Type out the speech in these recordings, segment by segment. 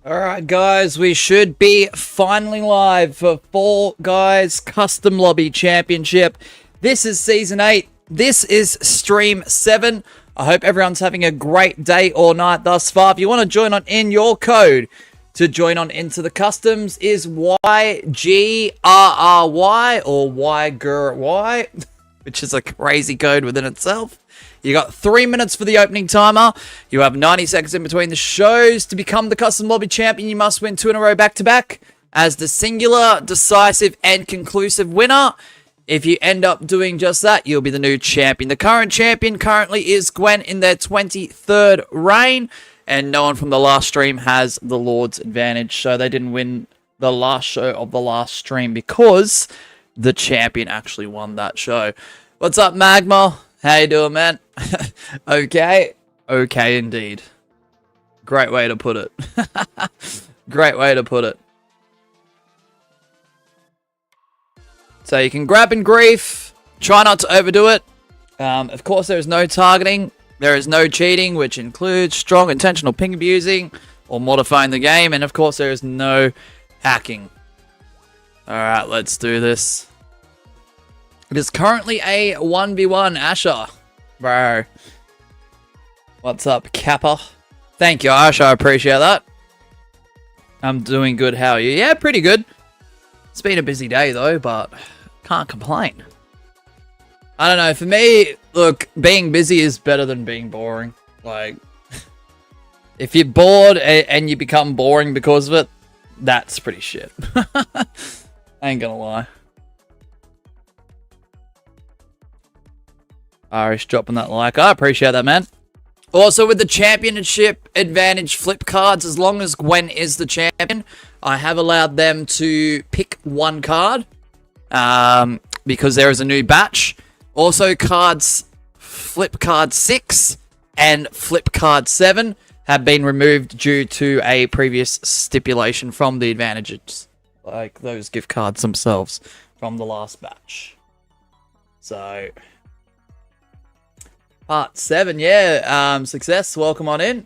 Alright guys, we should be finally live for Fall Guys Custom Lobby Championship. This is Season 8. This is Stream 7. I hope everyone's having a great day or night thus far. If you want to join on in, your code to join on into the customs is YGRRY or YGRY, which is a crazy code within itself. You got 3 minutes for the opening timer. You have 90 seconds in between the shows. To become the Custom Lobby Champion, you must win 2 in a row back-to-back as the singular, decisive, and conclusive winner. If you end up doing just that, you'll be the new champion. The current champion currently is Gwen in their 23rd reign, and no one from the last stream has the Lord's advantage, so they didn't win the last show of the last stream because the champion actually won that show. What's up, Magma? How you doing, man? Okay? Okay, indeed. Great way to put it. Great way to put it. So you can grab and grief. Try not to overdo it. Of course, there is no targeting. There is no cheating, which includes strong intentional ping abusing or modifying the game. And of course, there is no hacking. Alright, let's do this. It is currently a 1v1, Asher. Bro. What's up, Kappa? Thank you, Asher. I appreciate that. I'm doing good. How are you? Yeah, pretty good. It's been a busy day, though, but can't complain. I don't know. For me, look, being busy is better than being boring. Like, if you're bored and you become boring because of it, that's pretty shit. I ain't gonna lie. Irish dropping that like. I appreciate that, man. Also, with the championship advantage flip cards, as long as Gwen is the champion, I have allowed them to pick one card because there is a new batch. Also, cards flip card 6 and flip card 7 have been removed due to a previous stipulation from the advantages, like those gift cards themselves from the last batch. So Part 7, yeah. Success, welcome on in.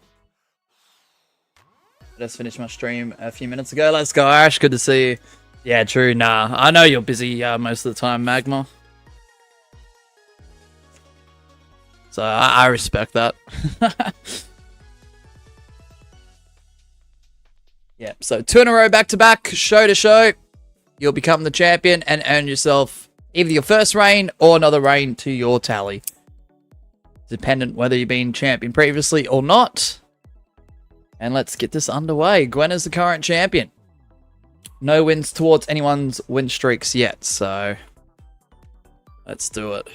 Just finished my stream a few minutes ago. Let's go, Ash. Good to see you. Yeah, true. Nah, I know you're busy most of the time, Magma. So I respect that. Yeah, so 2 in a row back-to-back, show to show. You'll become the champion and earn yourself either your first reign or another reign to your tally. Dependent whether you've been champion previously or not. And let's get this underway. Gwen is the current champion. No wins towards anyone's win streaks yet, so let's do it.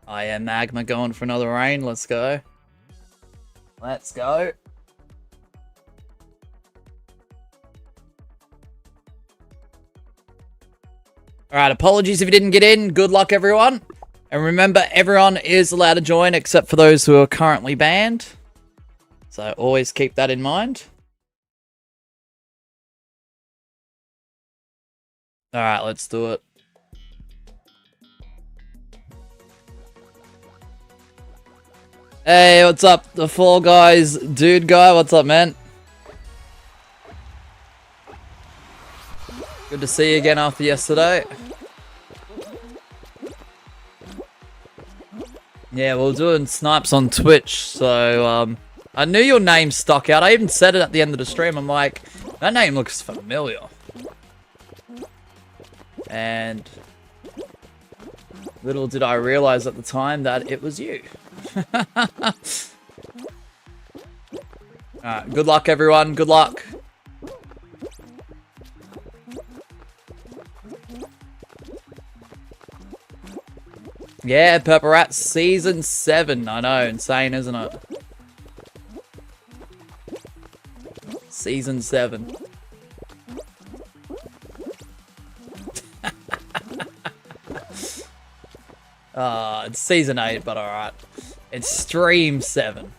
I am Magma going for another reign. Let's go. Let's go. Alright, apologies if you didn't get in. Good luck, everyone. And remember, everyone is allowed to join except for those who are currently banned. So always keep that in mind. Alright, let's do it. Hey, what's up? The Fall Guys dude guy. What's up, man? Good to see you again after yesterday. Yeah, we're doing snipes on Twitch, so I knew your name stuck out. I even said it at the end of the stream. I'm like, that name looks familiar. And little did I realize at the time that it was you. Alright, good luck, everyone. Good luck. Yeah, Purple Rat Season 7. I know, insane, isn't it? Season 7. It's Season 8, but alright. It's Stream 7.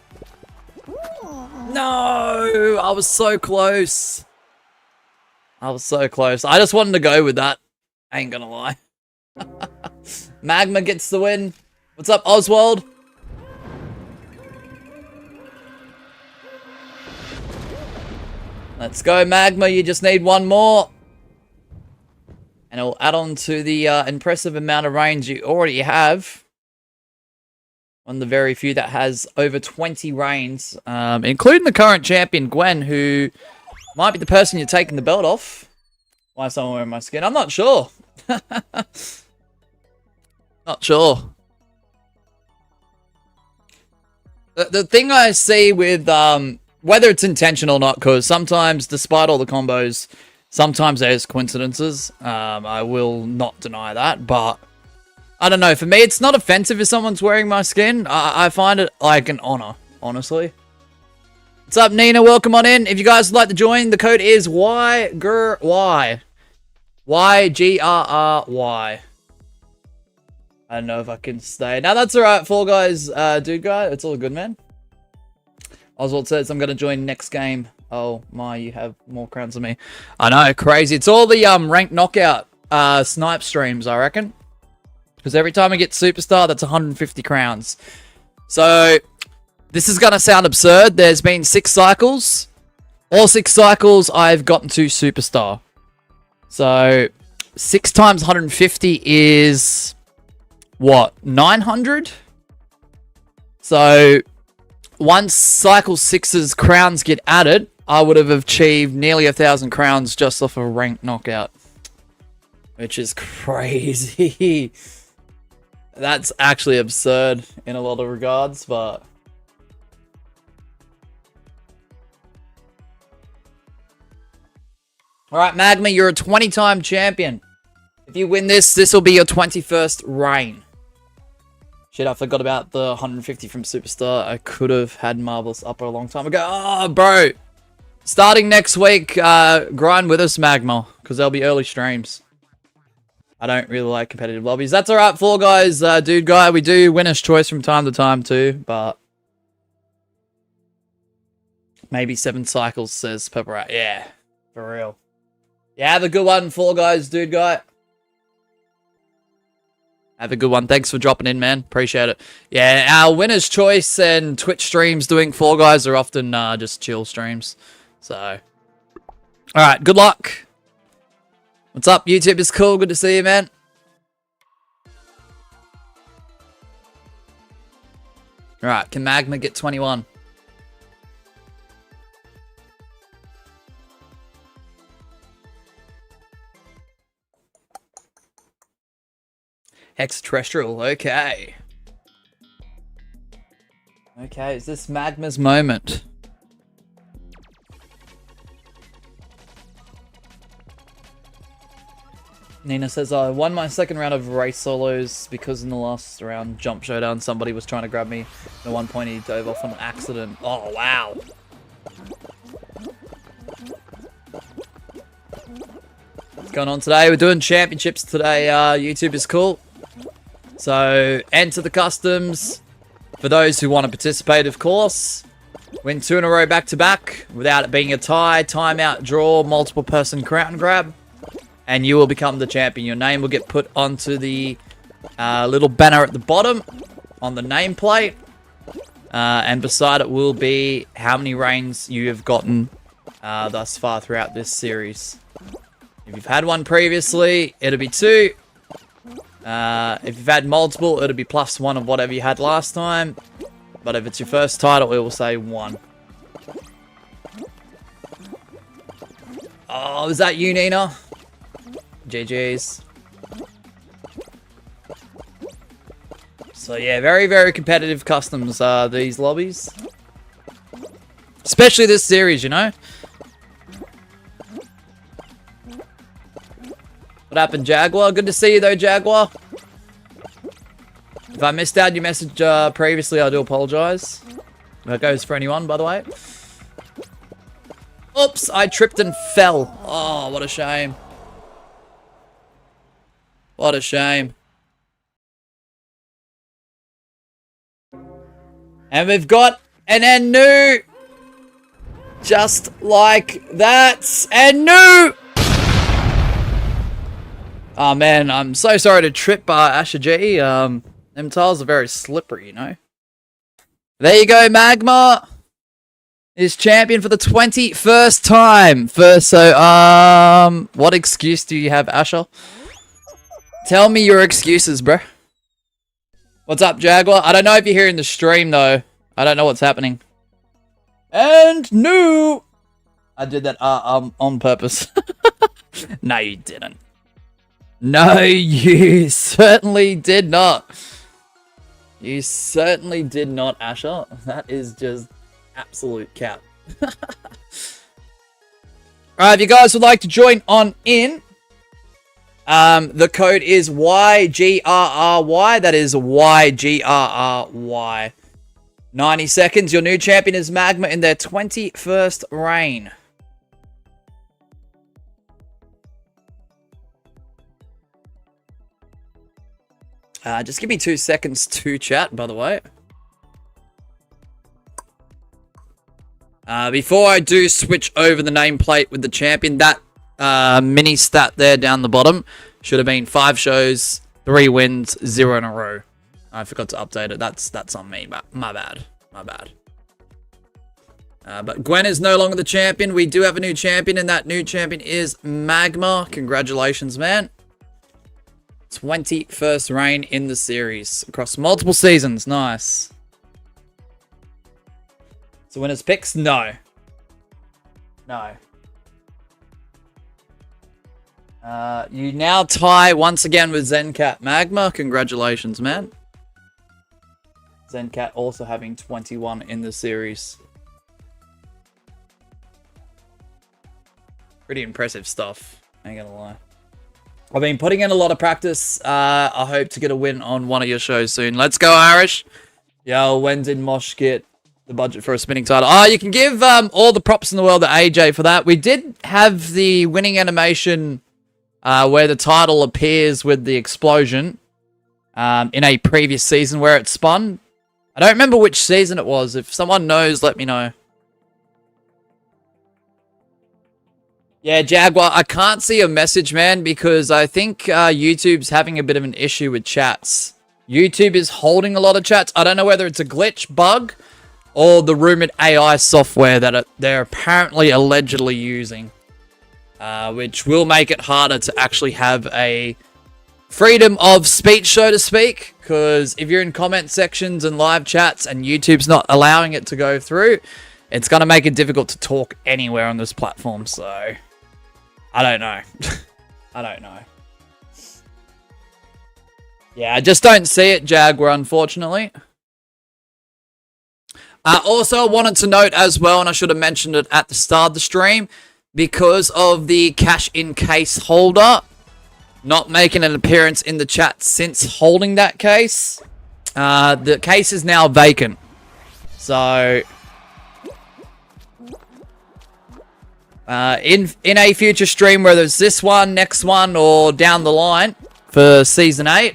No! I was so close. I was so close. I just wanted to go with that. I ain't gonna lie. Magma gets the win. What's up, Oswald? Let's go, Magma. You just need one more. And it'll add on to the impressive amount of range you already have. One of the very few that has over 20 reigns, including the current champion, Gwen, who might be the person you're taking the belt off. Why is someone wearing my skin? I'm not sure. Not sure. The thing I see with, whether it's intentional or not, because sometimes, despite all the combos, sometimes there's coincidences. I will not deny that, but I don't know. For me, it's not offensive if someone's wearing my skin. I find it like an honor, honestly. What's up, Nina? Welcome on in. If you guys would like to join, the code is YGRRY. YGRRY. I don't know if I can stay. Now, that's alright, Fall Guys, dude guy. It's all good, man. Oswald says, I'm going to join next game. Oh, my, you have more crowns than me. I know, crazy. It's all the ranked knockout snipe streams, I reckon. Because every time I get Superstar, that's 150 crowns. So, this is going to sound absurd. There's been 6 cycles. All 6 cycles, I've gotten to Superstar. So, 6 times 150 is, what, 900? So, once cycle 6's crowns get added, I would have achieved nearly 1,000 crowns just off a ranked knockout. Which is crazy. That's actually absurd in a lot of regards, but... Alright, Magma, you're a 20-time champion. If you win this, this will be your 21st reign. Shit, I forgot about the 150 from Superstar. I could have had Marvelous Upper a long time ago. Oh, bro. Starting next week, grind with us, Magma, because there'll be early streams. I don't really like competitive lobbies. That's alright, Fall Guys, dude guy. We do winner's choice from time to time too, but maybe 7 cycles, says Pepper. Yeah, for real. Yeah, have a good one, Fall Guys, dude guy. Have a good one. Thanks for dropping in, man. Appreciate it. Yeah, our winner's choice and Twitch streams doing Fall Guys are often just chill streams. So, alright, good luck. What's up, YouTube? Is cool. Good to see you, man. Alright, can Magma get 21? Extraterrestrial, okay. Okay, is this Magma's moment? Nina says, I won my second round of race solos because in the last round jump showdown somebody was trying to grab me. At one point he dove off on an accident. Oh, wow. What's going on today? We're doing championships today. YouTube is cool. So, enter the customs. For those who want to participate, of course. Win 2 in a row back-to-back without it being a tie, timeout, draw, multiple person crown grab. And you will become the champion. Your name will get put onto the little banner at the bottom on the nameplate. And beside it will be how many reigns you have gotten thus far throughout this series. If you've had one previously, it'll be 2. If you've had multiple, it'll be +1 of whatever you had last time. But if it's your first title, it will say 1. Oh, is that you, Nina? GG's. So yeah, very, very competitive customs, these lobbies. Especially this series, you know? What happened, Jaguar? Good to see you though, Jaguar. If I missed out your message previously, I do apologise. That goes for anyone, by the way. Oops, I tripped and fell. Oh, what a shame. What a shame. And we've got an Anu. Just like that. Anu! Oh man, I'm so sorry to trip Asher G. Them tiles are very slippery, you know. There you go, Magma. is champion for the 21st time. What excuse do you have, Asher? Tell me your excuses, bro. What's up, Jaguar? I don't know if you're hearing the stream, though. I don't know what's happening. And no! I did that on purpose. No, you didn't. No, you certainly did not. You certainly did not, Asher. That is just absolute cap. Alright, if you guys would like to join on in, the code is YGRRY. That is YGRRY. 90 seconds. Your new champion is Magma in their 21st reign. Just give me 2 seconds to chat, by the way. Before I do switch over the nameplate with the champion, that mini stat there down the bottom should have been 5 shows, 3 wins, 0 in a row. I forgot to update it. That's on me. My bad. But Gwen is no longer the champion. We do have a new champion, and that new champion is Magma. Congratulations, man. 21st reign in the series across multiple seasons. Nice. So winners picks? No. You now tie once again with Zencat Magma. Congratulations, man. Zencat also having 21 in the series. Pretty impressive stuff. I ain't gonna lie. I've been putting in a lot of practice. I hope to get a win on one of your shows soon. Let's go, Irish. Yo, when did Mosh get the budget for a spinning title? Oh, you can give all the props in the world to AJ for that. We did have the winning animation where the title appears with the explosion in a previous season where it spun. I don't remember which season it was. If someone knows, let me know. Yeah, Jaguar, I can't see a message, man, because I think YouTube's having a bit of an issue with chats. YouTube is holding a lot of chats. I don't know whether it's a glitch, bug, or the rumored AI software that they're apparently allegedly using, which will make it harder to actually have a freedom of speech, so to speak, because if you're in comment sections and live chats and YouTube's not allowing it to go through, it's going to make it difficult to talk anywhere on this platform, so I don't know. I don't know. Yeah, I just don't see it, Jaguar, unfortunately. Also, I wanted to note as well, and I should have mentioned it at the start of the stream, because of the cash-in case holder not making an appearance in the chat since holding that case, the case is now vacant. So in a future stream, whether it's this one, next one, or down the line for Season 8,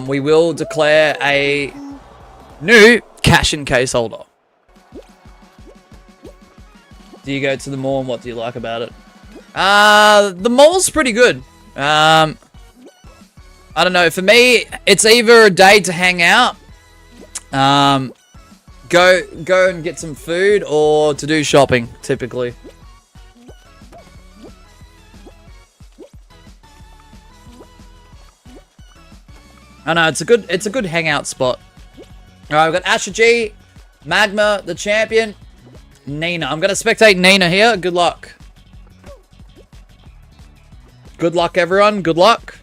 we will declare a new cash-in case holder. Do you go to the mall, and what do you like about it? The mall's pretty good. I don't know. For me, it's either a day to hang out, go and get some food, or to do shopping, typically. I know, it's a good hangout spot. Alright, we've got Asher G, Magma, the champion, Nina. I'm gonna spectate Nina here. Good luck. Good luck, everyone. Good luck.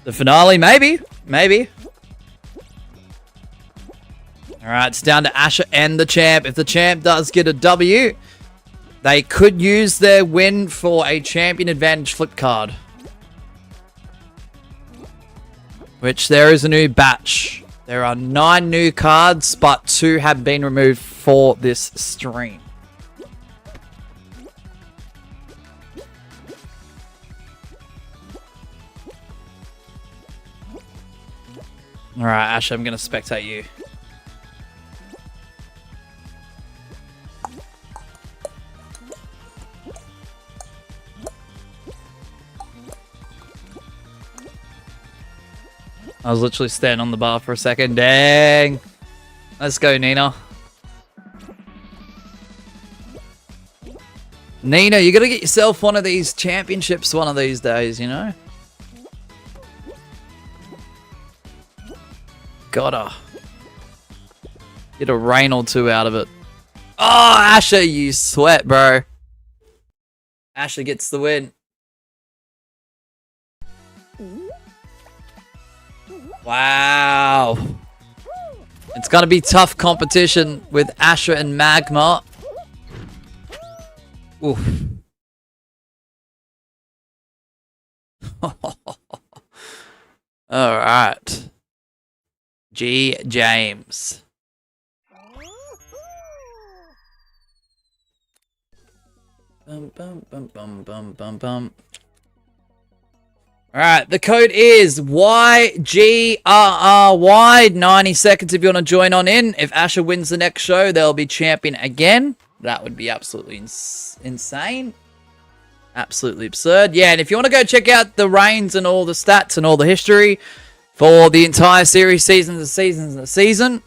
The finale, maybe. Maybe. Alright, it's down to Asher and the champ. If the champ does get a W, they could use their win for a champion advantage flip card. Which there is a new batch. There are 9 new cards, but 2 have been removed for this stream. Alright, Ash, I'm going to spectate you. I was literally standing on the bar for a second. Dang. Let's go, Nina. Nina, you gotta get yourself one of these championships one of these days, you know? Gotta. Get a rain or two out of it. Oh, Asher, you sweat, bro. Asher gets the win. Wow. It's gonna be tough competition with Asher and Magma. Oof. Alright. G. James. Bum, bum, bum, bum, bum, bum, bum. Alright, the code is YGRRY. 90 seconds if you want to join on in. If Asher wins the next show, they'll be champion again. That would be absolutely insane. Absolutely absurd. Yeah, and if you want to go check out the reigns and all the stats and all the history for the entire series, season to season,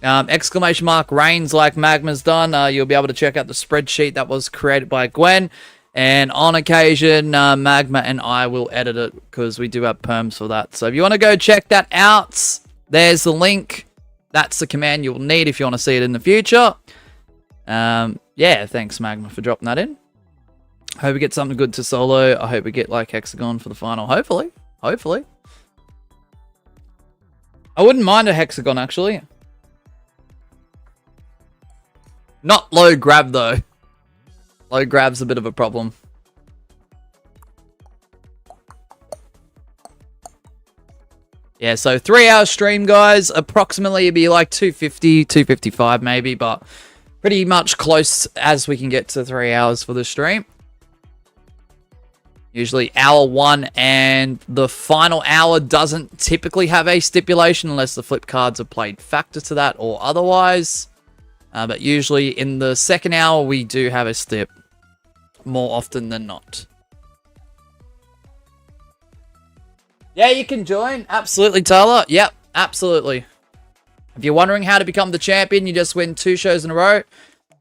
exclamation mark reigns like Magma's done, you'll be able to check out the spreadsheet that was created by Gwen. And on occasion, Magma and I will edit it because we do have perms for that. So if you want to go check that out, there's the link. That's the command you'll need if you want to see it in the future. Yeah, thanks Magma for dropping that in. Hope we get something good to solo. I hope we get like Hexagon for the final. Hopefully. Hopefully. I wouldn't mind a Hexagon actually. Not low grab though. Low grab's a bit of a problem. Yeah, so 3 hour stream, guys. Approximately it'd be like 250, 255 maybe, but pretty much close as we can get to 3 hours for the stream. Usually hour 1 and the final hour doesn't typically have a stipulation unless the flip cards are played factor to that or otherwise. But usually in the second hour we do have a stip more often than not. Yeah, you can join. Absolutely, Tyler. Yep, absolutely. If you're wondering how to become the champion, you just win 2 shows in a row,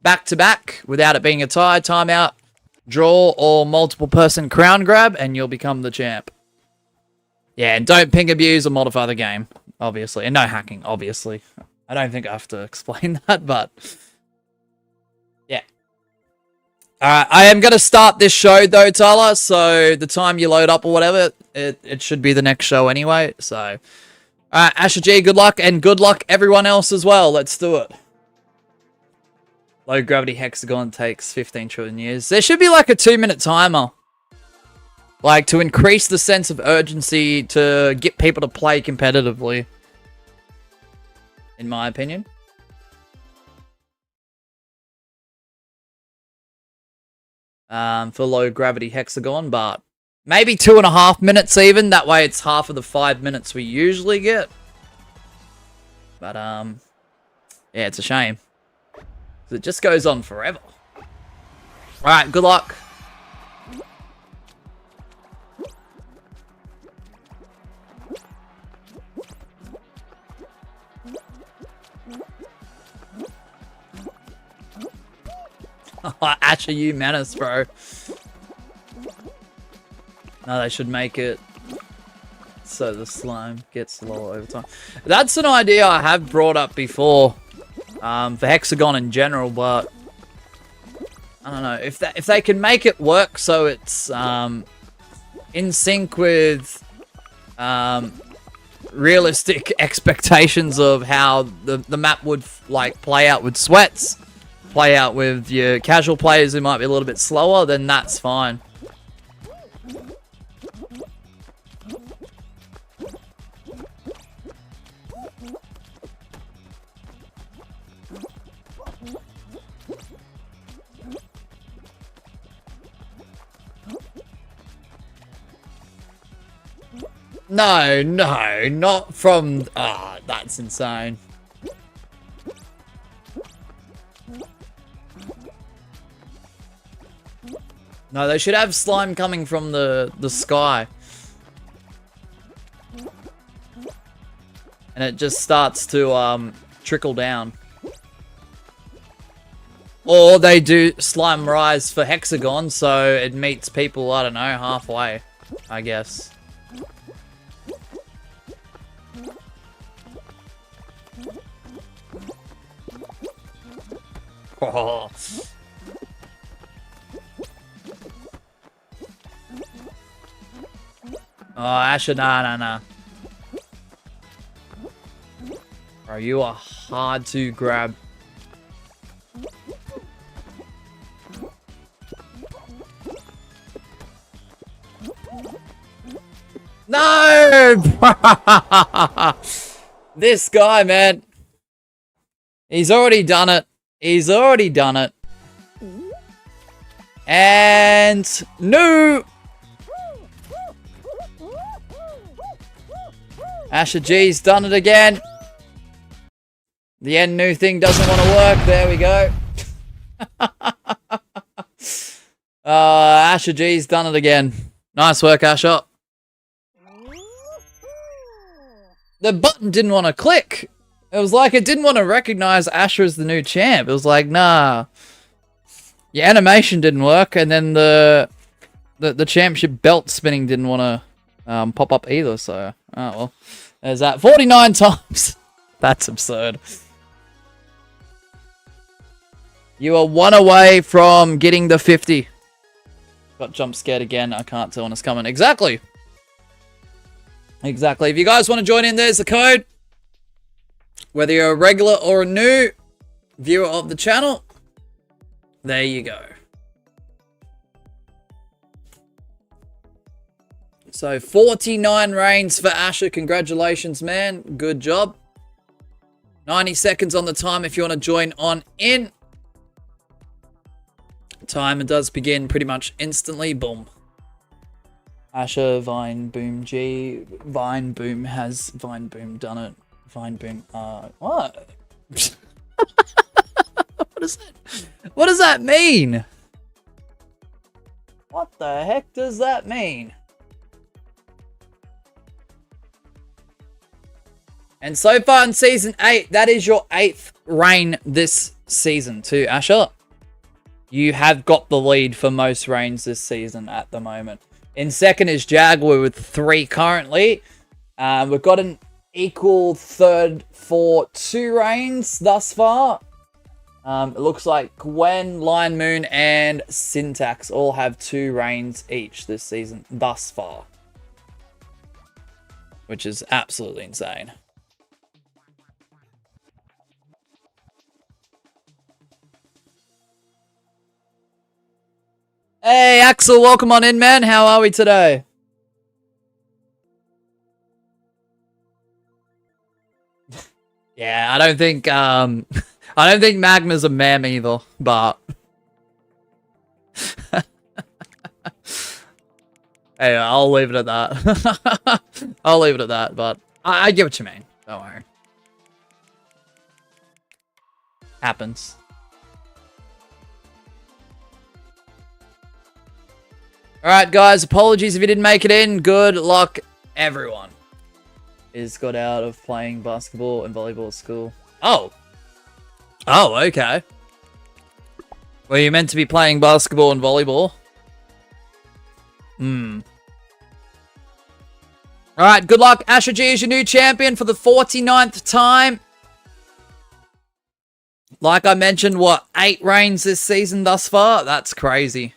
back to back, without it being a tie, timeout, draw, or multiple person crown grab, and you'll become the champ. Yeah, and don't ping, abuse, or modify the game, obviously. And no hacking, obviously. I don't think I have to explain that, but yeah. Alright, I am going to start this show though, Tyler, so the time you load up or whatever, it should be the next show anyway, so. Alright, Asher G, good luck, and good luck everyone else as well. Let's do it. Low gravity hexagon takes 15 trillion years. There should be like a 2-minute timer. Like to increase the sense of urgency to get people to play competitively. In my opinion. For low gravity hexagon, but maybe 2.5 minutes even. That way it's half of the 5 minutes we usually get. But yeah, it's a shame. It just goes on forever. Alright, good luck. Asher, you menace, bro. No, they should make it so the slime gets lower over time. That's an idea I have brought up before. For Hexagon in general, but I don't know if they can make it work so it's in sync with realistic expectations of how the map would like play out with sweats, play out with your casual players who might be a little bit slower, then that's fine. No, not from... Ah, that's insane. No, they should have slime coming from the sky. And it just starts to trickle down. Or they do Slime Rise for Hexagon, so it meets people, I don't know, halfway, I guess. Oh. Oh, Asher, nah. Bro, you are hard to grab. No! This guy, man. He's already done it. He's already done it. And no! Asher G's done it again. The end new thing doesn't want to work. There we go. Asher G's done it again. Nice work, Asher. The button didn't want to click. It was like it didn't want to recognize Asher as the new champ. It was like, nah. Your animation didn't work, and then the championship belt spinning didn't want to pop up either. So, oh well. There's that. 49 times. That's absurd. You are one away from getting the 50. Got jump scared again. I can't tell when it's coming. Exactly. Exactly. If you guys want to join in, there's the code. Whether you're a regular or a new viewer of the channel, there you go. So 49 reigns for Asher. Congratulations, man. Good job. 90 seconds on the time if you want to join on in. Timer does begin pretty much instantly. Boom. Asher, Vine, Boom, G. Vine, Boom has Vine, Boom done it. Vine, Boom, what? What does that mean? What the heck does that mean? And so far in Season 8, that is your 8th reign this season too, Asher. You have got the lead for most reigns this season at the moment. In second is Jaguar with 3 currently. We've got an equal third for 2 reigns thus far. It looks like Gwen, Lion Moon, and Syntax all have 2 reigns each this season thus far. Which is absolutely insane. Hey, Axel, welcome on in, man. How are we today? Yeah, I don't think Magma's a meme either, but hey, I'll leave it at that. I'll leave it at that, but I get what you mean. Don't worry. Happens. Alright, guys, apologies if you didn't make it in. Good luck, everyone. Is got out of playing basketball and volleyball at school. Oh. Oh, okay. Were you meant to be playing basketball and volleyball? Alright, good luck. Asher G is your new champion for the 49th time. Like I mentioned, what, 8 reigns this season thus far? That's crazy.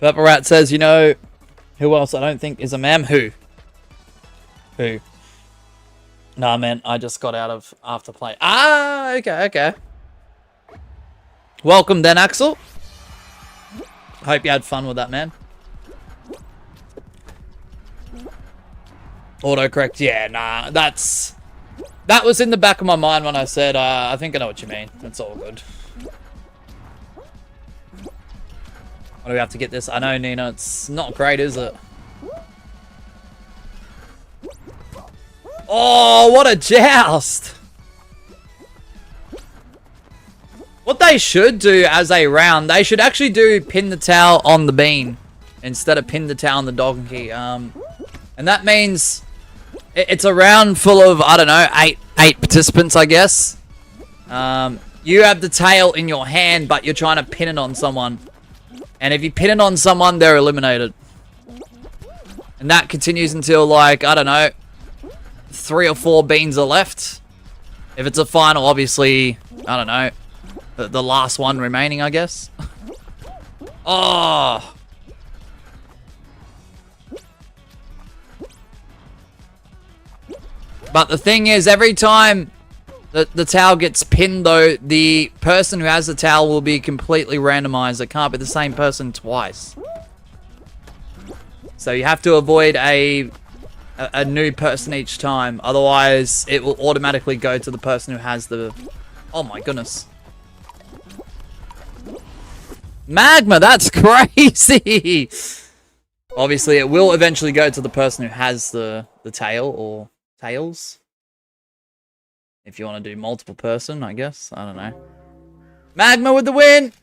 Purple Rat says, you know, who else I don't think is a ma'am? Who? Nah, man, I just got out of after play. Ah, okay. Welcome then, Axel. Hope you had fun with that, man. Autocorrect, yeah, nah, that was in the back of my mind when I said, I think I know what you mean. It's all good. What do we have to get this? I know, Nina, it's not great, is it? Oh, what a joust! What they should do as a round, they should actually do pin the towel on the bean instead of pin the towel on the donkey. And that means it's a round full of, I don't know, eight participants, I guess. You have the tail in your hand, but you're trying to pin it on someone. And if you pin it on someone, they're eliminated. And that continues until, like, I don't know, 3 or 4 beans are left. If it's a final, obviously, I don't know, the last one remaining, I guess. Oh! But the thing is, every time the towel gets pinned, though, the person who has the towel will be completely randomized. It can't be the same person twice. So you have to avoid a new person each time. Otherwise, it will automatically go to the person who has the... Oh my goodness. Magma, that's crazy! Obviously, it will eventually go to the person who has the tail or tails. If you want to do multiple person, I guess. I don't know. Magma with the win!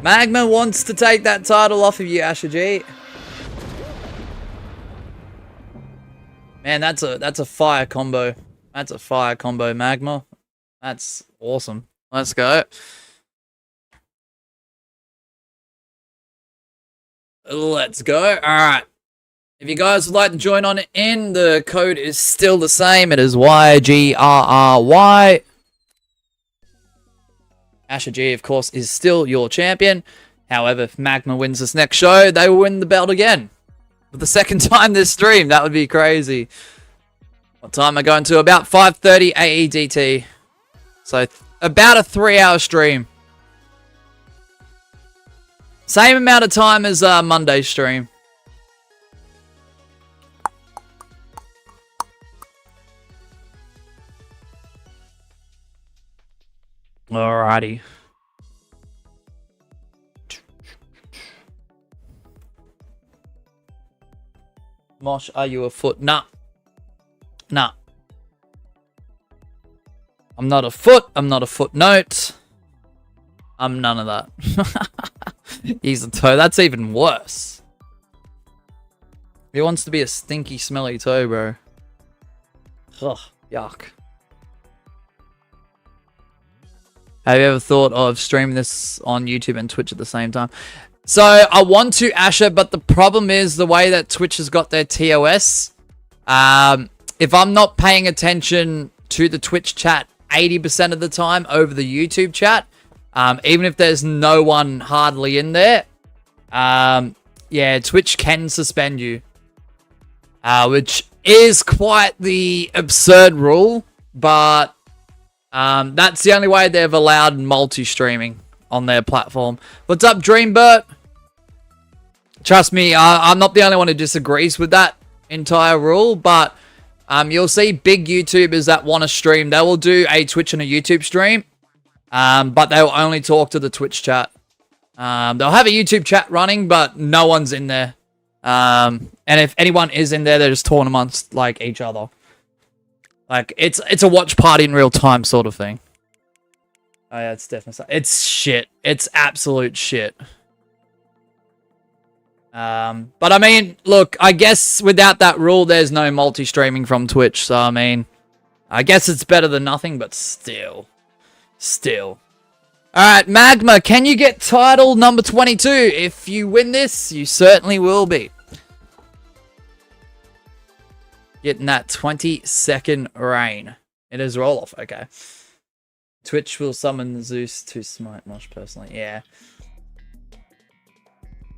Magma wants to take that title off of you, Asher G. Man, that's a fire combo. That's a fire combo, Magma. That's awesome. Let's go. Let's go. Alright. If you guys would like to join on in, the code is still the same. It is YGRRY. Asher G, of course, is still your champion. However, if Magma wins this next show, they will win the belt again. For the second time this stream. That would be crazy. What time am I going to? About 5:30 AEDT. So, about a 3-hour stream. Same amount of time as Monday's stream. Alrighty. Mosh, are you a foot? Nah. Nah. I'm not a foot. I'm not a footnote. I'm none of that. He's a toe. That's even worse. He wants to be a stinky, smelly toe, bro. Ugh, yuck. Have you ever thought of streaming this on YouTube and Twitch at the same time? So, I want to, Asher, but the problem is the way that Twitch has got their TOS. If I'm not paying attention to the Twitch chat 80% of the time over the YouTube chat, even if there's no one hardly in there, yeah, Twitch can suspend you. Which is quite the absurd rule, but that's the only way they've allowed multi-streaming on their platform. What's up, Dreambert? Trust me, I'm not the only one who disagrees with that entire rule, but you'll see big YouTubers that want to stream. They will do a Twitch and a YouTube stream, but they'll only talk to the Twitch chat. They'll have a YouTube chat running, but no one's in there. And if anyone is in there, they're just talking amongst like each other. Like it's a watch party in real time sort of thing. Oh yeah, it's definitely it's shit. It's absolute shit. But I mean, look, I guess without that rule, there's no multi-streaming from Twitch. So I mean, I guess it's better than nothing, but still. Alright, Magma, can you get title number 22? If you win this, you certainly will be. Getting that 20-second reign. It is roll-off, okay. Twitch will summon Zeus to smite Mosh personally. Yeah.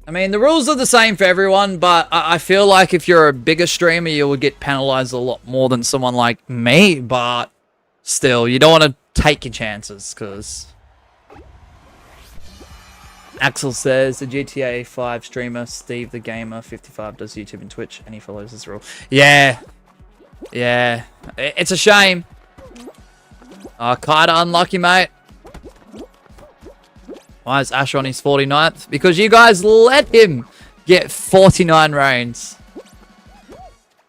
I mean, the rules are the same for everyone, but I feel like if you're a bigger streamer, you will get penalized a lot more than someone like me, but still, you don't want to take your chances, because... Axel says, the GTA 5 streamer, Steve the Gamer, 55, does YouTube and Twitch, and he follows this rule. Yeah. Yeah. It's a shame. Oh, kinda unlucky, mate. Why is Asher on his 49th? Because you guys let him get 49 reigns.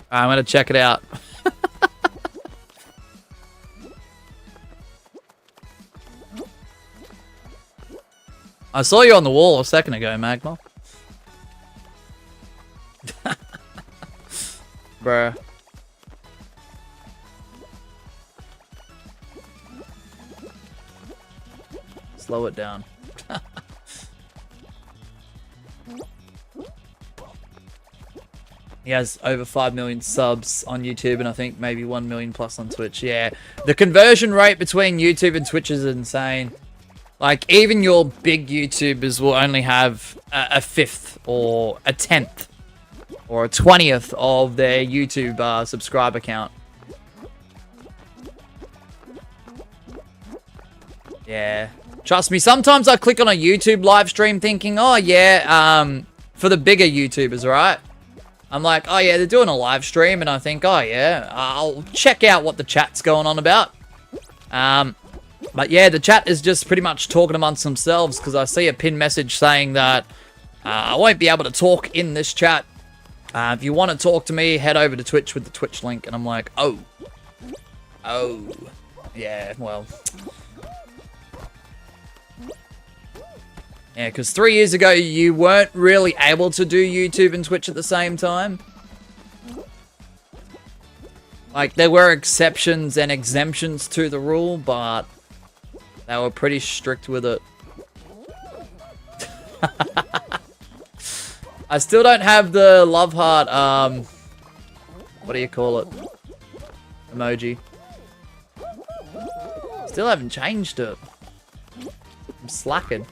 I'm going to check it out. I saw you on the wall a second ago, Magma. bruh. Slow it down. He has over 5 million subs on YouTube and I think maybe 1 million plus on Twitch. Yeah, the conversion rate between YouTube and Twitch is insane. Like, even your big YouTubers will only have a fifth or a 10th or a 20th of their YouTube subscriber count. Yeah. Trust me, sometimes I click on a YouTube live stream thinking, oh yeah, for the bigger YouTubers, right? I'm like, oh yeah, they're doing a live stream, and I think, oh yeah, I'll check out what the chat's going on about. But yeah, the chat is just pretty much talking amongst themselves, because I see a pinned message saying that I won't be able to talk in this chat. If you want to talk to me, head over to Twitch with the Twitch link, and I'm like, oh. Yeah, well. Yeah, because 3 years ago, you weren't really able to do YouTube and Twitch at the same time. Like, there were exceptions and exemptions to the rule, but they were pretty strict with it. I still don't have the love heart, what do you call it? Emoji. Still haven't changed it. I'm slacking.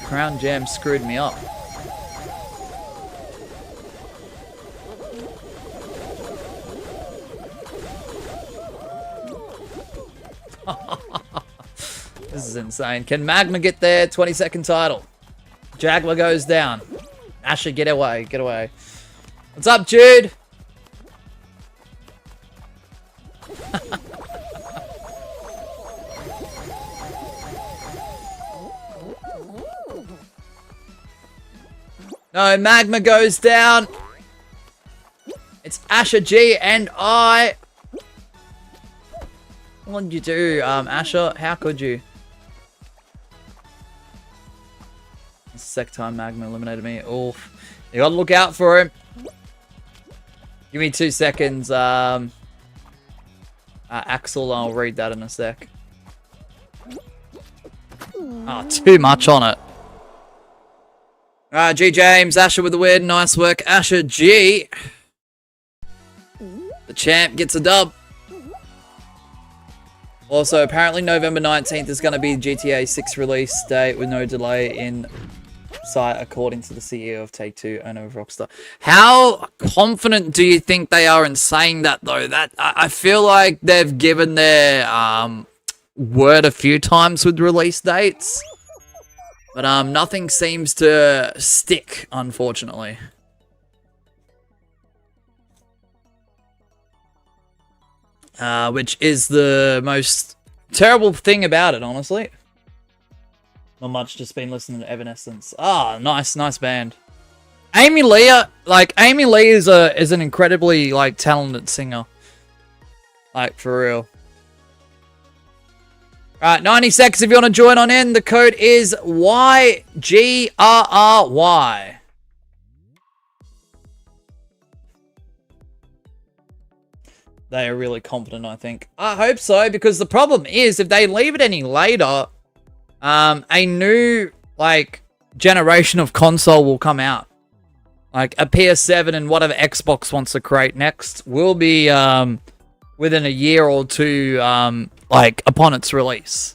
Crown Jam screwed me up. This is insane. Can Magma get their 22nd title? Jaguar goes down. Asher, get away. Get away. What's up, Jude? No, Magma goes down. It's Asher G and I. What did you do, Asher? How could you? The second time Magma eliminated me. Oof. You gotta look out for him. Give me 2 seconds. Axel, I'll read that in a sec. Oh, too much on it. Alright, G James, Asher with the win. Nice work, Asher G. The champ gets a dub. Also, apparently November 19th is going to be GTA 6 release date with no delay in sight, according to the CEO of Take-Two, owner of Rockstar. How confident do you think they are in saying that, though? That I feel like they've given their word a few times with release dates. But nothing seems to stick, unfortunately. Which is the most terrible thing about it, honestly. Not much, just been listening to Evanescence. Ah, nice band. Amy Lee is an incredibly talented singer. Like, for real. Alright, 90 seconds if you want to join on in. The code is YGRRY. They are really confident, I think. I hope so, because the problem is, if they leave it any later, a new, generation of console will come out. Like, a PS7 and whatever Xbox wants to create next will be, within a year or two, upon its release.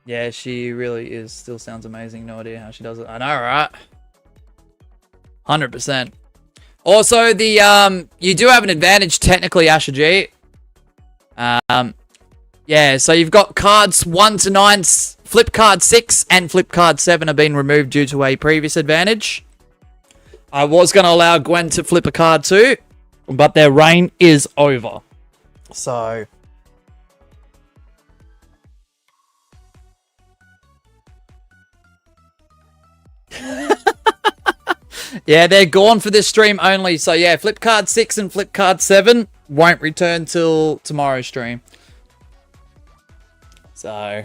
Yeah, she really is. Still sounds amazing. No idea how she does it. I know, right? 100%. Also, you do have an advantage, technically, Asher G. Yeah, so you've got cards 1 to 9, flip card 6 and flip card 7 have been removed due to a previous advantage. I was going to allow Gwen to flip a card too, but their reign is over. So... yeah, they're gone for this stream only. So yeah, flip card 6 and flip card 7 won't return till tomorrow's stream. So...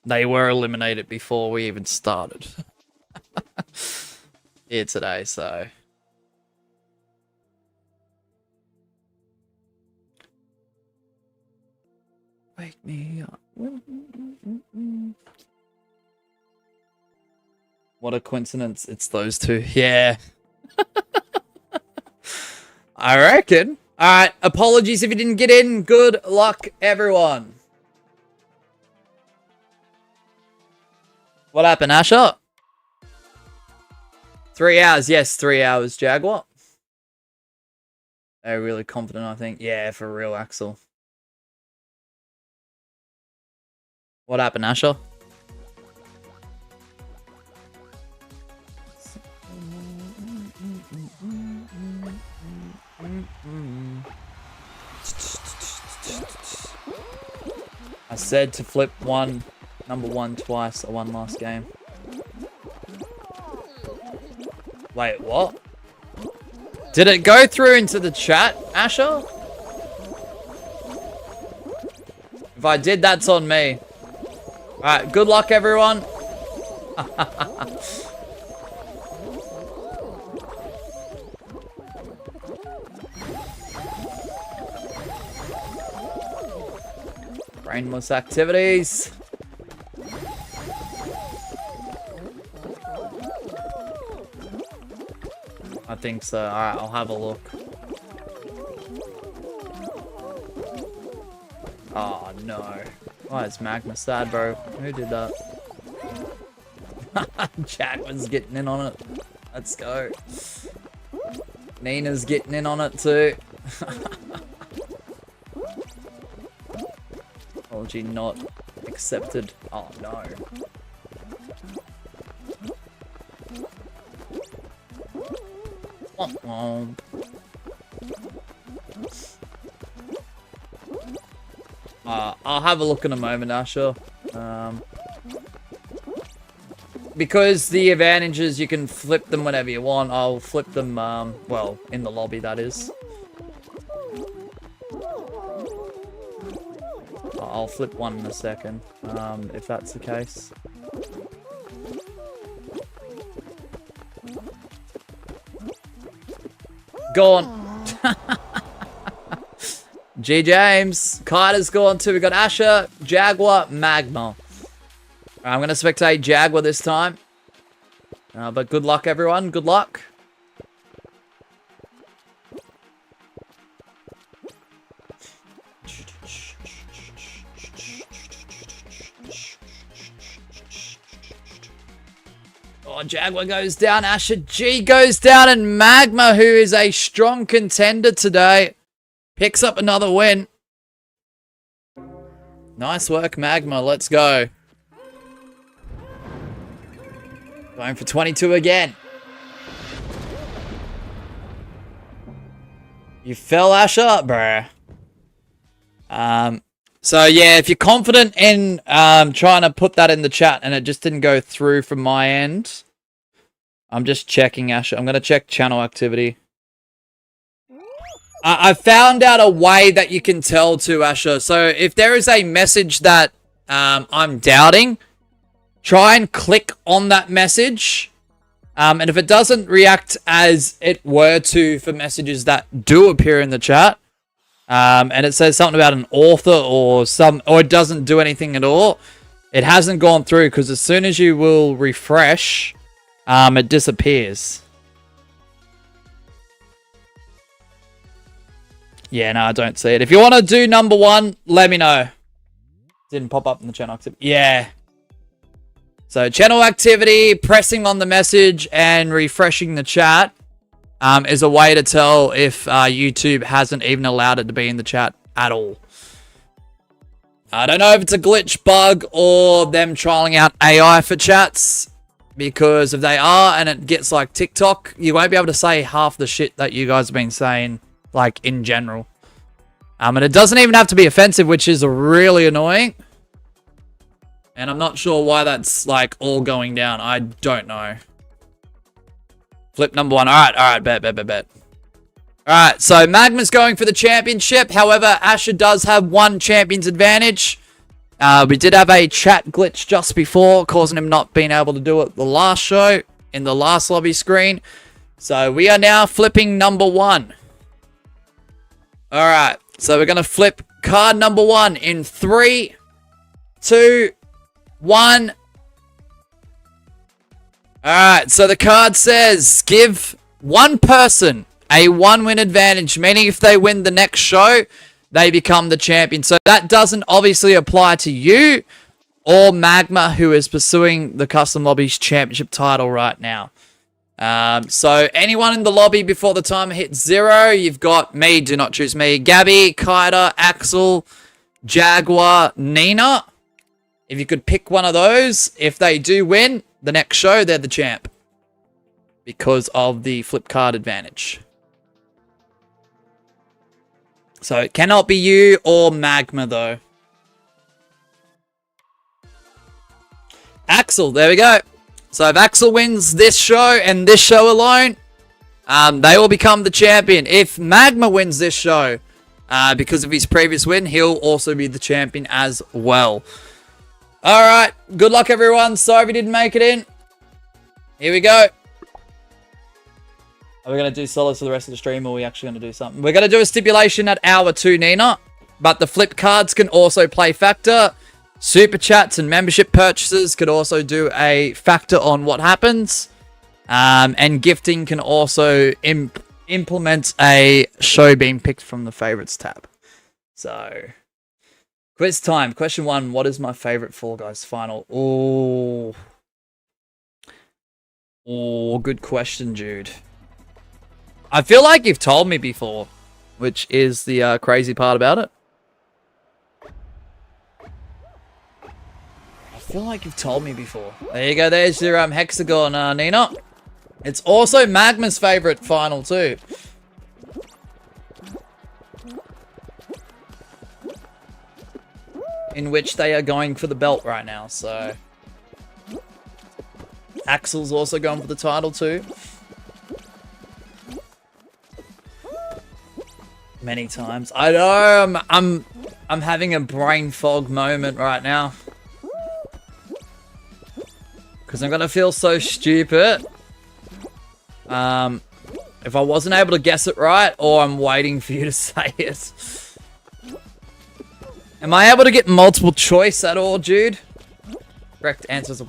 They were eliminated before we even started here today, so... Wake me up. What a coincidence. It's those two. Yeah. I reckon. Alright, apologies if you didn't get in. Good luck, everyone. What happened, Asher? 3 hours. Yes, 3 hours, Jaguar. They're really confident, I think. Yeah, for real, Axel. What happened, Asher? I said to flip number one twice. I won last game. Wait, what? Did it go through into the chat, Asher? If I did, that's on me. Alright, good luck, everyone. Brainless activities. I think so. Alright, I'll have a look. Oh, no. Why is Magma sad, bro? Who did that? Jack was getting in on it. Let's go. Nina's getting in on it too. Apology not accepted. Oh no. I'll have a look in a moment, Asher. Because the advantages, you can flip them whenever you want. I'll flip them, well, in the lobby, that is. I'll flip one in a second, if that's the case. Gone. G James. Carter's gone too. We got Asher, Jaguar, Magma. I'm going to spectate Jaguar this time. But good luck, everyone. Good luck. Oh, Jaguar goes down. Asher G goes down. And Magma, who is a strong contender today, picks up another win. Nice work, Magma. Let's go. Going for 22 again. You fell, Asher, bruh. So yeah, if you're confident in trying to put that in the chat and it just didn't go through from my end, I'm just checking, Asher. I'm going to check channel activity. I found out a way that you can tell to, Asher. So if there is a message that I'm doubting, try and click on that message. And if it doesn't react as it were to for messages that do appear in the chat, and it says something about an author or it doesn't do anything at all, it hasn't gone through, because as soon as you will refresh, it disappears. Yeah, no, I don't see it. If you want to do number one, let me know. Didn't pop up in the channel activity. Yeah. So channel activity, pressing on the message and refreshing the chat is a way to tell if YouTube hasn't even allowed it to be in the chat at all. I don't know if it's a glitch, bug, or them trialing out AI for chats, because if they are and it gets like TikTok, you won't be able to say half the shit that you guys have been saying, like in general. And it doesn't even have to be offensive, which is really annoying. And I'm not sure why that's like all going down. I don't know. Flip number one. Alright, bet. Alright, so Magma's going for the championship. However, Asher does have one champion's advantage. We did have a chat glitch just before, causing him not being able to do it the last show, in the last lobby screen. So we are now flipping number 1. Alright, so we're going to flip card number 1 in 3, 2, 1. Alright, so the card says, give one person a 1-win advantage, meaning if they win the next show, they become the champion. So that doesn't obviously apply to you or Magma, who is pursuing the Custom Lobbies Championship title right now. So anyone in the lobby before the timer hits 0, you've got me, do not choose me, Gabby, Kaida, Axel, Jaguar, Nina. If you could pick one of those, if they do win the next show, they're the champ. Because of the flip card advantage. So it cannot be you or Magma though. Axel, there we go. So if Axel wins this show and this show alone, they will become the champion. If Magma wins this show, because of his previous win, he'll also be the champion as well. Alright, good luck everyone. Sorry if you didn't make it in. Here we go. Are we going to do solos for the rest of the stream, or are we actually going to do something? We're going to do a stipulation at hour 2, Nina. But the flip cards can also play factor. Super chats and membership purchases could also do a factor on what happens. And gifting can also implement a show being picked from the favorites tab. So, quiz time. Question 1. What is my favorite Fall Guys final? Oh, good question, Jude. I feel like you've told me before, which is the crazy part about it. I feel like you've told me before. There you go. There's your hexagon, Nina. It's also Magma's favorite final too. In which they are going for the belt right now, so... Axel's also going for the title too. Many times. I know, I'm having a brain fog moment right now. Because I'm going to feel so stupid. If I wasn't able to guess it right, or I'm waiting for you to say it. Am I able to get multiple choice at all, Jude? Correct answers.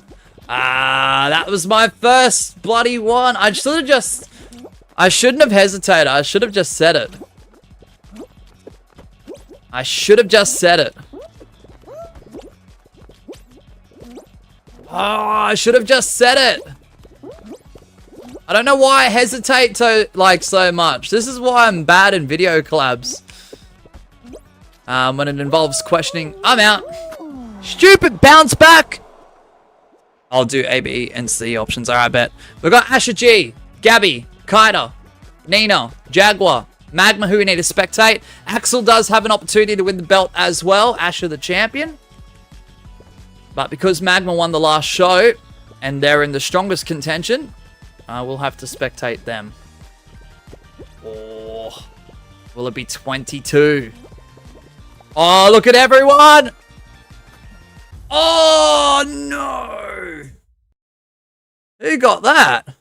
That was my first bloody one. I shouldn't have hesitated. I should have just said it. I should have just said it. Oh, I should have just said it. I don't know why I hesitate so much. This is why I'm bad in video collabs. When it involves questioning. I'm out. Stupid bounce back. I'll do A, B, and C options. Alright, bet. We've got Asher G, Gabby, Kaida, Nina, Jaguar, Magma, who we need to spectate. Axel does have an opportunity to win the belt as well. Asher the champion. But because Magma won the last show, and they're in the strongest contention, we'll have to spectate them. Oh, will it be 22? Oh, look at everyone! Oh, no! Who got that?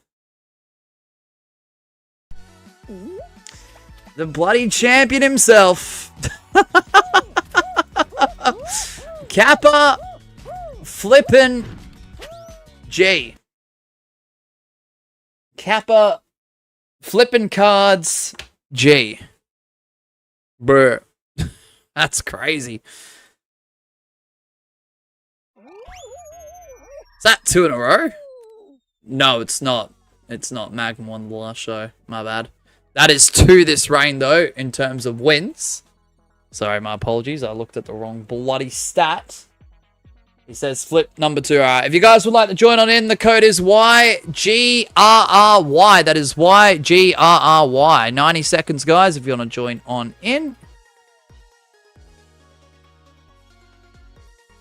The bloody champion himself. Kappa flippin' G. Kappa flippin' cards G. Bruh. That's crazy. Is that 2 in a row? No, it's not. It's not. Magma won the last show. My bad. That is 2 this reign, though, in terms of wins. Sorry, my apologies. I looked at the wrong bloody stat. He says flip number 2. Alright, if you guys would like to join on in, the code is YGRRY. That is YGRRY. 90 seconds, guys, if you want to join on in.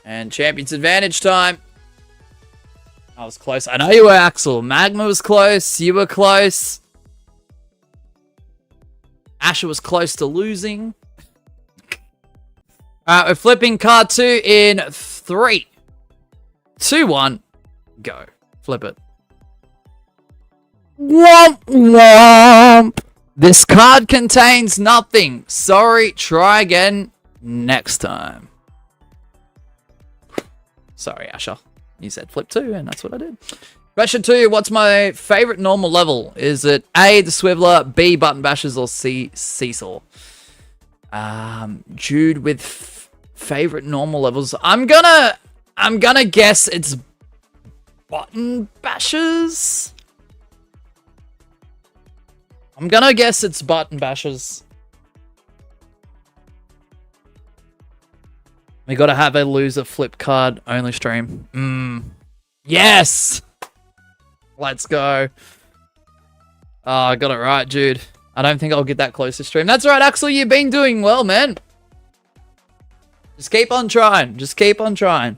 And Champion's Advantage time. I was close. I know you were, Axel. Magma was close. You were close. Asher was close to losing. We're flipping card 2 in 3, 2, 1, go. Flip it. Womp womp. This card contains nothing. Sorry, try again next time. Sorry, Asher. You said flip 2, and that's what I did. Question 2, what's my favorite normal level? Is it A, the Swiveler, B, Button Bashers, or C, Seesaw? Jude with favorite normal levels. I'm gonna guess it's Button Bashers. I'm gonna guess it's Button Bashers. We gotta have a loser flip card only stream. Yes! Let's go. Oh, I got it right, Jude. I don't think I'll get that close to stream. That's right, Axel. You've been doing well, man. Just keep on trying. Just keep on trying.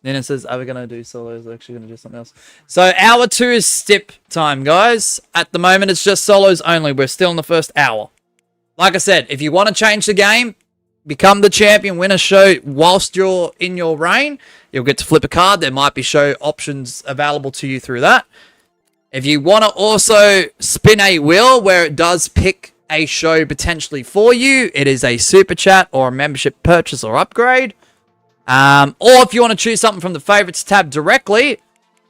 Then it says, are we going to do solos? We're actually going to do something else. So, hour 2 is stip time, guys. At the moment, it's just solos only. We're still in the first hour. Like I said, if you want to change the game, become the champion, win a show whilst you're in your reign, you'll get to flip a card. There might be show options available to you through that. If you want to also spin a wheel where it does pick a show potentially for you, it is a super chat or a membership purchase or upgrade. Or if you want to choose something from the favorites tab directly,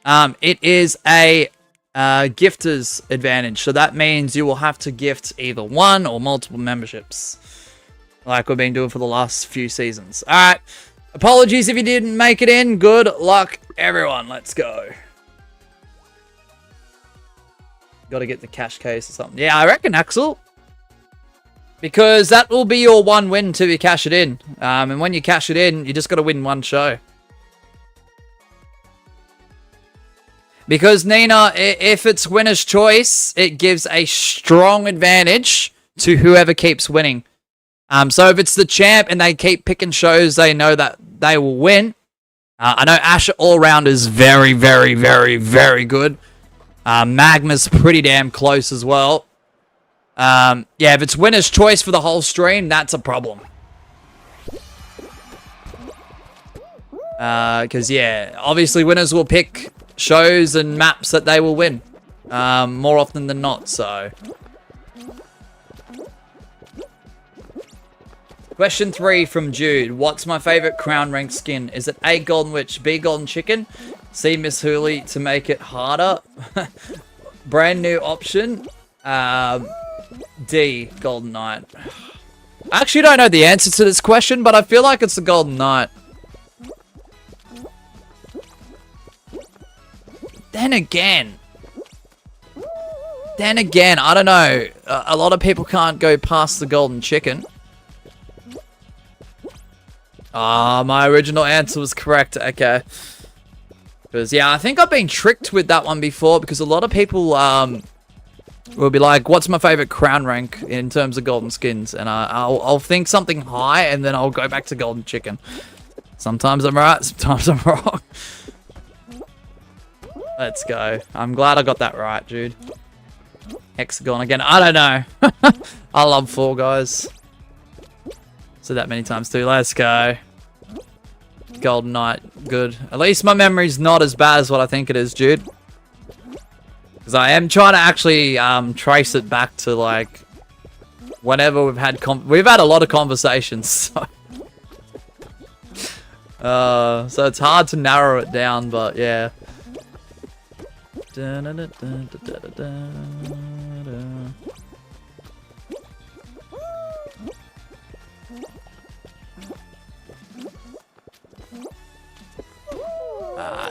it is a gifter's advantage. So that means you will have to gift either one or multiple memberships, like we've been doing for the last few seasons. All right. Apologies if you didn't make it in. Good luck, everyone. Let's go. Got to get the cash case or something. Yeah, I reckon, Axel. Because that will be your one win until you cash it in. And when you cash it in, you just got to win one show. Because, Nina, if it's winner's choice, it gives a strong advantage to whoever keeps winning. So if it's the champ and they keep picking shows they know that they will win. I know Asher all-round is very, very, very, very good. Magma's pretty damn close as well. Yeah, if it's winner's choice for the whole stream, that's a problem. Because, yeah, obviously winners will pick shows and maps that they will win. More often than not, so. Question 3 from Jude. What's my favorite crown rank skin? Is it A, Golden Witch, B, Golden Chicken, C, Miss Hooley to make it harder? Brand new option. D, Golden Knight. I actually don't know the answer to this question, but I feel like it's the Golden Knight. Then again, I don't know. A lot of people can't go past the Golden Chicken. Ah, my original answer was correct. Okay. Because, yeah, I think I've been tricked with that one before because a lot of people will be like, what's my favorite crown rank in terms of golden skins? And I'll think something high and then I'll go back to Golden Chicken. Sometimes I'm right, sometimes I'm wrong. Let's go. I'm glad I got that right, dude. Hexagon again. I don't know. I love Fall Guys. Said that many times too. Let's go. Golden Knight. Good. At least my memory's not as bad as what I think it is, dude. Because I am trying to actually trace it back to, like, whenever we've had a lot of conversations. So it's hard to narrow it down, but yeah.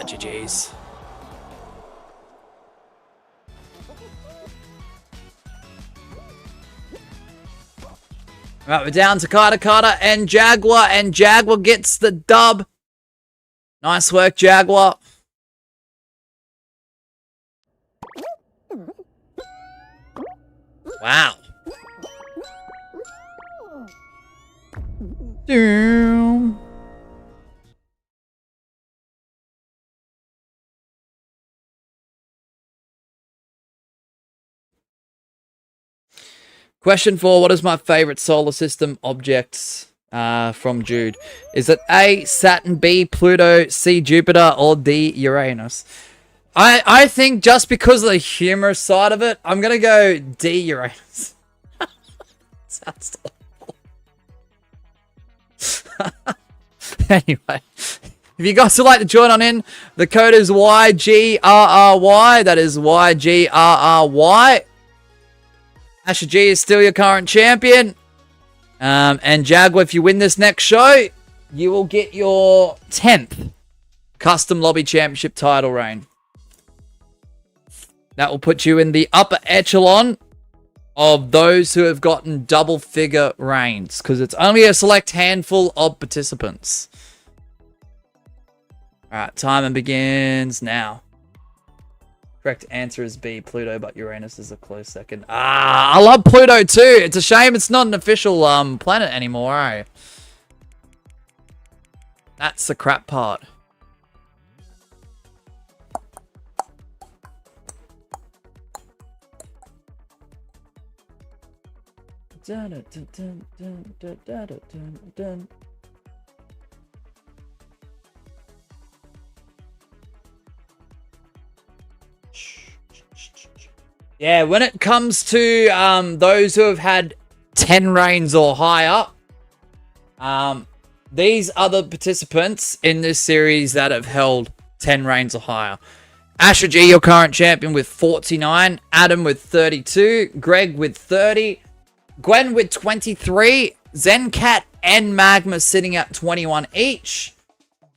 GG's. Right, we're down to Carter and Jaguar, and Jaguar gets the dub. Nice work, Jaguar. Wow. Damn. Question 4. What is my favorite solar system objects? From Jude. Is it A, Saturn, B, Pluto, C, Jupiter, or D, Uranus? I think just because of the humorous side of it, I'm going to go D, Uranus. Sounds awful. Anyway, if you guys would like to join on in, the code is YGRRY. That is YGRRY. Asher G is still your current champion. And Jaguar, if you win this next show, you will get your 10th Custom Lobby Championship title reign. That will put you in the upper echelon of those who have gotten double figure reigns, because it's only a select handful of participants. Alright, timer begins now. Correct answer is B, Pluto, but Uranus is a close second. I love Pluto too. It's a shame it's not an official planet anymore, eh? That's the crap part. Dun, dun, dun, dun, dun, dun, dun, dun. Yeah, when it comes to those who have had 10 reigns or higher, these are the participants in this series that have held 10 reigns or higher. Asher G, your current champion, with 49. Adam with 32. Greg with 30. Gwen with 23. Zencat and Magma sitting at 21 each.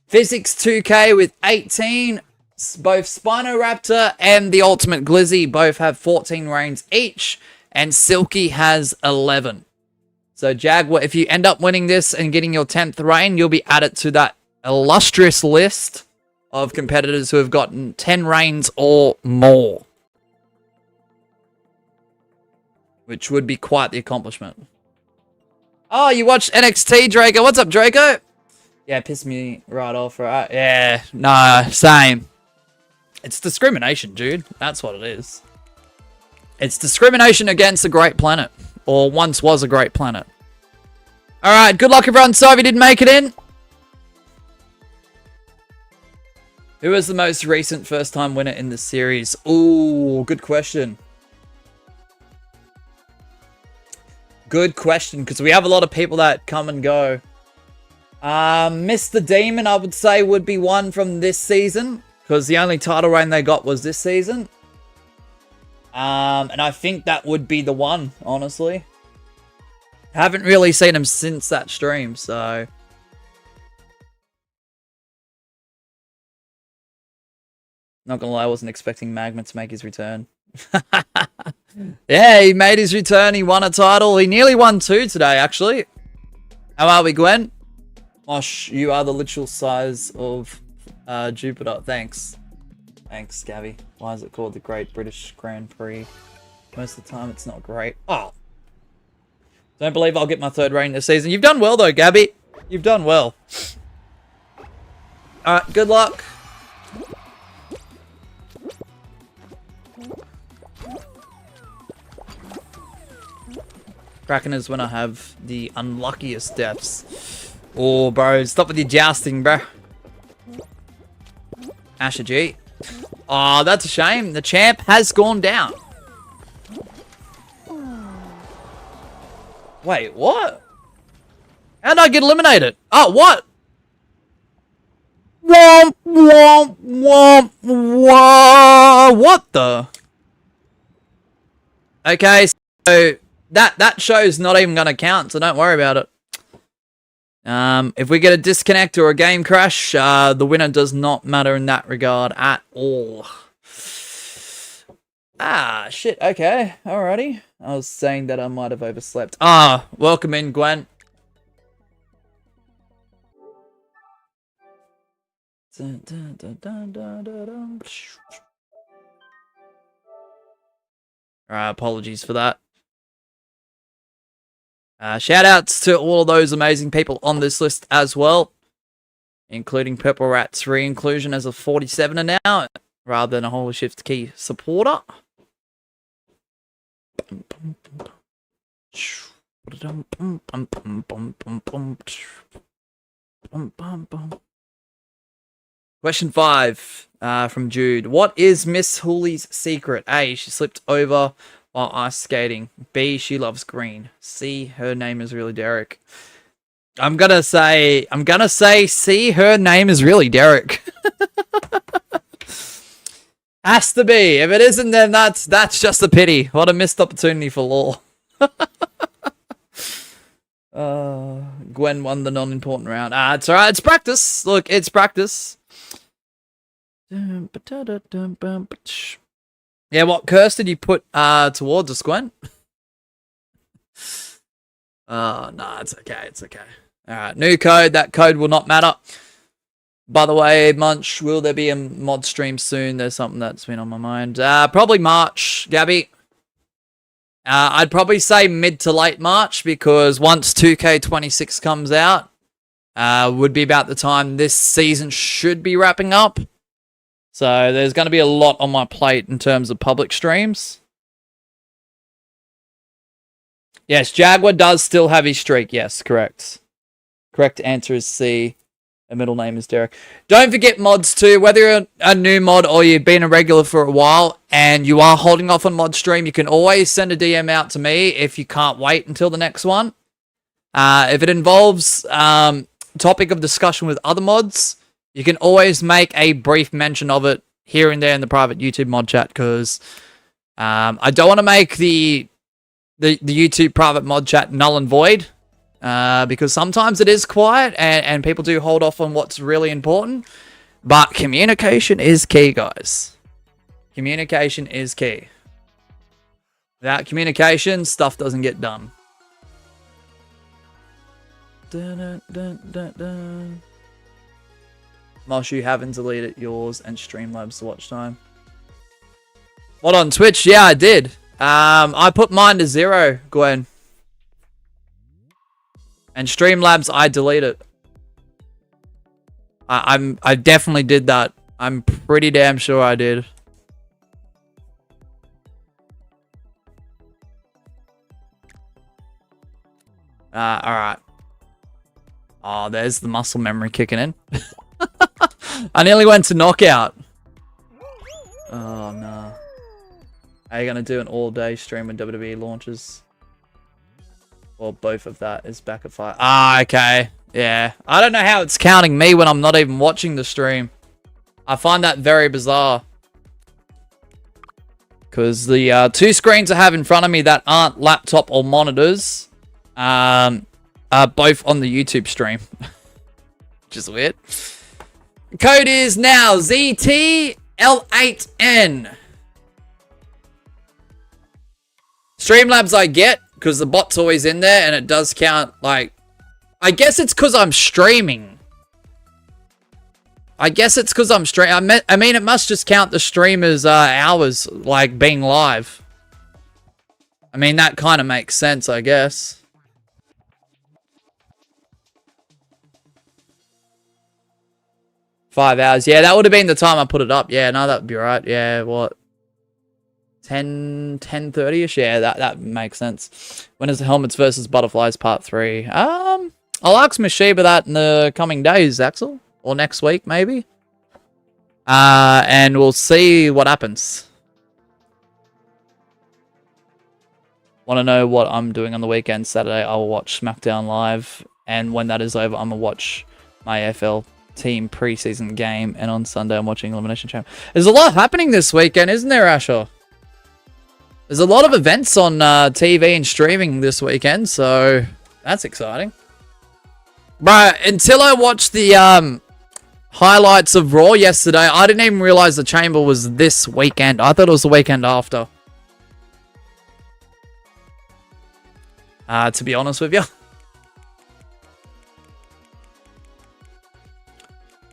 Physics 2K with 18. Both Spinoraptor and the Ultimate Glizzy both have 14 reigns each. And Silky has 11. So Jaguar, if you end up winning this and getting your 10th reign, you'll be added to that illustrious list of competitors who have gotten 10 reigns or more. Which would be quite the accomplishment. Oh, you watched NXT, Draco. What's up, Draco? Yeah, pissed me right off, right? Yeah, no, same. It's discrimination, dude. That's what it is. It's discrimination against a great planet. Or once was a great planet. Alright, good luck, everyone. Sorry if you didn't make it in. Who was the most recent first-time winner in the series? Ooh, good question. Good question, because we have a lot of people that come and go. Mr. Demon, I would say, would be one from this season, because the only title reign they got was this season. And I think that would be the one, honestly. Haven't really seen him since that stream, so... Not gonna lie, I wasn't expecting Magma to make his return. Yeah, he made his return. He won a title. He nearly won 2 today, actually. How are we, Gwen? Mosh, you are the literal size of Jupiter. Thanks. Thanks, Gabby. Why is it called the Great British Grand Prix? Most of the time, it's not great. Oh. Don't believe I'll get my 3rd reign this season. You've done well, though, Gabby. You've done well. Alright, good luck. Kraken is when I have the unluckiest deaths. Oh, bro. Stop with your jousting, bro. Asher G. Oh, that's a shame. The champ has gone down. Wait, what? How did I get eliminated? Oh, what? Womp, womp, womp, womp. What the? Okay, so that show's not even going to count, so don't worry about it. If we get a disconnect or a game crash, the winner does not matter in that regard at all. Ah, shit, okay, alrighty. I was saying that I might have overslept. Ah, welcome in, Gwen. Alright, apologies for that. Shout outs to all of those amazing people on this list as well, including Purple Rat's re-inclusion as a 47er now, rather than a Holy Shift Key supporter. Question 5 from Jude. What is Miss Hooley's secret? A, she slipped over while ice skating. B, she loves green. C, her name is really Derek. I'm gonna say C, her name is really Derek. Has to be. If it isn't, then that's just a pity. What a missed opportunity for lore. Gwen won the non-important round. It's alright, it's practice. Look, it's practice. Yeah, what curse did you put towards us, Gwen? No, it's okay, it's okay. Alright, new code. That code will not matter. By the way, Munch, will there be a mod stream soon? There's something that's been on my mind. Probably March, Gabby. I'd probably say mid to late March, because once 2K26 comes out, would be about the time this season should be wrapping up. So there's going to be a lot on my plate in terms of public streams. Yes, Jaguar does still have his streak. Yes, correct. Correct answer is C. Her middle name is Derek. Don't forget mods too. Whether you're a new mod or you've been a regular for a while and you are holding off on mod stream, you can always send a DM out to me if you can't wait until the next one. If it involves topic of discussion with other mods, you can always make a brief mention of it here and there in the private YouTube mod chat, because I don't want to make the YouTube private mod chat null and void. Because sometimes it is quiet and people do hold off on what's really important. But communication is key, guys. Communication is key. Without communication, stuff doesn't get done. Mosh, you haven't deleted yours and Streamlabs to watch time. What, on Twitch? Yeah, I did. I put mine to 0, Gwen. And Streamlabs, I deleted. I definitely did that. I'm pretty damn sure I did. Alright. Oh, there's the muscle memory kicking in. I nearly went to knockout. Oh, no. Are you going to do an all-day stream when WWE launches? Well, both of that is back at 5. Okay. Yeah. I don't know how it's counting me when I'm not even watching the stream. I find that very bizarre. Because the 2 screens I have in front of me that aren't laptop or monitors are both on the YouTube stream. Which is weird. Code is now ZTL8N. Streamlabs I get, because the bot's always in there, and it does count, like... I guess it's because I'm streaming. I mean, it must just count the streamer's hours, like, being live. I mean, that kind of makes sense, I guess. Five hours. Yeah, that would have been the time I put it up. Yeah, no, that would be right. Yeah, what? 10:30ish. Yeah, that makes sense. When is the Helmets versus Butterflies Part 3? I'll ask Miss Sheba that in the coming days, Axel, or next week maybe. And we'll see what happens. Want to know what I'm doing on the weekend? Saturday, I will watch SmackDown Live, and when that is over, I'm gonna watch my FL team preseason game, and on Sunday I'm watching Elimination Chamber. There's a lot happening this weekend, isn't there, Asher? There's a lot of events on TV and streaming this weekend, so that's exciting. Bro, until I watched the highlights of Raw yesterday, I didn't even realize the Chamber was this weekend. I thought it was the weekend after. To be honest with you.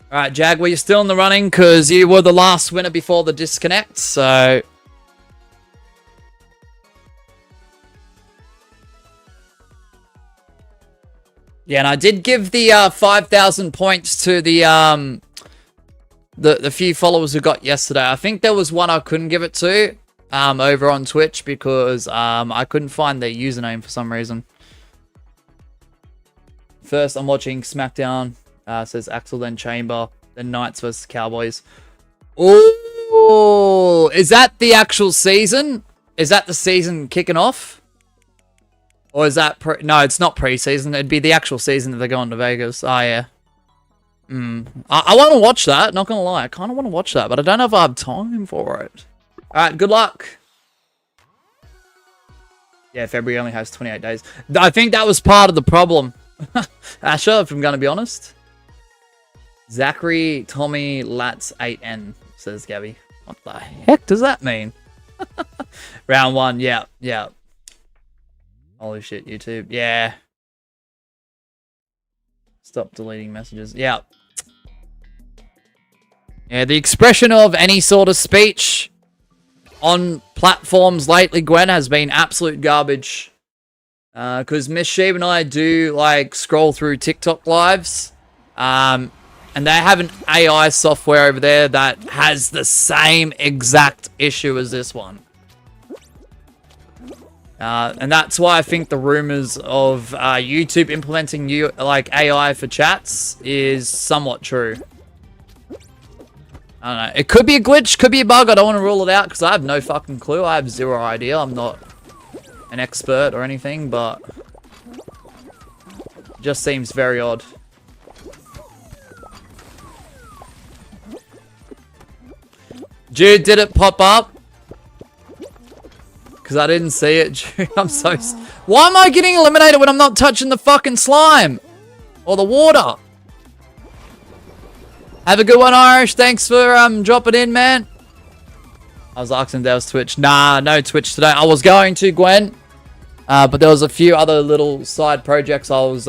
Alright, Jaguar, you're still in the running because you were the last winner before the disconnect, so... Yeah, and I did give the 5,000 points to the few followers who got yesterday. I think there was one I couldn't give it to. over on Twitch because I couldn't find their username for some reason. First, I'm watching SmackDown. Says Axel, then Chamber, then Knights versus Cowboys. Oh, is that the actual season? Is that the season kicking off? Or is that no, it's not pre-season. It'd be the actual season that they're going to Vegas. Oh, yeah. I want to watch that. Not going to lie. I kind of want to watch that, but I don't know if I have time for it. All right, good luck. Yeah, February only has 28 days. I think that was part of the problem. Asher, if I'm going to be honest. Zachary Tommy Lats 8N, says Gabby. What the heck does that mean? Round 1, yeah. Holy shit, YouTube. Yeah. Stop deleting messages. Yeah. Yeah, the expression of any sort of speech on platforms lately, Gwen, has been absolute garbage. Because Miss Sheeb and I do, like, scroll through TikTok lives. And they have an AI software over there that has the same exact issue as this one. And that's why I think the rumors of YouTube implementing AI for chats is somewhat true. I don't know. It could be a glitch, could be a bug. I don't want to rule it out because I have no fucking clue. I have zero idea. I'm not an expert or anything, but it just seems very odd. Jude, did it pop up? Because I didn't see it, Jude. I'm so... Why am I getting eliminated when I'm not touching the fucking slime? Or the water? Have a good one, Irish. Thanks for dropping in, man. I was asking if there was Twitch. Nah, no Twitch today. I was going to, Gwen. But there was a few other little side projects I was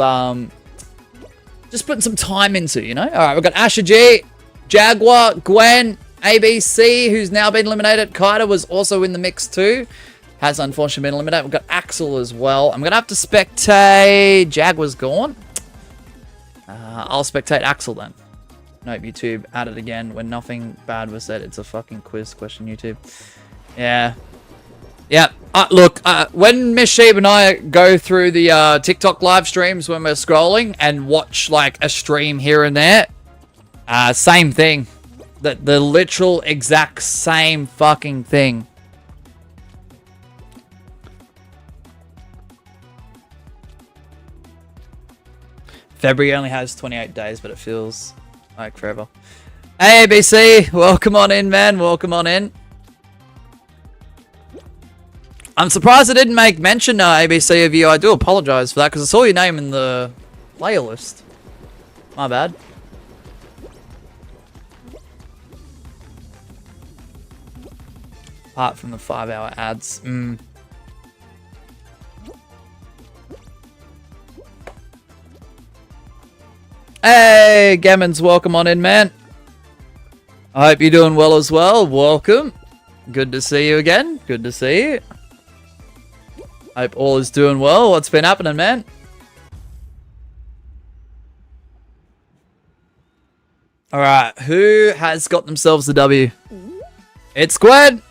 just putting some time into, you know? Alright, we've got Asher G, Jaguar, Gwen, ABC, who's now been eliminated. Kaida was also in the mix too. Has unfortunately been eliminated. We've got Axel as well. I'm going to have to spectate... Jaguar's gone. I'll spectate Axel then. Nope, YouTube, at it again. When nothing bad was said, it's a fucking quiz question, YouTube. Yeah. Yeah. Look, when Miss Sheeb and I go through the TikTok live streams when we're scrolling and watch like a stream here and there, same thing. The literal exact same fucking thing. February only has 28 days, but it feels like forever. Hey, ABC, welcome on in, man. Welcome on in. I'm surprised I didn't make mention, ABC, of you. I do apologize for that, because I saw your name in the player list. My bad. Apart from the 5-hour ads. Hey, Gammons, welcome on in, man. I hope you're doing well as well. Welcome. Good to see you again. Good to see you. Hope all is doing well. What's been happening, man? Alright, who has got themselves the W? It's Gwen!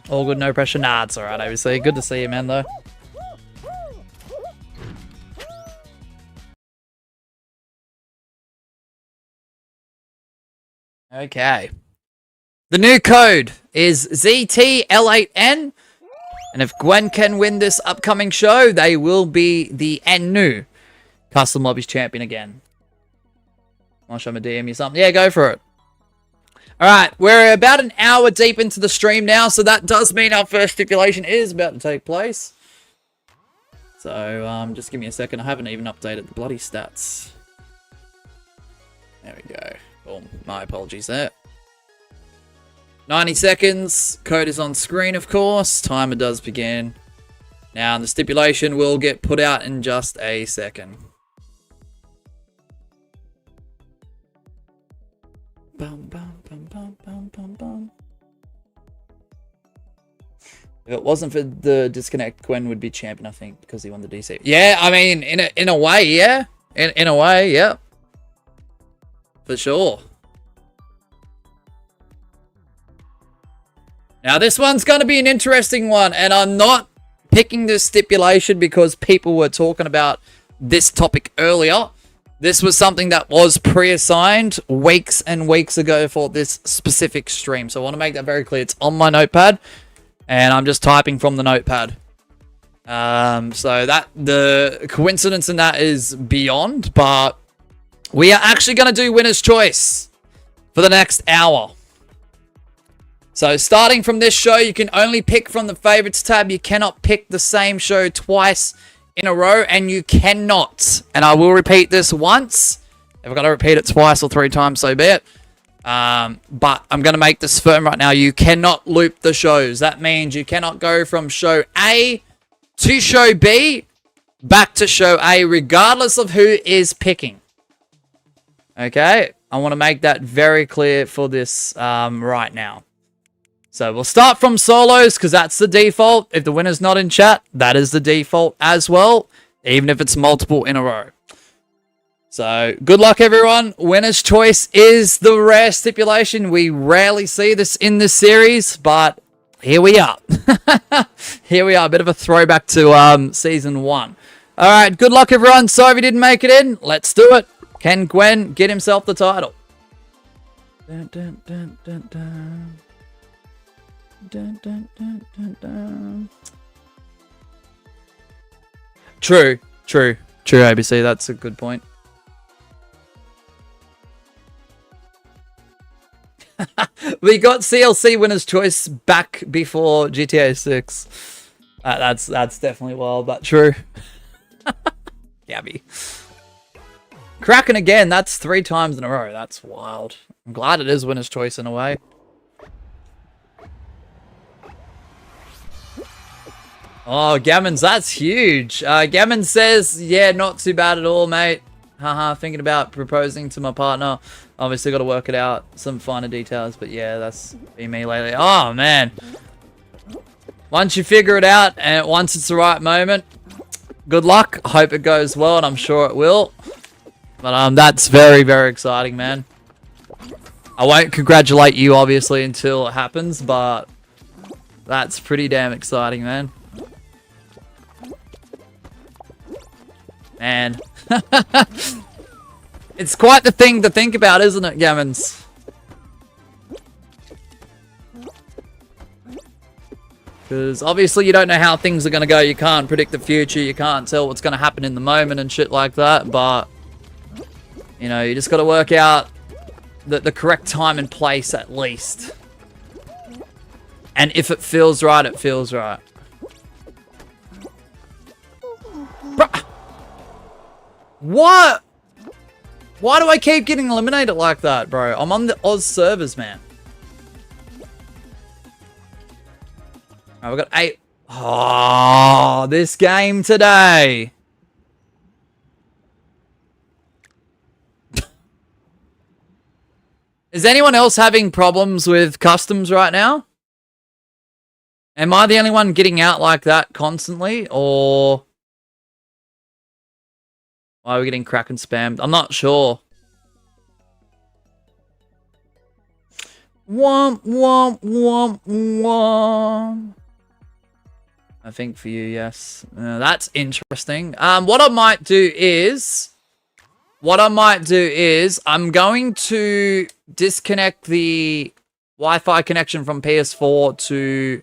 All good, no pressure. Nah, it's alright, obviously. Good to see you, man, though. Okay. The new code is ZTL8N. And if Gwen can win this upcoming show, they will be the new Custom Lobbies champion again. I'll show me DM you something. Yeah, go for it. Alright, we're about an hour deep into the stream now, so that does mean our first stipulation is about to take place. So, just give me a second. I haven't even updated the bloody stats. There we go. Boom. My apologies there. 90 seconds. Code is on screen, of course. Timer does begin. Now, the stipulation will get put out in just a second. Bum, bum, bum, bum, bum, bum, bum. If it wasn't for the disconnect, Gwen would be champion, I think, because he won the DC. Yeah, I mean, in a way, yeah. In a way, yeah. For sure. Now, this one's going to be an interesting one, and I'm not picking this stipulation because people were talking about this topic earlier. This was something that was pre-assigned weeks and weeks ago for this specific stream. So I want to make that very clear. It's on my notepad, and I'm just typing from the notepad. So that the coincidence in that is beyond, but we are actually going to do winner's choice for the next hour. So starting from this show, you can only pick from the favorites tab. You cannot pick the same show twice in a row, and you cannot, and I will repeat this once. If I've got to repeat it twice or 3 times, so be it. But I'm going to make this firm right now. You cannot loop the shows. That means you cannot go from show A to show B, back to show A, regardless of who is picking. Okay? I want to make that very clear for this right now. So we'll start from solos because that's the default. If the winner's not in chat, that is the default as well, even if it's multiple in a row. So good luck, everyone. Winner's choice is the rare stipulation. We rarely see this in this series, but here we are. Here we are. A bit of a throwback to season 1. All right. Good luck, everyone. Sorry if you didn't make it in. Let's do it. Can Gwen get himself the title? Dun, dun, dun, dun, dun. Dun, dun, dun, dun, dun. True, ABC. That's a good point. We got CLC winner's choice back before GTA 6. That's definitely wild, but true. Gabby. Kraken again. That's 3 times in a row. That's wild. I'm glad it is winner's choice in a way. Oh, Gammons, that's huge. Gammon says, yeah, not too bad at all, mate. Haha, thinking about proposing to my partner. Obviously got to work it out. Some finer details, but yeah, that's been me lately. Oh, man. Once you figure it out, and once it's the right moment, good luck. I hope it goes well, and I'm sure it will. But that's very, very exciting, man. I won't congratulate you, obviously, until it happens, but that's pretty damn exciting, man. Man. It's quite the thing to think about, isn't it, Gammons? Because obviously you don't know how things are going to go. You can't predict the future. You can't tell what's going to happen in the moment and shit like that. But, you know, you just got to work out the correct time and place at least. And if it feels right, it feels right. Bruh. What? Why do I keep getting eliminated like that, bro? I'm on the Oz servers, man. Alright, we've got 8. Oh, this game today. Is anyone else having problems with customs right now? Am I the only one getting out like that constantly, or why are we getting Kraken spammed? I'm not sure. Womp, womp, womp, womp. I think for you, yes. That's interesting. What I might do is I'm going to disconnect the Wi-Fi connection from PS4 to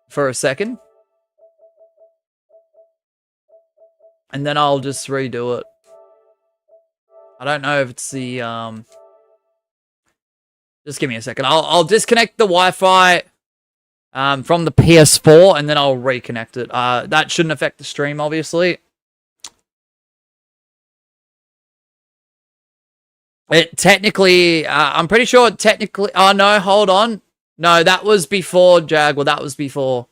for a second. And then I'll just redo it. I don't know if it's the just give me a second. I'll disconnect the Wi-Fi from the PS4 and then I'll reconnect it. That shouldn't affect the stream, obviously. It technically, I'm pretty sure it technically. Oh no, hold on. No, that was before Jag. Well, that was before.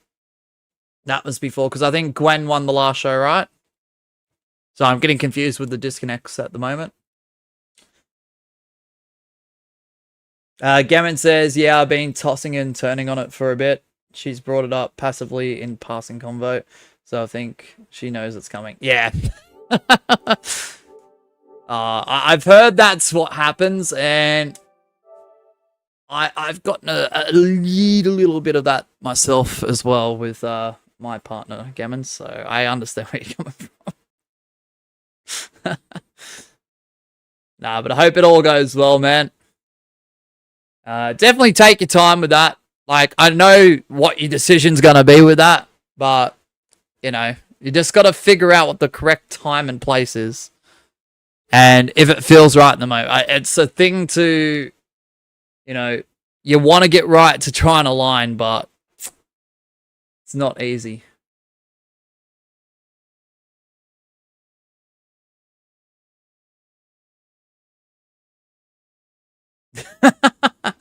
That was before because I think Gwen won the last show, right? So I'm getting confused with the disconnects at the moment. Gammon says, yeah, I've been tossing and turning on it for a bit. She's brought it up passively in passing convo. So I think she knows it's coming. Yeah. I've heard that's what happens. And I've gotten a little bit of that myself as well with my partner Gammon, so I understand where you're coming from. Nah, but I hope it all goes well, man. Definitely take your time with that. Like, I know what your decision's gonna be with that, but you know, you just gotta figure out what the correct time and place is, and if it feels right in the moment. It's a thing to, you know, you want to get right to try and align, but it's not easy.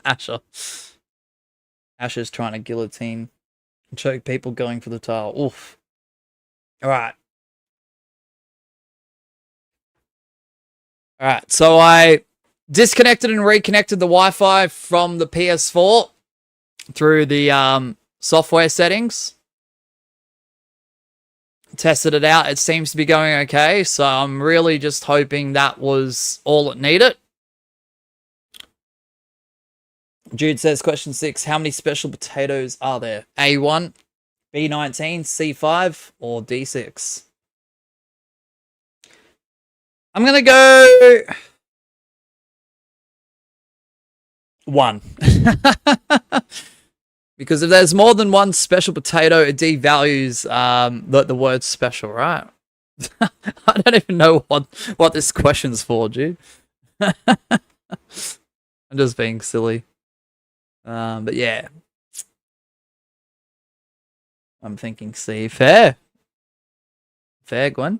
Asher. Asher's trying to guillotine and choke people going for the tail. Oof. Alright. Alright, so I disconnected and reconnected the Wi-Fi from the PS4 through the software settings. Tested it out. It seems to be going okay, so I'm really just hoping that was all it needed. Jude says, question 6, how many special potatoes are there? A1, B19, C5, or D6? I'm going to go 1. Because if there's more than one special potato, it devalues the word special, right? I don't even know what this question's for, dude. I'm just being silly. But yeah. I'm thinking C. Fair. Fair, Gwen.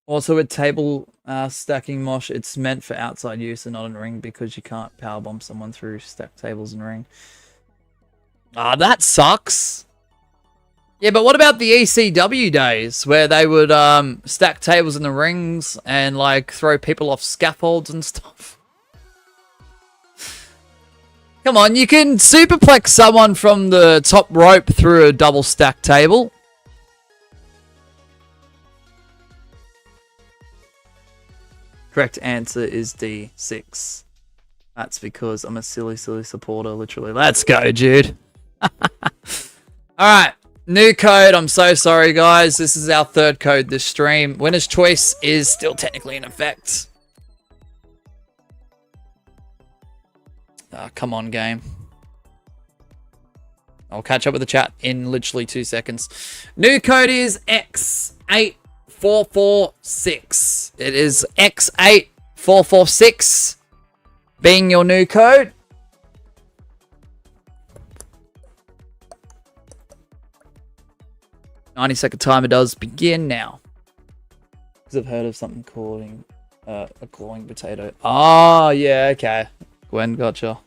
Also, with table stacking mosh, it's meant for outside use and not in ring because you can't powerbomb someone through stacked tables in ring. Ah, that sucks. Yeah, but what about the ECW days where they would stack tables in the rings and like throw people off scaffolds and stuff? Come on, you can superplex someone from the top rope through a double stack table. Correct answer is D6. That's because I'm a silly supporter, literally. Let's go, dude. Alright, new code. I'm so sorry, guys. This is our third code this stream. Winner's choice is still technically in effect. Come on, game. I'll catch up with the chat in literally 2 seconds. New code is X8446. It is X8446 being your new code. "90-second timer does begin now." Because I've heard of something calling a clawing potato. Oh, yeah, okay. Gwen, gotcha.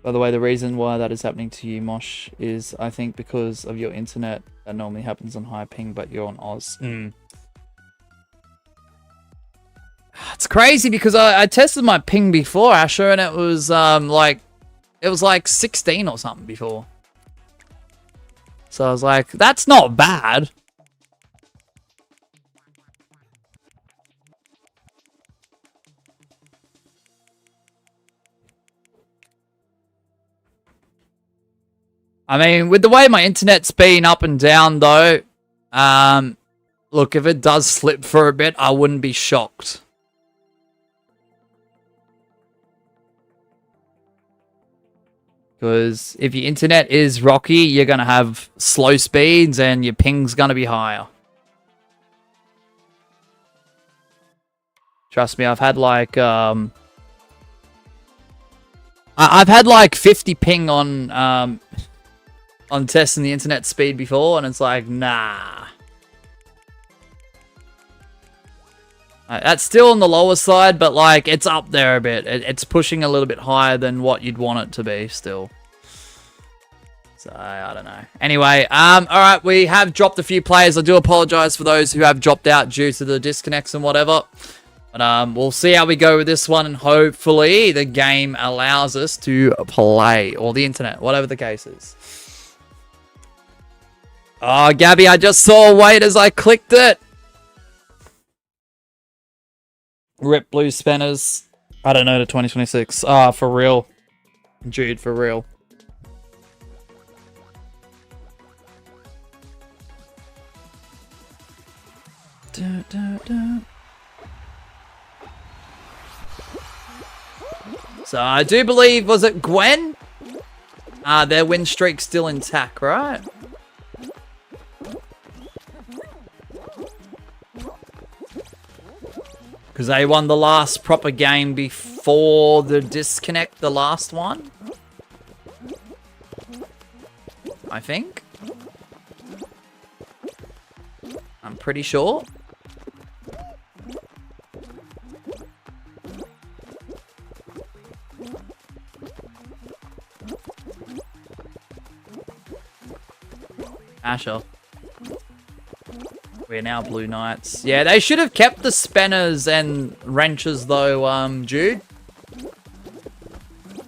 By the way, the reason why that is happening to you, Mosh, is I think because of your internet. That normally happens on high ping, but you're on Oz. It's crazy because I tested my ping before, Asher, and it was like 16 or something before. So I was like, that's not bad. I mean, with the way my internet's been up and down, though, look, if it does slip for a bit, I wouldn't be shocked. Because if your internet is rocky, you're going to have slow speeds and your ping's going to be higher. Trust me, I've had like... I've had like 50 ping on testing the internet speed before, and it's like, nah. That's still on the lower side, but like it's up there a bit. It's pushing a little bit higher than what you'd want it to be still. So I don't know. Anyway, all right, we have dropped a few players. I do apologize for those who have dropped out due to the disconnects and whatever. But we'll see how we go with this one, and hopefully the game allows us to play, or the internet, whatever the case is. Oh, Gabby, I just saw a wait as I clicked it. Rip blue spinners. I don't know, to 2026. Ah, for real. Jude, for real. Da, da, da. So I do believe, was it Gwen? Their win streak's still intact, right? Because they won the last proper game before the disconnect, the last one. I think. I'm pretty sure. Asher. We're now Blue Knights. Yeah, they should have kept the spanners and wrenches though, Jude.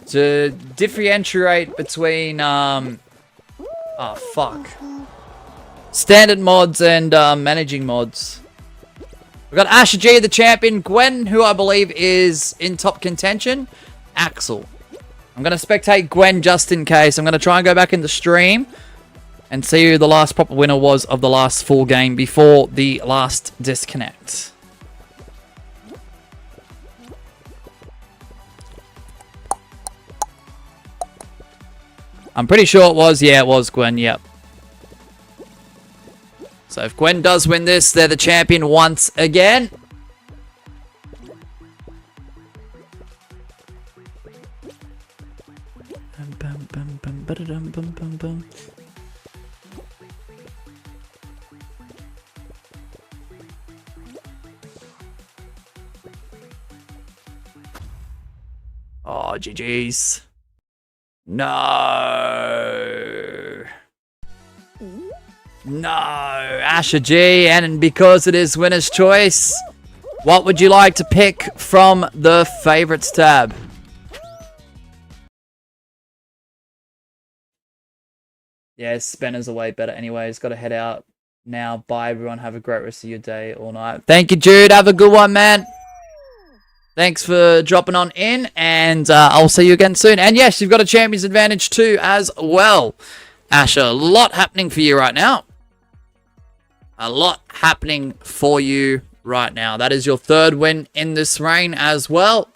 To differentiate between, oh, fuck. Standard mods and managing mods. We've got Asher G, the champion. Gwen, who I believe is in top contention. Axel. I'm going to spectate Gwen just in case. I'm going to try and go back in the stream and see who the last proper winner was of the last full game before the last disconnect. I'm pretty sure it was. Yeah, it was Gwen. Yep. So if Gwen does win this, they're the champion once again. Oh, GG's. No. No. Asher G, and because it is winner's choice, what would you like to pick from the favorites tab? Yeah, Spenner's are way better anyways. Got to head out now. Bye, everyone. Have a great rest of your day or night. Thank you, Jude. Have a good one, man. Thanks for dropping on in, and I'll see you again soon. And yes, you've got a Champions Advantage too as well. Asher, a lot happening for you right now. A lot happening for you right now. That is your third win in this reign as well.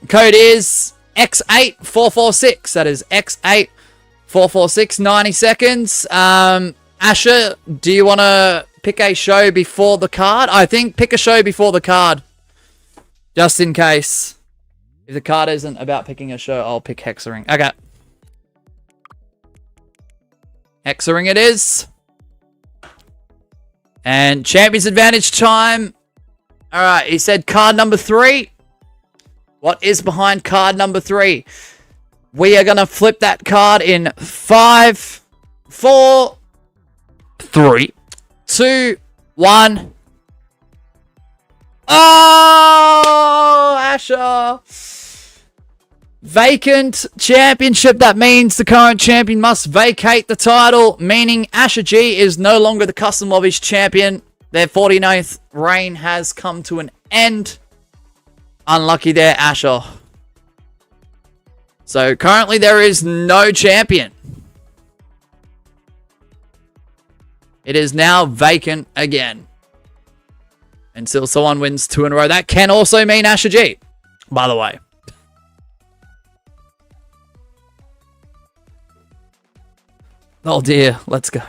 Code is X8446. That is X8446. 90 seconds. Asher, do you want to pick a show before the card? I think pick a show before the card. Just in case. If the card isn't about picking a show, I'll pick Hexering. Okay. Hexering it is. And Champions Advantage time. Alright, he said card number 3. What is behind card number 3? We are going to flip that card in 5, 4, 3, 2, 1. Oh, Asher. Vacant championship. That means the current champion must vacate the title, meaning Asher G is no longer the Custom Lobbies champion. Their 49th reign has come to an end. Unlucky there, Asher. So currently there is no champion. It is now vacant again. Until someone wins 2 in a row. That can also mean Asher G, by the way. Oh dear, let's go.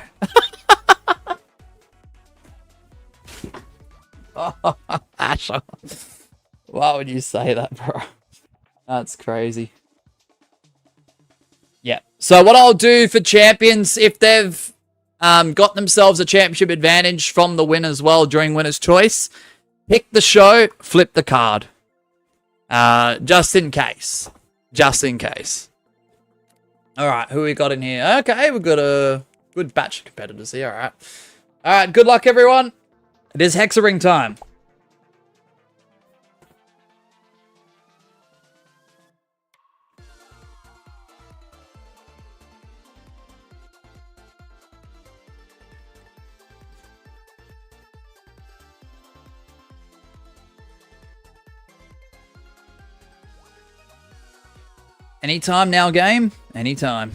Oh, Asher. Why would you say that, bro? That's crazy. Yeah. So what I'll do for champions, if they've got themselves a championship advantage from the win as well during winner's choice, pick the show, flip the card. Just in case. Just in case. Alright, who we got in here? Okay, we've got a good batch of competitors here. Alright. Alright, good luck, everyone. It is Hexering time. Anytime now, game. Anytime.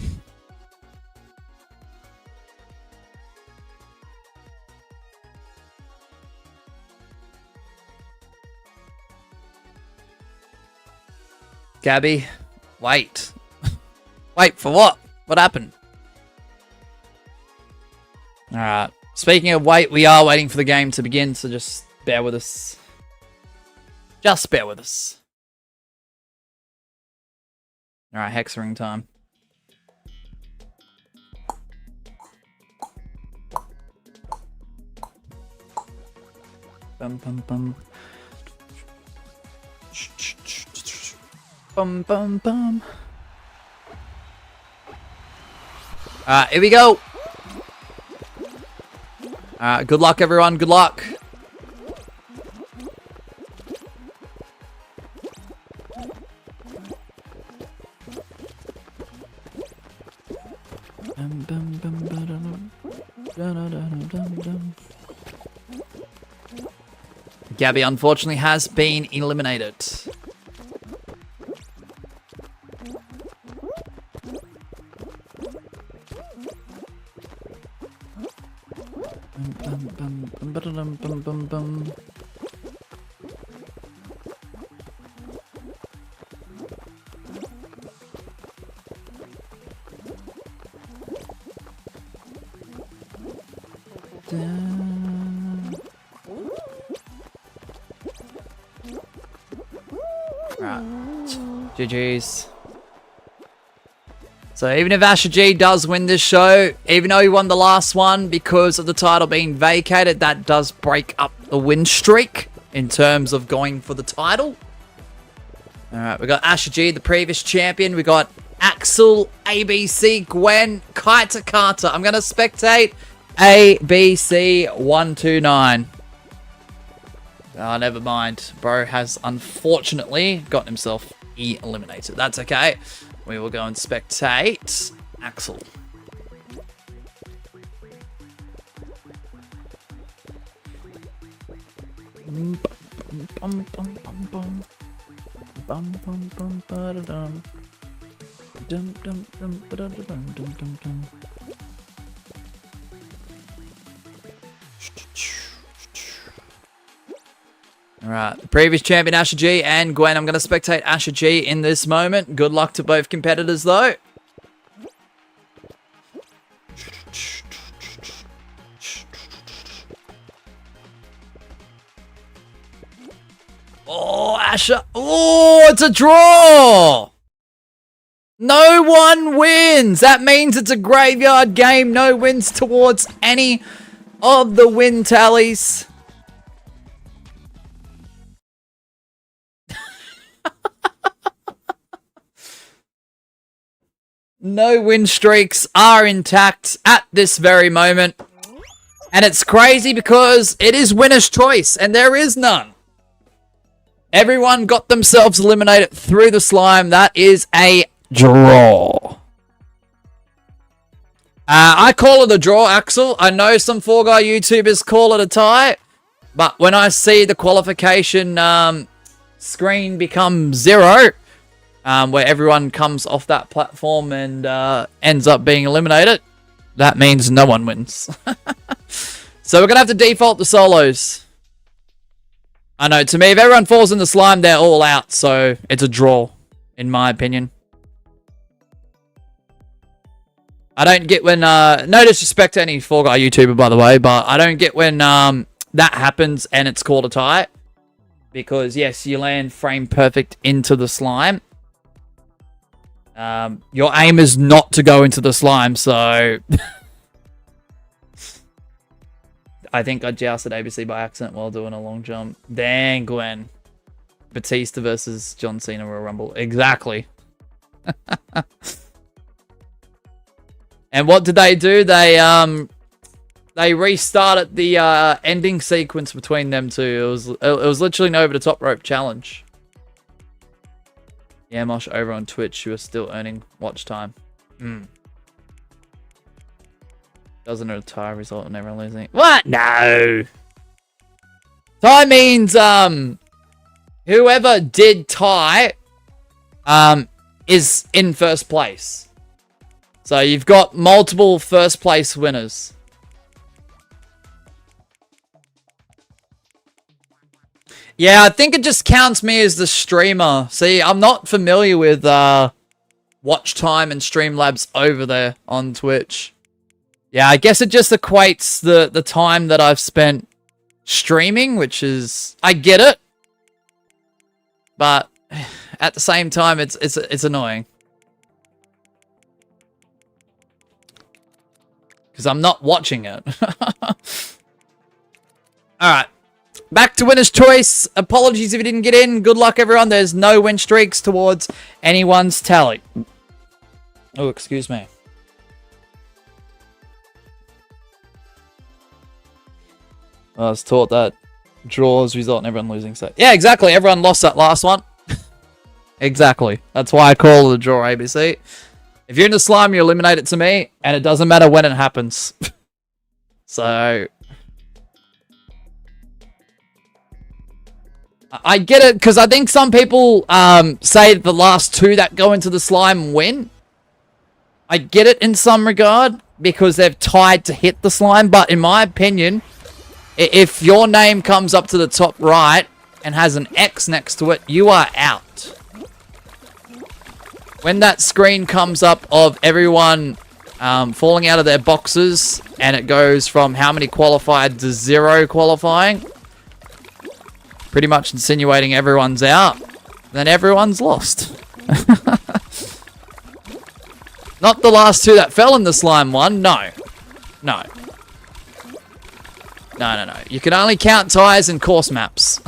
Gabby, wait. Wait, for what? What happened? Alright. Speaking of wait, we are waiting for the game to begin, so just bear with us. Just bear with us. Alright, hexering time. Bum bum bum. Bum bum bum. Alright, here we go. Alright, good luck everyone, good luck. Gabby unfortunately has been eliminated. Right. GG's. So even if Asher G does win this show, even though he won the last one because of the title being vacated, that does break up the win streak in terms of going for the title. Alright, we got Asher G, the previous champion. We got Axel, ABC, Gwen, Kaita Carter. I'm going to spectate ABC 129. Oh, never mind. Bro has unfortunately gotten himself eliminated. That's okay. We will go and spectate Axel. Alright, the previous champion Asher G and Gwen. I'm going to spectate Asher G in this moment. Good luck to both competitors though. Oh, Asher. Oh, it's a draw. No one wins. That means it's a graveyard game. No wins towards any of the win tallies. No win streaks are intact at this very moment. And it's crazy because it is winner's choice and there is none. Everyone got themselves eliminated through the slime. That is a draw. I call it a draw, Axel. I know some Fall Guy YouTubers call it a tie. But when I see the qualification screen become 0... where everyone comes off that platform and ends up being eliminated, that means no one wins. So we're going to have to default the solos. I know, to me, if everyone falls in the slime, they're all out. So it's a draw, in my opinion. I don't get when... no disrespect to any Fall Guy YouTuber, by the way, but I don't get when that happens and it's called a tie. Because, yes, you land frame perfect into the slime. Your aim is not to go into the slime, so... I think I jousted ABC by accident while doing a long jump. Dang, Gwen. Batista versus John Cena Royal Rumble. Exactly. And what did they do? They restarted the ending sequence between them two. It was literally an over the top rope challenge. Yeah, Mosh over on Twitch, you are still earning watch time. Doesn't a tie result in everyone losing? What? No! Tie means, whoever did tie, if is in first place. So you've got multiple first place winners. Yeah, I think it just counts me as the streamer. See, I'm not familiar with watch time and Streamlabs over there on Twitch. Yeah, I guess it just equates the time that I've spent streaming, which is... I get it. But at the same time, it's annoying. Because I'm not watching it. Alright. Back to winner's choice. Apologies if you didn't get in. Good luck, everyone. There's no win streaks towards anyone's tally. Oh, excuse me. I was taught that draws result in everyone losing. So yeah, exactly. Everyone lost that last one. Exactly. That's why I call it a draw, ABC. If you're in the slime, you eliminate it to me, and it doesn't matter when it happens. So... I get it, because I think some people say the last two that go into the slime win. I get it in some regard, because they've tied to hit the slime, but in my opinion, if your name comes up to the top right and has an X next to it, you are out. When that screen comes up of everyone falling out of their boxes, and it goes from how many qualified to 0 qualifying, pretty much insinuating everyone's out, then everyone's lost. Not the last two that fell in the slime one, no. No. No. You can only count ties and course maps.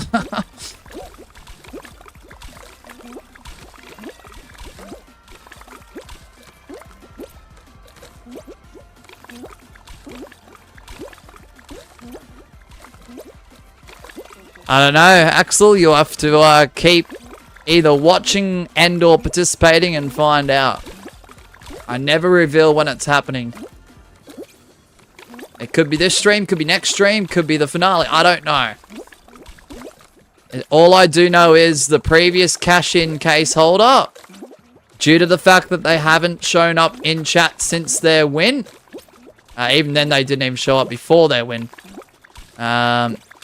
I don't know, Axel, you'll have to keep either watching and or participating and find out. I never reveal when it's happening. It could be this stream, could be next stream, could be the finale, I don't know. All I do know is the previous cash-in case holder, due to the fact that they haven't shown up in chat since their win, even then they didn't even show up before their win.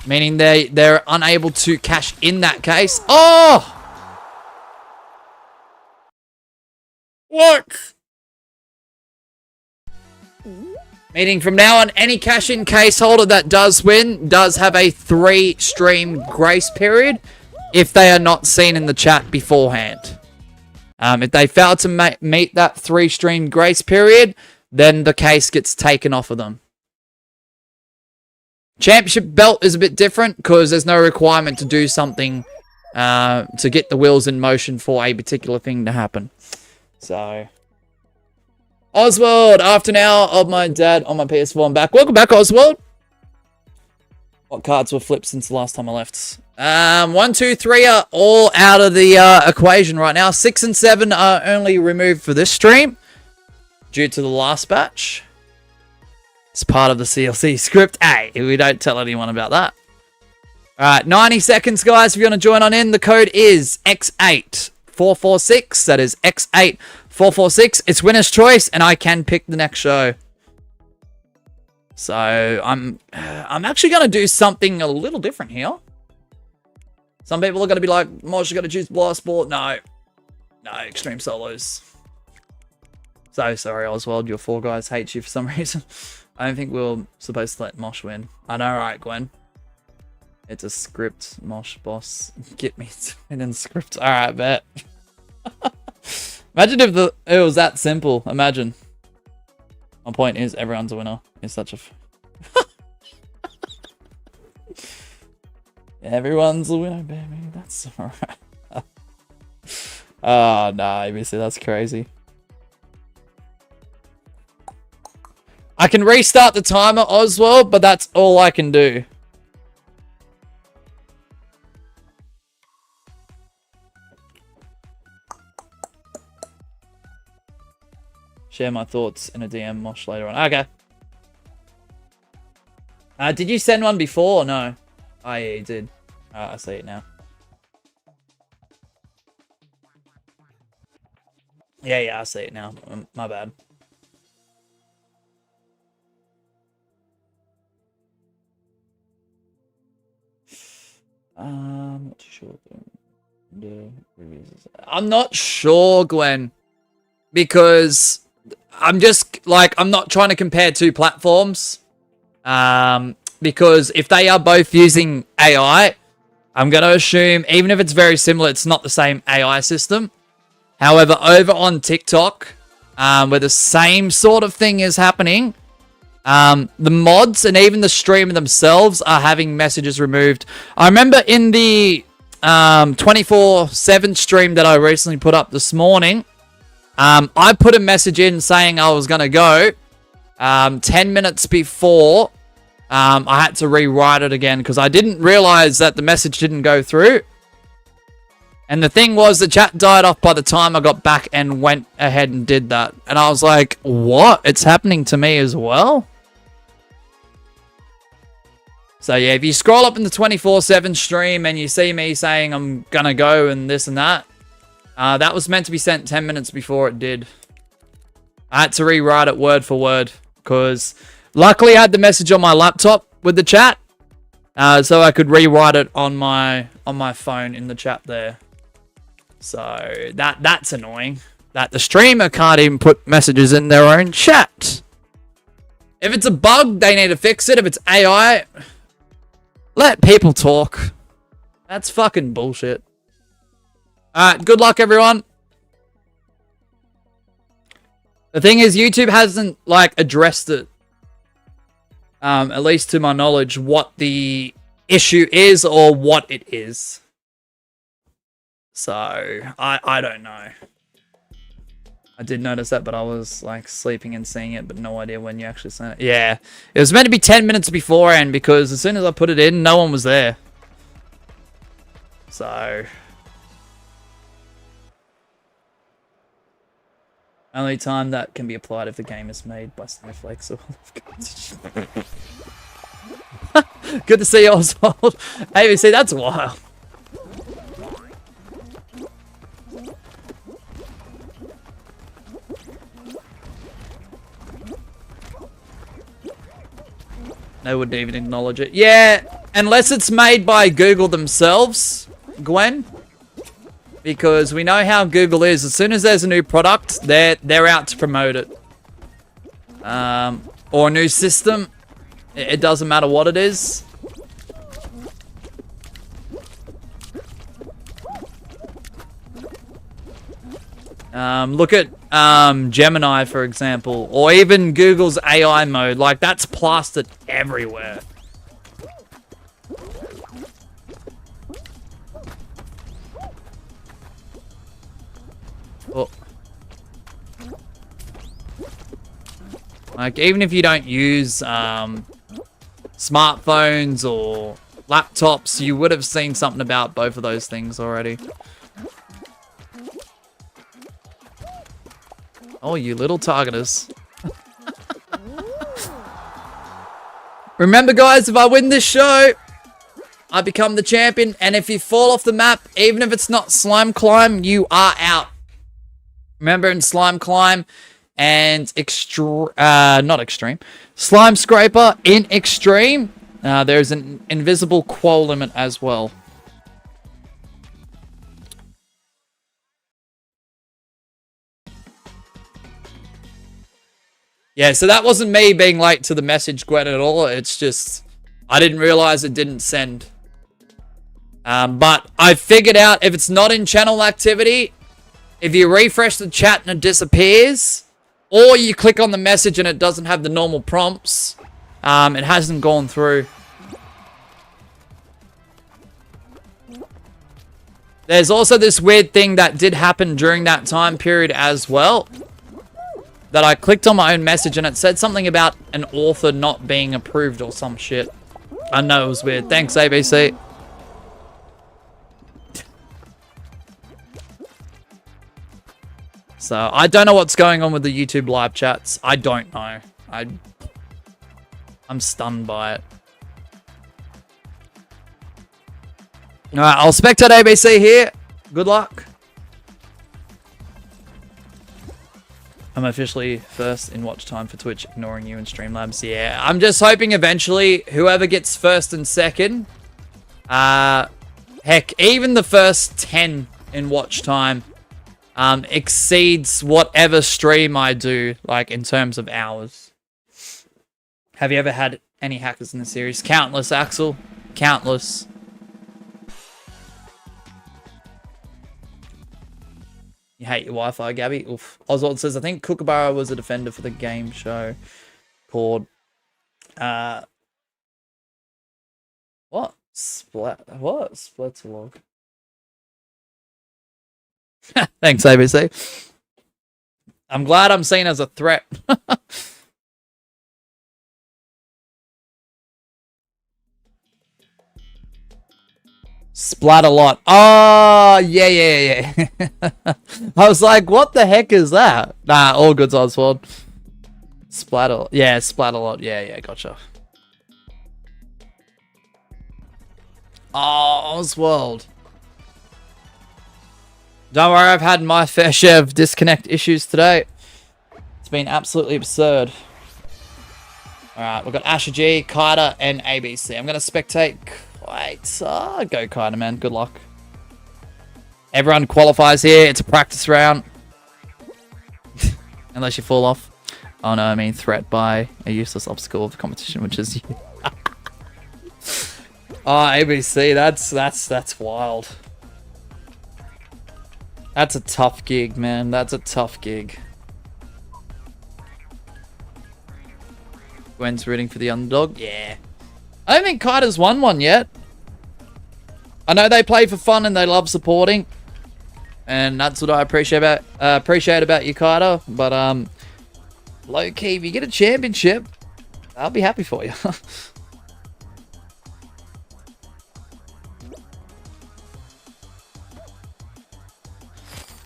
Meaning they're unable to cash in that case. Oh! What? Meaning from now on, any cash-in case holder that does win does have a 3-stream grace period if they are not seen in the chat beforehand. If they fail to meet that 3-stream grace period, then the case gets taken off of them. Championship belt is a bit different because there's no requirement to do something to get the wheels in motion for a particular thing to happen. So, Oswald, after an hour of my dad on my PS4, I'm back. Welcome back, Oswald. What cards were flipped since the last time I left? 1, 2, 3 are all out of the equation right now. 6 and 7 are only removed for this stream due to the last batch. It's part of the CLC script. Hey, we don't tell anyone about that. Alright, 90 seconds, guys. If you want to join on in, the code is X8446. That is X8446. It's winner's choice, and I can pick the next show. So, I'm actually going to do something a little different here. Some people are going to be like, Mosh, you got to choose Blast Sport. No, Extreme Solos. So sorry, Oswald. Your 4 guys hate you for some reason. I don't think we're supposed to let Mosh win. I know, right, Gwen? It's a script, Mosh boss. Get me to win in script. Alright, bet. Imagine if it was that simple. Imagine. My point is, everyone's a winner. It's such a... Everyone's a winner, baby. That's alright. Oh, nah, ABC, that's crazy. I can restart the timer, Oswald, but that's all I can do. Share my thoughts in a DM, Mosh, later on. Okay. Did you send one before or no? Oh, yeah, you did. I see it now. Yeah, I see it now. My bad. Not too sure. I'm not sure, Glenn, because I'm just like I'm not trying to compare two platforms. Because if they are both using AI, I'm going to assume even if it's very similar, it's not the same AI system. However, over on TikTok, where the same sort of thing is happening, the mods and even the streamer themselves are having messages removed. I remember in the 24/7 stream that I recently put up this morning, I put a message in saying I was going to go 10 minutes before I had to rewrite it again because I didn't realize that the message didn't go through. And the thing was, the chat died off by the time I got back and went ahead and did that. And I was like, what? It's happening to me as well? So yeah, if you scroll up in the 24/7 stream and you see me saying I'm going to go and this and that, that was meant to be sent 10 minutes before it did. I had to rewrite it word for word because luckily I had the message on my laptop with the chat. So I could rewrite it on my phone in the chat there. So that's annoying. That the streamer can't even put messages in their own chat. If it's a bug, they need to fix it. If it's AI, let people talk. That's fucking bullshit. Alright, good luck everyone. The thing is, YouTube hasn't like addressed it. At least to my knowledge, what the issue is or what it is. So, I don't know. I did notice that, but I was like sleeping and seeing it, but no idea when you actually sent it. Yeah, it was meant to be 10 minutes beforehand because as soon as I put it in, no one was there. So, only time that can be applied if the game is made by Snowflakes or Good to see you, Oswald. ABC, that's wild. They wouldn't even acknowledge it. Yeah, unless it's made by Google themselves, Gwen. Because we know how Google is. As soon as there's a new product, they're out to promote it. Or a new system. It doesn't matter what it is. Look at Gemini, for example, or even Google's AI mode. Like, that's plastered everywhere. Oh. Like, even if you don't use smartphones or laptops, you would have seen something about both of those things already. Oh, you little targeters. Remember, guys, if I win this show, I become the champion. And if you fall off the map, even if it's not Slime Climb, you are out. Remember, in Slime Climb and not Extreme, Slime Scraper in Extreme, there's an invisible qual limit as well. Yeah, so that wasn't me being late to the message, Gwen, at all. It's just, I didn't realize it didn't send. But I figured out if it's not in channel activity, if you refresh the chat and it disappears, or you click on the message and it doesn't have the normal prompts, it hasn't gone through. There's also this weird thing that did happen during that time period as well. That I clicked on my own message and it said something about an author not being approved or some shit. I know, it was weird. Thanks, ABC. So, I don't know what's going on with the YouTube live chats. I don't know. I'm stunned by it. Alright, I'll spectate ABC here. Good luck. I'm officially first in watch time for Twitch, ignoring you in Streamlabs. Yeah, I'm just hoping eventually whoever gets first and second, heck, even the first 10 in watch time, exceeds whatever stream I do, like in terms of hours. Have you ever had any hackers in the series? Countless, Axel. Countless. You hate your Wi-Fi, Gabby? Oof. Oswald says, I think Kookaburra was a defender for the game show called... What? What? Splatterlog. Thanks, ABC. I'm glad I'm seen as a threat. Splat a lot. Oh, yeah. I was like, what the heck is that? Nah, all good, Oswald. Splat a lot. Yeah, splat a lot. Yeah, gotcha. Oh, Oswald. Don't worry, I've had my fair share of disconnect issues today. It's been absolutely absurd. Alright, we've got Asher G, Carter, and ABC. I'm going to spectate... Wait, go Carter, man. Good luck. Everyone qualifies here. It's a practice round. Unless you fall off. Oh no, I mean threat by a useless obstacle of the competition, which is you. Oh, ABC, that's wild. That's a tough gig, man. That's a tough gig. Gwen's rooting for the underdog. Yeah. I don't think Carter's won one yet. I know they play for fun and they love supporting, and that's what I appreciate about you, Carter. But low key, if you get a championship, I'll be happy for you.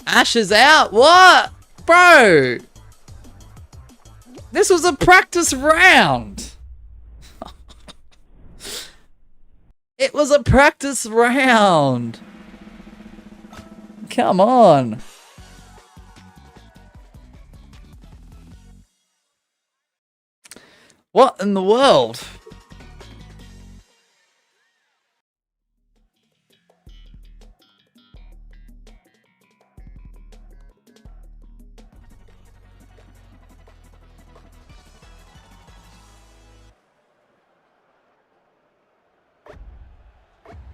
Ash is out. What, bro? This was a practice round. It was a practice round. Come on. What in the world?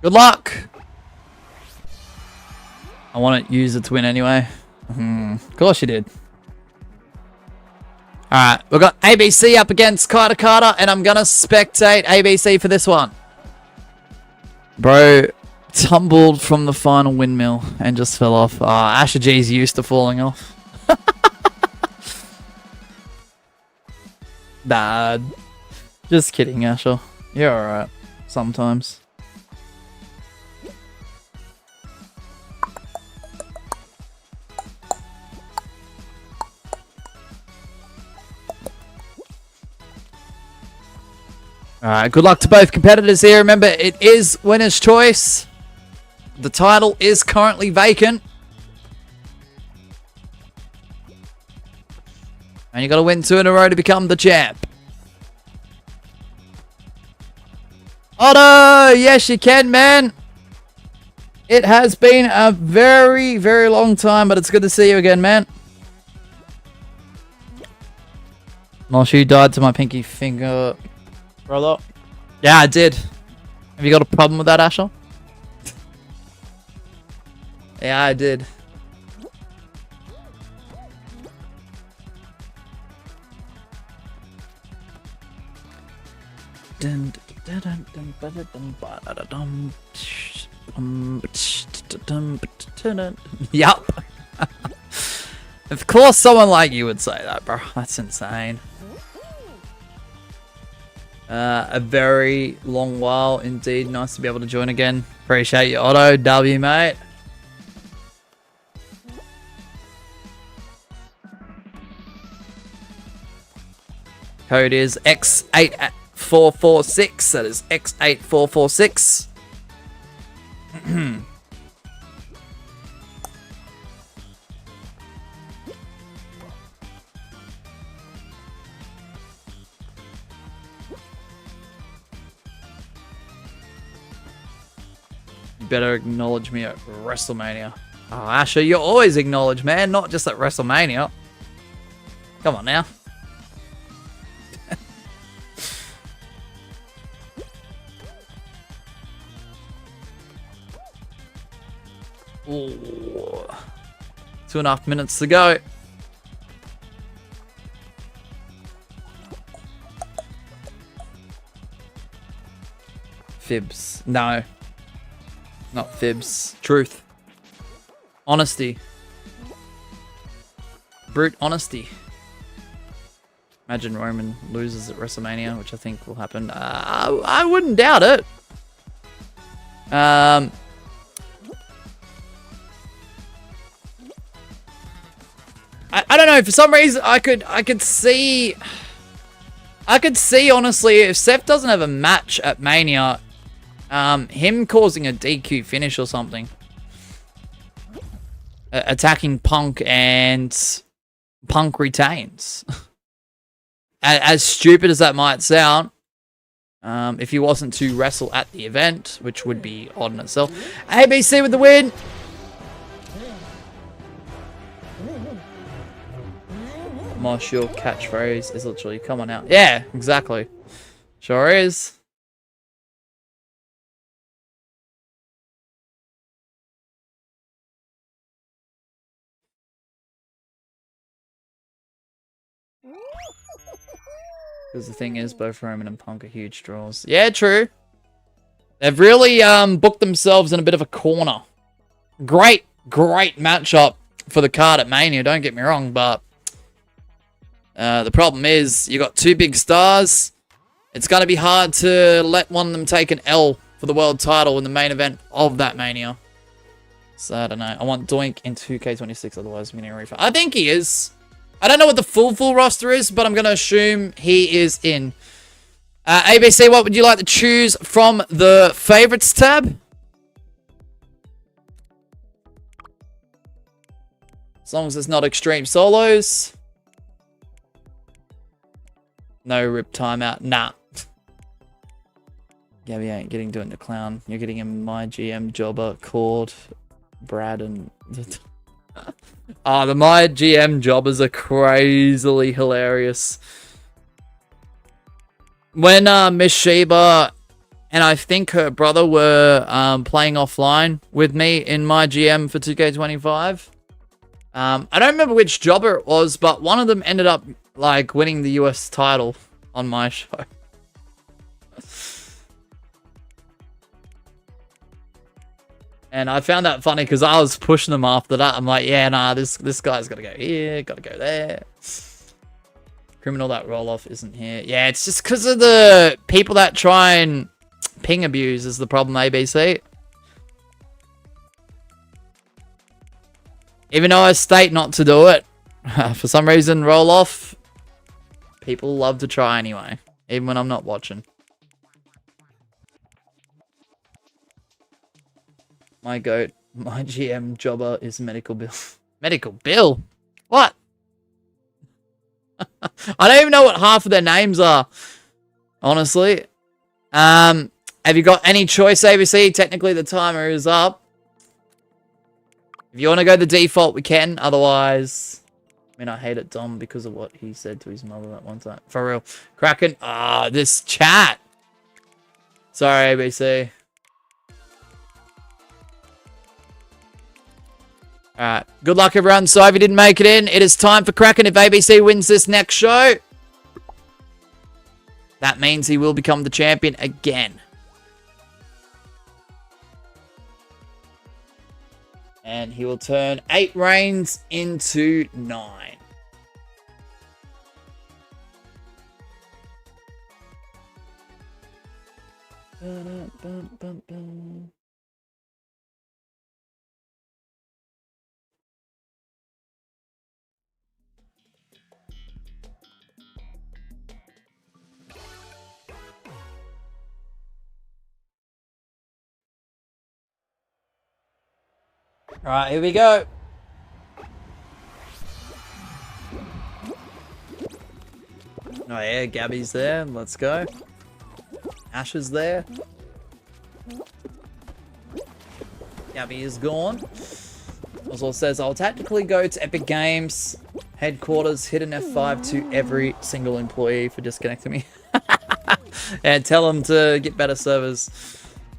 Good luck! I want to use it to win anyway. Of course you did. Alright, we've got ABC up against Carter, and I'm going to spectate ABC for this one. Bro tumbled from the final windmill and just fell off. Asher G's used to falling off. Bad. Just kidding, Asher. You're alright. Sometimes. Alright, good luck to both competitors here. Remember, it is winner's choice. The title is currently vacant. And you got to win 2 in a row to become the champ. Otto! Yes, you can, man. It has been a very, very long time, but it's good to see you again, man. Moshu died to my pinky finger. Brother. Yeah, I did. Have you got a problem with that, Asher? Yeah, I did. Yup. Of course someone like you would say that, bro. That's insane. A very long while indeed. Nice to be able to join again. Appreciate you, Otto. W, mate. Code is X8446. That is X8446. better acknowledge me at WrestleMania. Oh, Asher, you're always acknowledged, man. Not just at WrestleMania. Come on now. Ooh. 2.5 minutes to go. Fibs. No. Not fibs. Truth. Honesty. Brute honesty. Imagine Roman loses at WrestleMania, which I think will happen. I wouldn't doubt it. I don't know. For some reason, I could see honestly if Seth doesn't have a match at Mania, him causing a DQ finish or something, attacking Punk and Punk retains. As stupid as that might sound, if he wasn't to wrestle at the event, which would be odd in itself. ABC with the win. Mosh, your catchphrase is literally, come on out. Yeah, exactly. Sure is. Because the thing is, both Roman and Punk are huge draws. Yeah, true. They've really booked themselves in a bit of a corner. Great matchup for the card at Mania, don't get me wrong, but the problem is, you got two big stars. It's going to be hard to let one of them take an L for the world title in the main event of that Mania. So, I don't know. I want Doink in 2K26, otherwise I'm getting a refund. I think he is. I don't know what the full roster is, but I'm going to assume he is in. ABC, what would you like to choose from the favorites tab? As long as it's not extreme solos. No rip timeout. Nah. Gabby ain't getting doing the clown. You're getting him my GM jobber called Brad and... the my GM jobbers are crazily hilarious. When Miss Sheba and I think her brother were playing offline with me in my GM for 2K25. I don't remember which jobber it was, but one of them ended up like winning the US title on my show. And I found that funny because I was pushing them after that. I'm like, yeah, nah, this guy's got to go here, got to go there. Criminal, that roll-off isn't here. Yeah, it's just because of the people that try and ping abuse is the problem, ABC. Even though I state not to do it, for some reason, roll-off, people love to try anyway, even when I'm not watching. My goat, my GM jobber is medical bill. Medical bill? What? I don't even know what half of their names are, honestly. Have you got any choice, ABC? Technically, the timer is up. If you want to go the default, we can. Otherwise, I mean, I hate it, Dom, because of what he said to his mother that one time. For real. Kraken. This chat. Sorry, ABC. Alright, good luck everyone. So if you didn't make it in, it is time for Kraken. If ABC wins this next show, that means he will become the champion again. And he will turn 8 reigns into 9. Alright, here we go. Oh yeah, Gabby's there. Let's go. Ash is there. Gabby is gone. Oswald says, I'll tactically go to Epic Games headquarters, hit an F5 to every single employee for disconnecting me. And tell them to get better servers.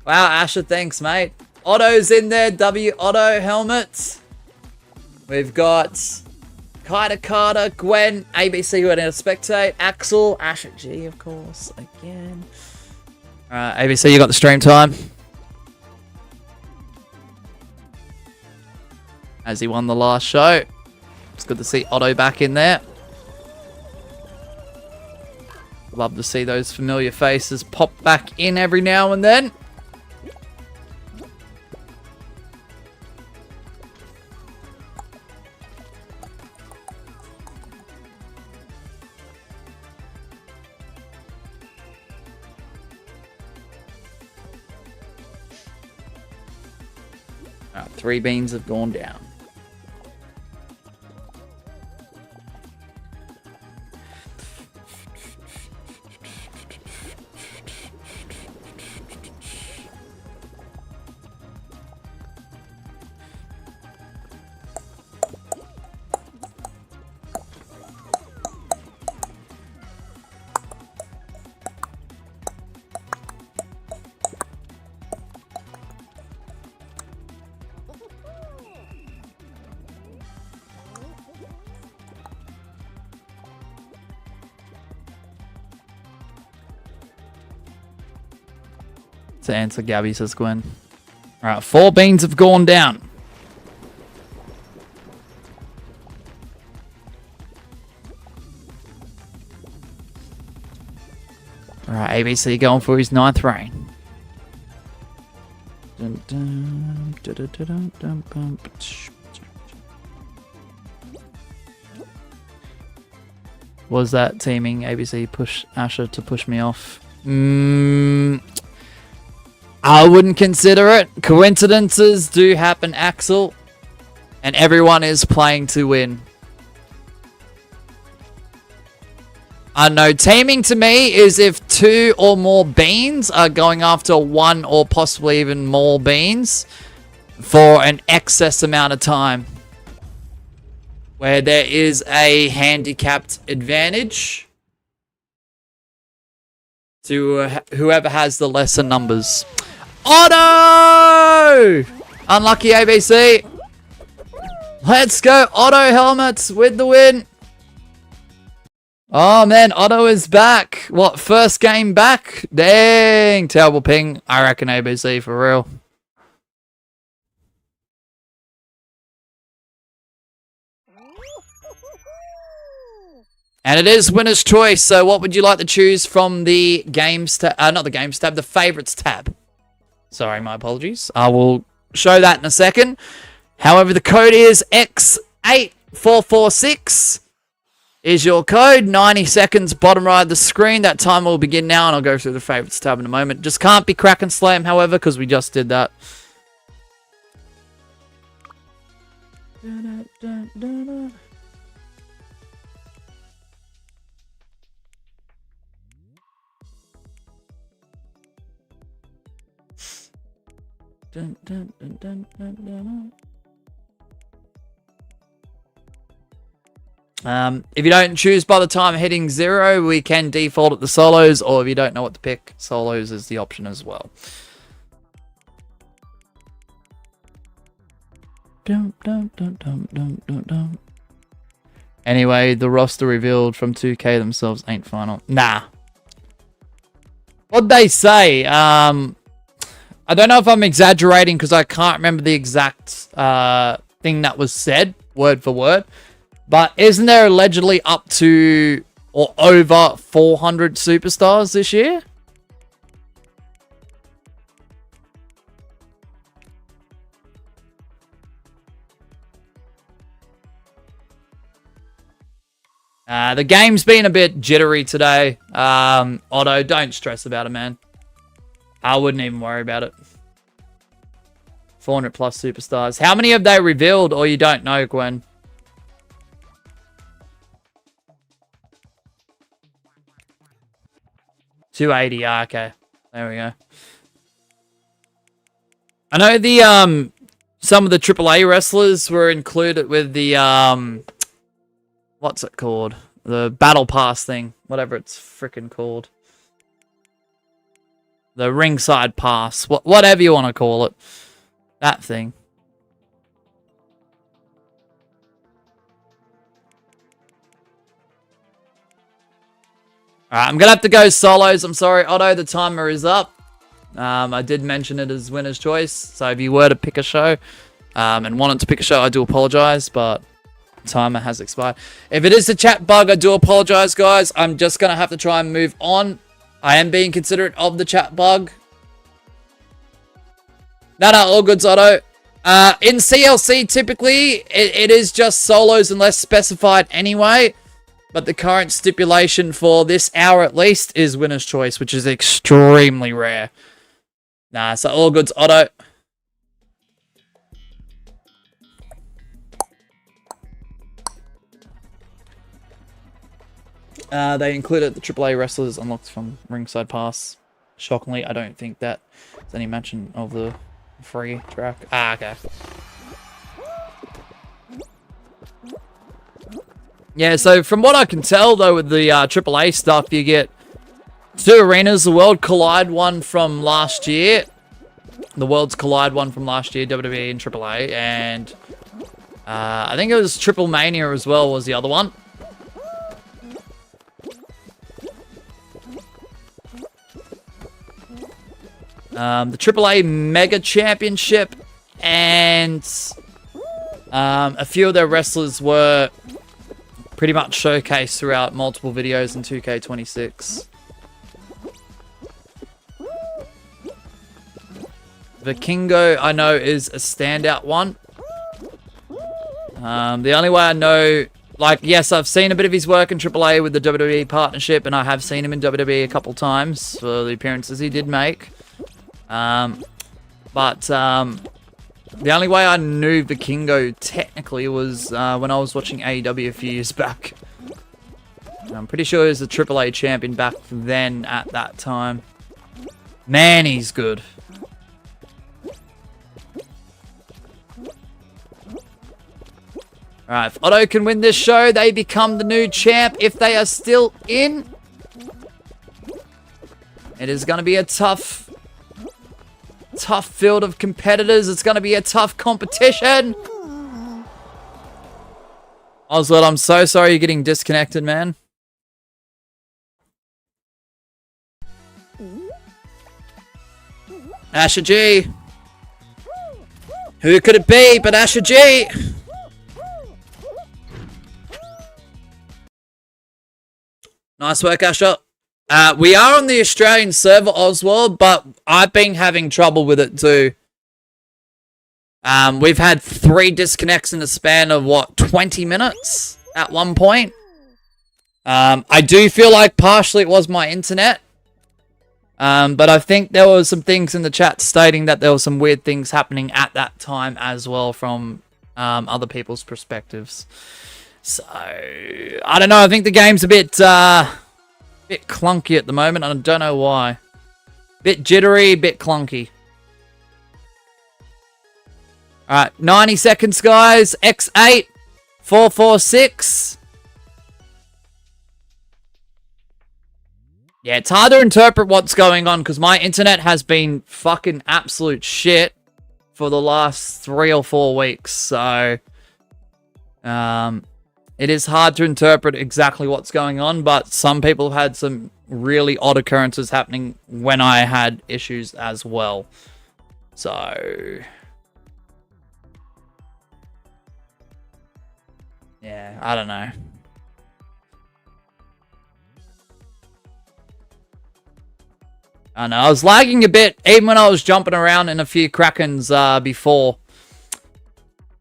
Wow, Asher, thanks, mate. Otto's in there. W Otto helmets. We've got Kaita Carter, Gwen, ABC, who are to spectate, Axel, Asher G, of course, again. Alright, ABC, you got the stream time. As he won the last show. It's good to see Otto back in there. Love to see those familiar faces pop back in every now and then. All right, 3 beans have gone down. To answer Gabby, says Gwen. Alright, 4 beans have gone down. Alright, ABC going for his 9th reign. Was that teaming? ABC push Asher to push me off. I wouldn't consider it. Coincidences do happen, Axel. And everyone is playing to win. I know teaming to me is if 2 or more beans are going after 1 or possibly even more beans for an excess amount of time. Where there is a handicapped advantage to whoever has the lesser numbers. Otto! Unlucky ABC. Let's go, Otto helmets with the win. Oh man, Otto is back. What, first game back? Dang, terrible ping. I reckon ABC for real. And it is winner's choice. So what would you like to choose from the games tab? Not the games tab, the favorites tab. Sorry, my apologies. I will show that in a second. However, the code is X8446 is your code. 90 seconds, bottom right of the screen. That time will begin now, and I'll go through the favorites tab in a moment. Just can't be crack and slam, however, because we just did that. If you don't choose by the time hitting 0, we can default it to solos, or if you don't know what to pick, solos is the option as well. Anyway, the roster revealed from 2K themselves ain't final. Nah. What'd they say? I don't know if I'm exaggerating because I can't remember the exact thing that was said, word for word. But isn't there allegedly up to or over 400 superstars this year? The game's been a bit jittery today. Otto, don't stress about it, man. I wouldn't even worry about it. 400 plus superstars. How many have they revealed, or you don't know, Gwen? $280. Okay, there we go. I know the some of the AAA wrestlers were included with the, what's it called? The Battle Pass thing. Whatever it's freaking called. The ringside pass. Whatever you want to call it. That thing. Alright, I'm going to have to go solos. I'm sorry, Otto, the timer is up. I did mention it as winner's choice. So if you were to pick a show and wanted to pick a show, I do apologize, but the timer has expired. If it is a chat bug, I do apologize, guys. I'm just going to have to try and move on. I am being considerate of the chat bug. No, all goods, Otto. In CLC, typically, it is just solos unless specified anyway. But the current stipulation for this hour at least is winner's choice, which is extremely rare. Nah, so all goods, Otto. They included the AAA wrestlers unlocked from ringside pass. Shockingly, I don't think that there's any mention of the free track. Ah, okay. Yeah, so from what I can tell, though, with the AAA stuff, you get 2 arenas. The World Collide one from last year. The Worlds Collide one from last year, WWE and AAA. And I think it was Triple Mania as well was the other one. The AAA Mega Championship. And a few of their wrestlers were pretty much showcased throughout multiple videos in 2K26. Vikingo, I know, is a standout one. The only way I know, like, yes, I've seen a bit of his work in AAA with the WWE partnership, and I have seen him in WWE a couple times for the appearances he did make. The only way I knew Vikingo technically was when I was watching AEW a few years back. I'm pretty sure he was the AAA champion back then at that time. Man, he's good. Alright, if Otto can win this show, they become the new champ if they are still in. It is going to be a tough field of competitors. It's going to be a tough competition. Oswald, I'm so sorry you're getting disconnected, man. Asher G. Who could it be but Asher G? Nice work, Asher. We are on the Australian server, Oswald, but I've been having trouble with it too. We've had 3 disconnects in the span of, what, 20 minutes at one point? I do feel like partially it was my internet. But I think there were some things in the chat stating that there were some weird things happening at that time as well from other people's perspectives. So, I don't know. I think the game's a bit clunky at the moment. I don't know why. Bit jittery, bit clunky. Alright, 90 seconds, guys. X8, 446. Yeah, it's hard to interpret what's going on because my internet has been fucking absolute shit for the last 3 or 4 weeks. So, it is hard to interpret exactly what's going on, but some people have had some really odd occurrences happening when I had issues as well. So, yeah, I don't know. I know, I was lagging a bit even when I was jumping around in a few Krakens before.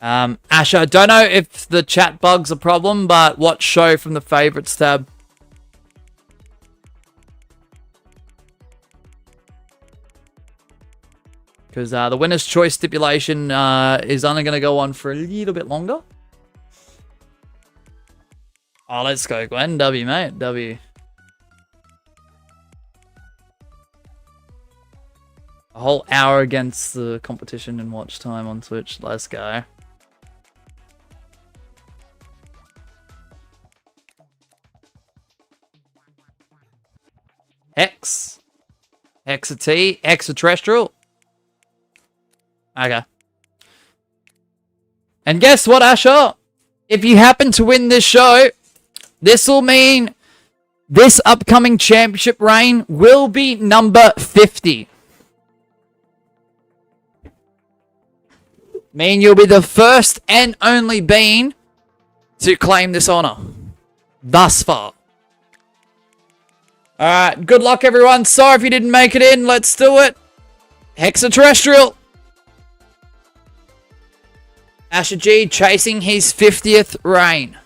Asher, I don't know if the chat bug's a problem, but what show from the favorites tab? Because the winner's choice stipulation is only going to go on for a little bit longer. Oh, let's go, Gwen. W, mate. W. A whole hour against the competition and watch time on Twitch. Let's go. Hex. Hexa T. Extraterrestrial. Okay. And guess what, Asher? If you happen to win this show, this will mean this upcoming championship reign will be number 50. Mean you'll be the first and only being to claim this honor thus far. Alright, good luck everyone. Sorry if you didn't make it in. Let's do it. Hexaterrestrial. Asher G chasing his 50th reign.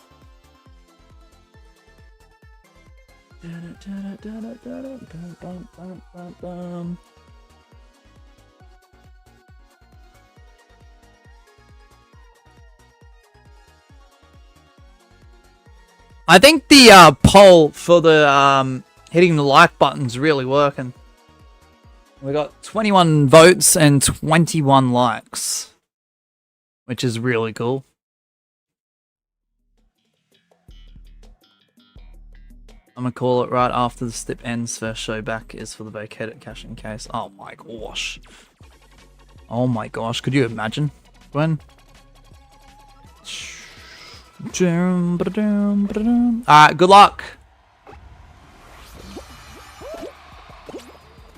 I think the poll for the hitting the like button's really working. We got 21 votes and 21 likes, which is really cool. I'm gonna call it right after the stip ends. First show back is for the vacated cash in case. Oh my gosh. Oh my gosh. Could you imagine, Gwen? Alright, good luck.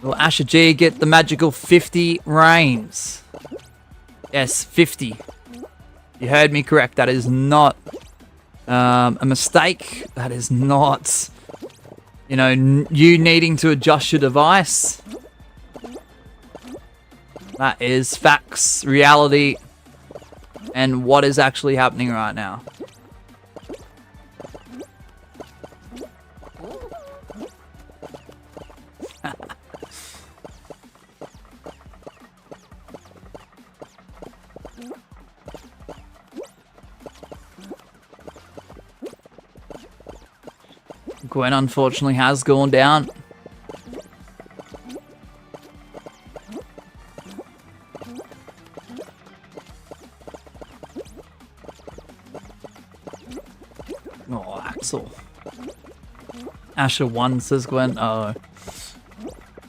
Will Asher G get the magical 50 reigns? Yes, 50. You heard me correct. That is not a mistake. That is not, you know, you needing to adjust your device. That is facts, reality, and what is actually happening right now. Gwen unfortunately has gone down. Oh, Axel. Asher won, says Gwen. Oh.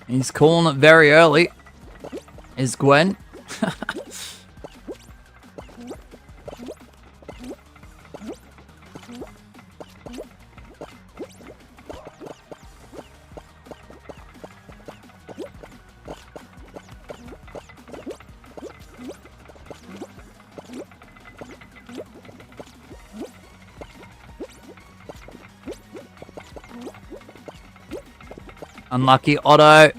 He's calling it very early. Is Gwen. Unlucky Otto.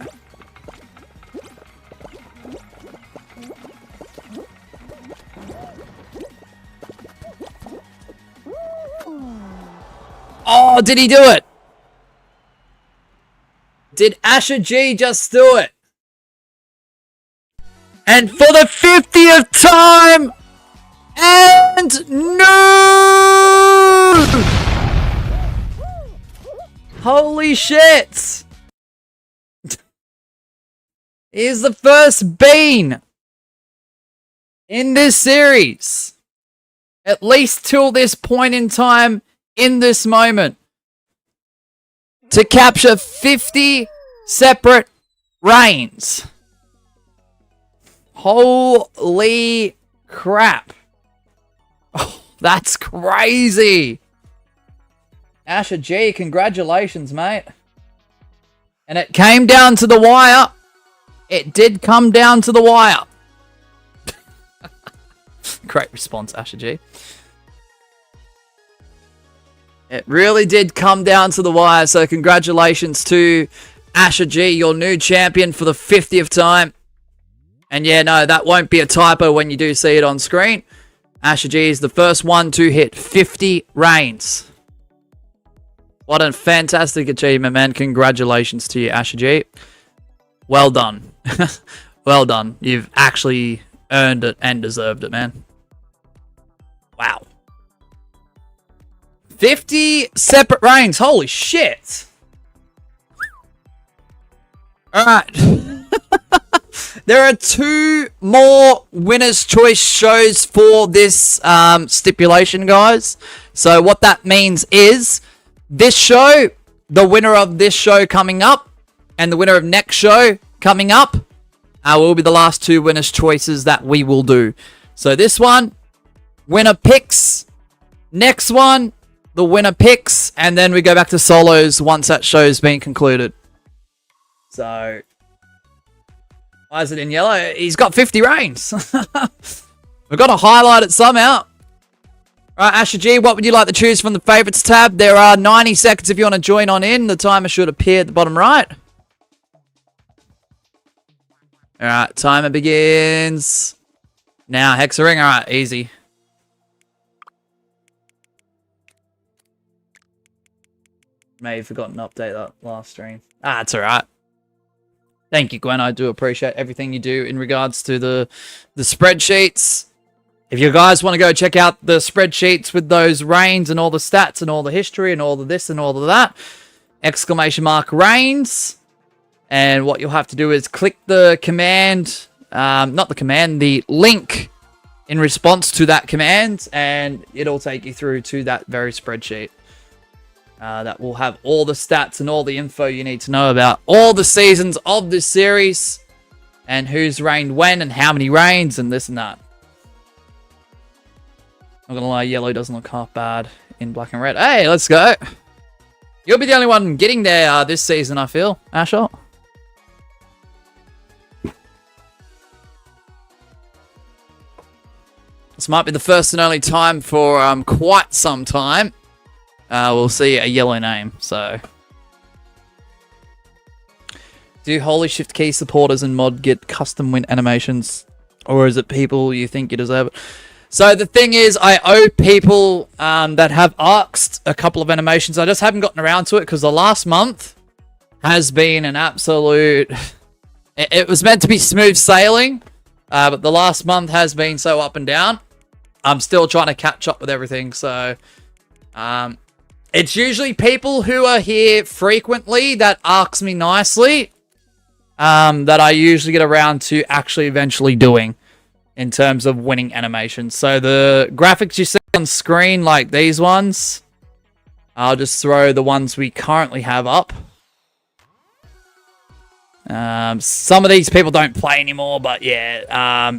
Oh, did he do it? Did Asher G just do it? And for the 50th time! And no! Holy shit! He's the first bean in this series, at least till this point in time, in this moment, to capture 50 separate reigns. Holy crap. Oh, that's crazy. Asher G, congratulations, mate. And it came down to the wire. It did come down to the wire. Great response, Asher G. It really did come down to the wire, so congratulations to Asher G, your new champion for the 50th time. And yeah, no, that won't be a typo when you do see it on screen. Asher G is the first one to hit 50 reigns. What a fantastic achievement, man. Congratulations to you, Asher G. Well done. Well done. You've actually earned it and deserved it, man. Wow. 50 separate reigns. Holy shit. Alright. There are 2 more winner's choice shows for this stipulation, guys. So what that means is this show, the winner of this show coming up, and the winner of next show coming up will be the last 2 winner's choices that we will do. So this one, winner picks. Next one, the winner picks. And then we go back to solos once that show's been concluded. So, why is it in yellow? He's got 50 reigns. We've got to highlight it somehow. Right, Asher G, what would you like to choose from the favorites tab? There are 90 seconds if you want to join on in. The timer should appear at the bottom right. Alright, timer begins. Now, Hexaring. Alright, easy. May have forgotten to update that last stream. It's alright. Thank you, Gwen. I do appreciate everything you do in regards to the spreadsheets. If you guys want to go check out the spreadsheets with those reigns and all the stats and all the history and all of this and all of that, ! reigns. And what you'll have to do is click the command, not the command, the link in response to that command, and it'll take you through to that very spreadsheet. That will have all the stats and all the info you need to know about all the seasons of this series and who's reigned when and how many reigns and this and that. Not gonna lie, yellow doesn't look half bad in black and red. Hey, let's go. You'll be the only one getting there this season, I feel, Asher. This might be the first and only time for quite some time. We'll see a yellow name, so. Do Holy Shift Key supporters and mod get custom win animations? Or is it people you think you deserve it? So the thing is, I owe people that have asked a couple of animations. I just haven't gotten around to it because the last month has been an absolute... It was meant to be smooth sailing, but the last month has been so up and down. I'm still trying to catch up with everything, so... it's usually people who are here frequently that ask me nicely that I usually get around to actually eventually doing in terms of winning animations. So the graphics you see on screen, like these ones, I'll just throw the ones we currently have up. Some of these people don't play anymore, but yeah,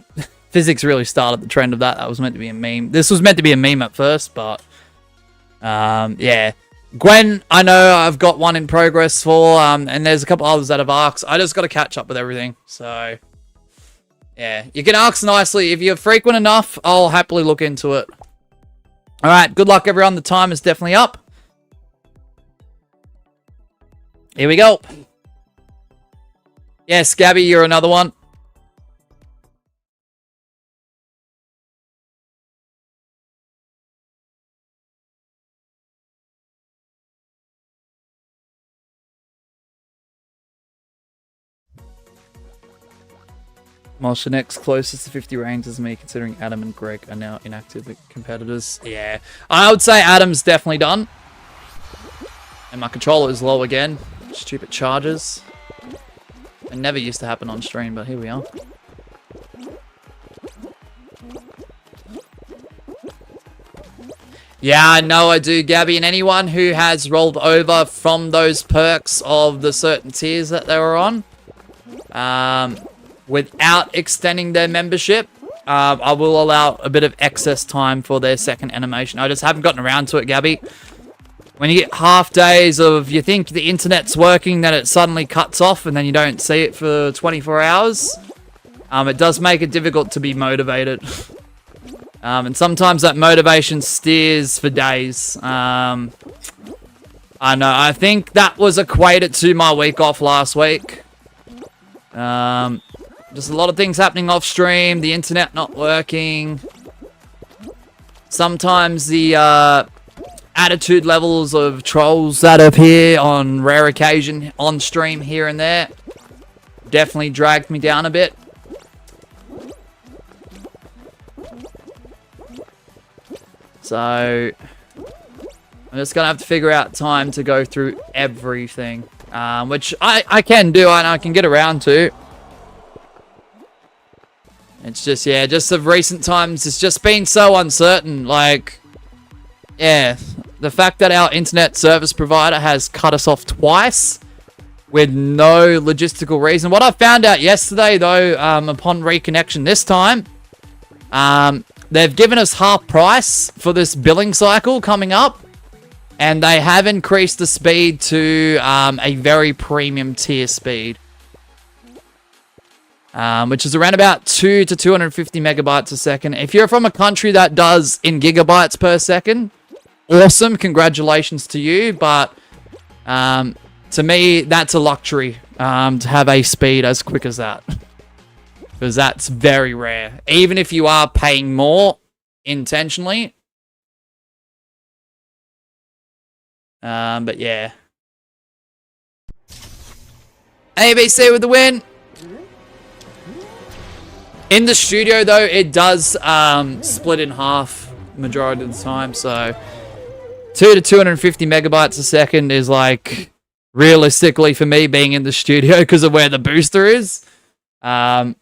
physics really started the trend of that. That was meant to be a meme. This was meant to be a meme at first, but yeah. Gwen, I know I've got one in progress for, and there's a couple others that have asked. I just got to catch up with everything, so... yeah, you can ask nicely. If you're frequent enough, I'll happily look into it. Alright, good luck everyone. The time is definitely up. Here we go. Yes, Gabby, you're another one. Molshanek's closest to 50 range is me, considering Adam and Greg are now inactive competitors. Yeah, I would say Adam's definitely done. And my controller is low again. Stupid charges. It never used to happen on stream, but here we are. Yeah, I know I do, Gabby. And anyone who has rolled over from those perks of the certain tiers that they were on, without extending their membership, I will allow a bit of excess time for their second animation. I just haven't gotten around to it, Gabby. When you get half days of you think the internet's working, then it suddenly cuts off and then you don't see it for 24 hours. It does make it difficult to be motivated. And sometimes that motivation steers for days. I know, I think that was equated to my week off last week. Just a lot of things happening off stream, the internet not working. Sometimes the attitude levels of trolls that appear on rare occasion on stream here and there definitely dragged me down a bit. So I'm just gonna have to figure out time to go through everything, which I can do and I can get around to. It's just, yeah, just of recent times, it's just been so uncertain. Like, yeah, the fact that our internet service provider has cut us off twice with no logistical reason. What I found out yesterday, though, upon reconnection this time, they've given us half price for this billing cycle coming up. And they have increased the speed to a very premium tier speed. Which is around about 2 to 250 megabytes a second. If you're from a country that does in gigabytes per second, awesome, congratulations to you. But to me, that's a luxury to have a speed as quick as that. Because that's very rare. Even if you are paying more intentionally. But yeah. ABC with the win. In the studio, though, it does split in half majority of the time. So 2 to 250 megabytes a second is like, realistically for me being in the studio because of where the booster is. Yeah,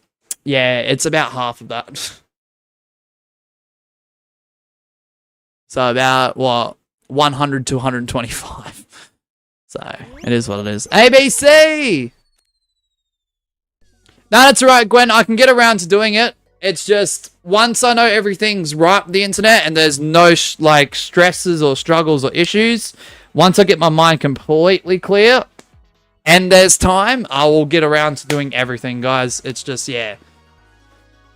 it's about half of that. So about, what, 100 to 125. So it is what it is. ABC! No, that's alright, Gwen. I can get around to doing it. It's just, once I know everything's right with the internet and there's no, like, stresses or struggles or issues, once I get my mind completely clear and there's time, I will get around to doing everything, guys. It's just, yeah.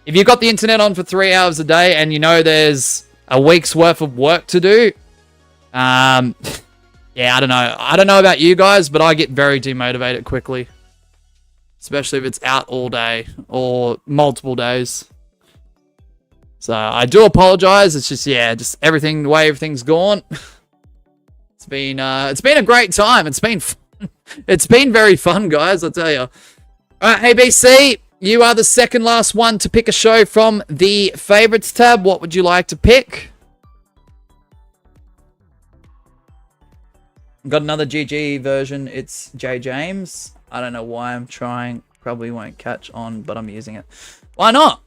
If you've got the internet on for 3 hours a day and you know there's a week's worth of work to do, yeah, I don't know. I don't know about you guys, but I get very demotivated quickly. Especially if it's out all day or multiple days. So I do apologize. It's just, yeah, just everything, the way everything's gone. It's been a great time. It's been fun. It's been very fun, guys, I'll tell you. All right, ABC, you are the second last one to pick a show from the favorites tab. What would you like to pick? Got another GG version. It's J. James. I don't know why I'm trying. Probably won't catch on, but I'm using it. Why not?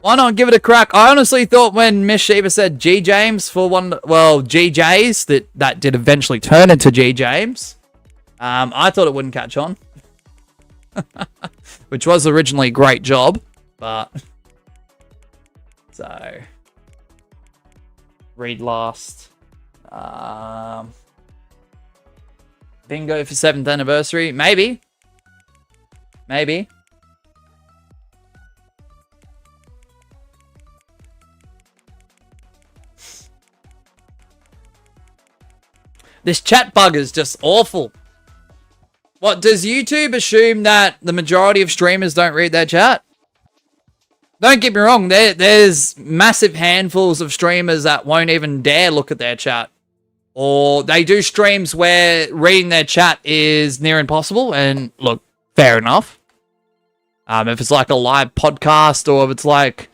Why not give it a crack? I honestly thought when Miss Sheba said G. James for one, well, GJs, that did eventually turn into G. James. I thought it wouldn't catch on. Which was originally a great job, but... So... Read last. Bingo for 7th anniversary. Maybe. Maybe. This chat bug is just awful. What, does YouTube assume that the majority of streamers don't read their chat? Don't get me wrong, there's massive handfuls of streamers that won't even dare look at their chat. Or they do streams where reading their chat is near impossible, and look, fair enough. If it's like a live podcast, or if it's like,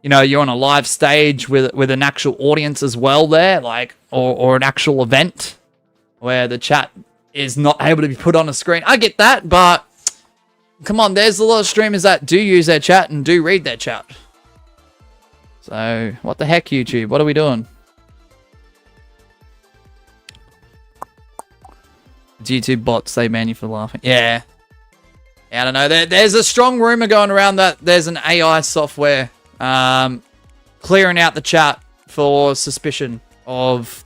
you know, you're on a live stage with an actual audience as well there, like, or an actual event where the chat is not able to be put on a screen. I get that, but come on, there's a lot of streamers that do use their chat and do read their chat. So, what the heck, YouTube? What are we doing? YouTube bots, they ban you for laughing. Yeah. I don't know. There's a strong rumor going around that there's an AI software clearing out the chat for suspicion of,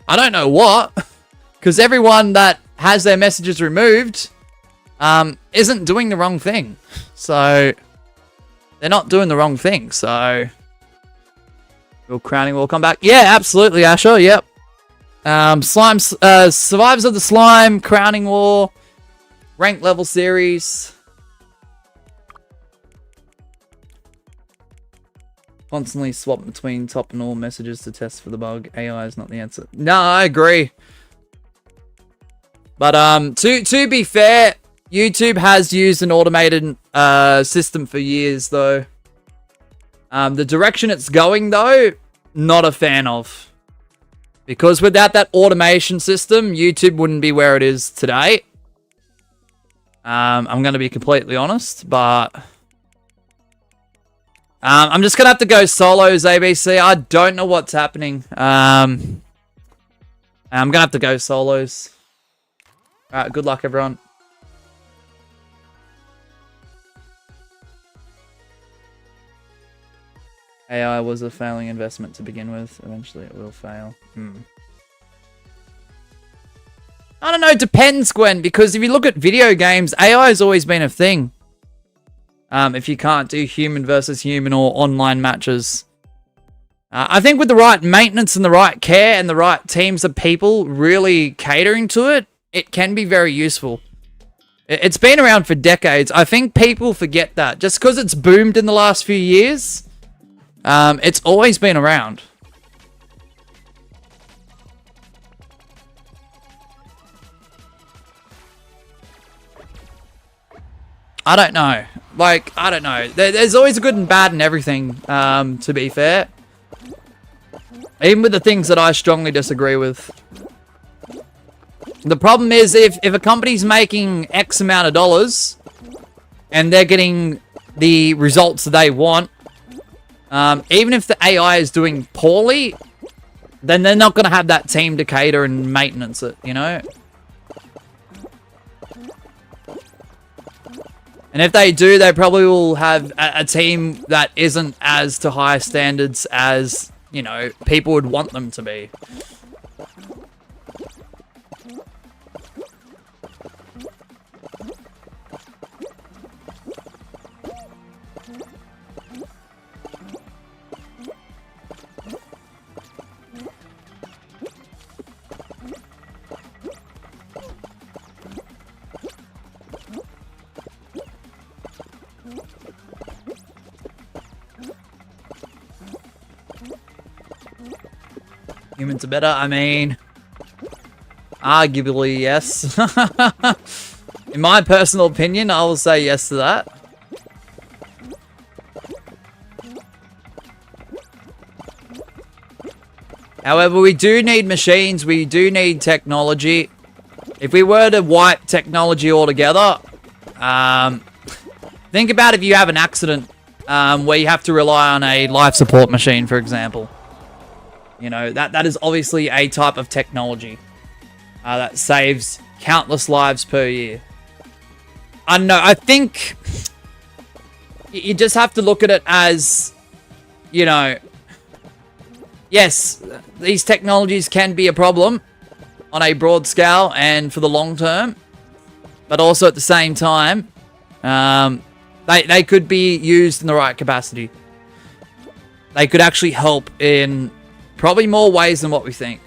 I don't know what, because everyone that has their messages removed isn't doing the wrong thing. So they're not doing the wrong thing. So will Crowning will come back? Yeah, absolutely, Asher. Yep. Slime, Survivors of the Slime, Crowning War, Ranked Level Series. Constantly swap between top and all messages to test for the bug. AI is not the answer. No, I agree. But to be fair, YouTube has used an automated system for years, though. The direction it's going, though, not a fan of. Because without that automation system, YouTube wouldn't be where it is today. I'm going to be completely honest, but I'm just going to have to go solos, ABC. I don't know what's happening. I'm going to have to go solos. All right, good luck, everyone. AI was a failing investment to begin with. Eventually it will fail. I don't know. It depends, Gwen, because if you look at video games, AI has always been a thing. If you can't do human versus human or online matches. I think with the right maintenance and the right care and the right teams of people really catering to it, it can be very useful. It's been around for decades. I think people forget that. Just because it's boomed in the last few years, it's always been around. I don't know. Like, I don't know. There's always a good and bad in everything, to be fair. Even with the things that I strongly disagree with. The problem is if a company's making X amount of dollars and they're getting the results that they want, even if the AI is doing poorly, then they're not going to have that team to cater and maintenance it, you know? And if they do, they probably will have a team that isn't as to high standards as, you know, people would want them to be. Humans are better. I mean, arguably, yes. In my personal opinion, I will say yes to that. However, we do need machines. We do need technology. If we were to wipe technology altogether, think about if you have an accident where you have to rely on a life support machine, for example. You know, that is obviously a type of technology that saves countless lives per year. I don't know. I think you just have to look at it as, you know, yes, these technologies can be a problem on a broad scale and for the long term. But also at the same time, they could be used in the right capacity. They could actually help in probably more ways than what we think.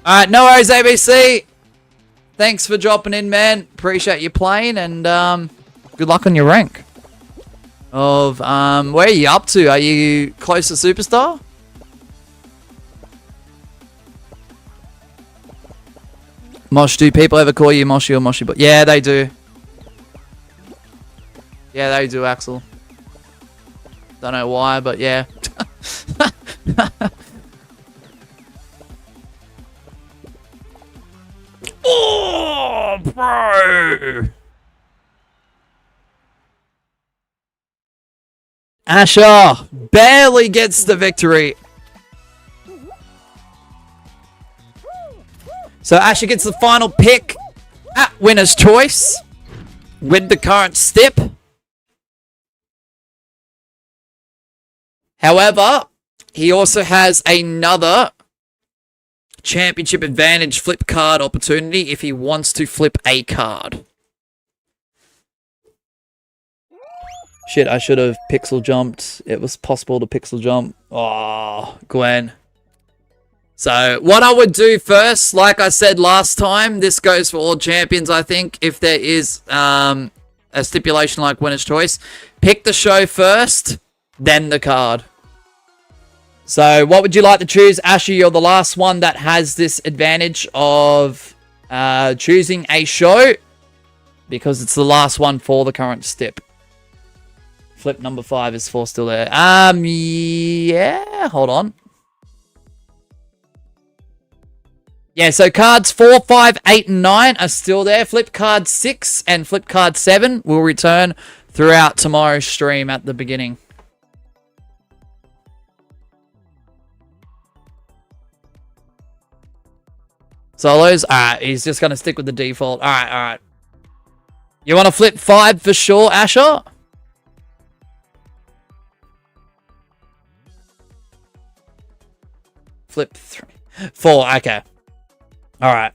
Alright, no worries, ABC. Thanks for dropping in, man. Appreciate you playing, and good luck on your rank. Where are you up to? Are you close to Superstar? Mosh, do people ever call you Moshy or Moshy? But yeah, they do. Yeah, they do, Axel. Don't know why, but yeah. Oh, bro! Asher barely gets the victory. So Asher gets the final pick at winner's choice with the current step. However, he also has another championship advantage flip card opportunity if he wants to flip a card. Shit, I should have pixel jumped. It was possible to pixel jump. Oh, Gwen. So, what I would do first, like I said last time, this goes for all champions, I think, if there is a stipulation like winner's choice. Pick the show first, then the card. So, what would you like to choose? Asher, you're the last one that has this advantage of choosing a show because it's the last one for the current step. Flip number 5 is still there. Yeah, hold on. Yeah, so cards 4, 5, 8, and 9 are still there. Flip card 6 and flip card 7 will return throughout tomorrow's stream at the beginning. Solos? Alright, he's just going to stick with the default. Alright, alright. You want to flip 5 for sure, Asher? Flip 3. 4, okay. Alright.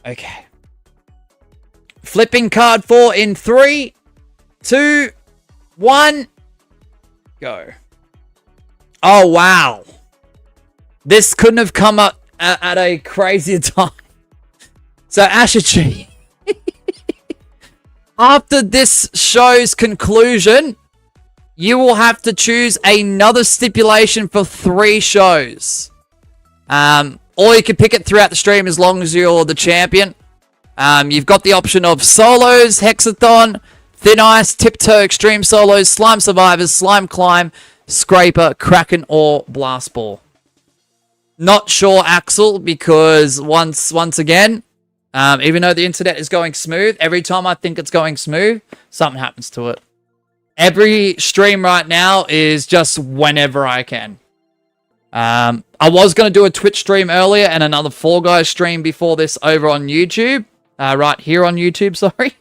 Okay. Flipping card 4 in 3, 2, 1. Go. Oh, wow. This couldn't have come up at a crazier time. So, Asher G. After this show's conclusion, you will have to choose another stipulation for 3 shows. Or you can pick it throughout the stream as long as you're the champion. You've got the option of solos, hexathon, thin ice, tiptoe, extreme solos, slime survivors, slime climb, scraper, kraken, or blast ball. Not sure, Axel, because once again, even though the internet is going smooth, every time I think it's going smooth, something happens to it. Every stream right now is just whenever I can. I was going to do a Twitch stream earlier and another Fall Guys stream before this over on YouTube. Right here on YouTube, sorry.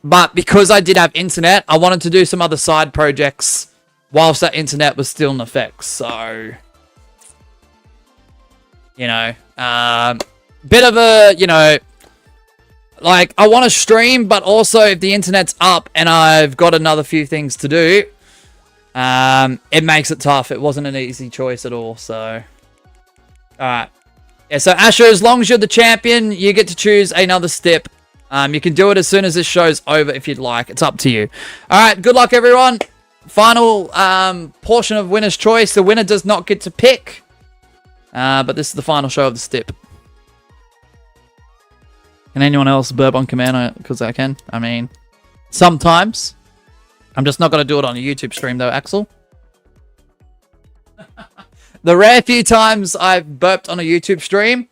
But because I did have internet, I wanted to do some other side projects whilst that internet was still in effect. So, you know, bit of a, you know, like, I want to stream, but also if the internet's up and I've got another few things to do, it makes it tough. It wasn't an easy choice at all, so. Alright. Yeah, so Asher, as long as you're the champion, you get to choose another step. You can do it as soon as this show's over if you'd like. It's up to you. Alright, good luck, everyone. Final portion of winner's choice. The winner does not get to pick. But this is the final show of the step. Can anyone else burp on command? Because I can. I mean, sometimes. I'm just not going to do it on a YouTube stream, though, Axel. The rare few times I've burped on a YouTube stream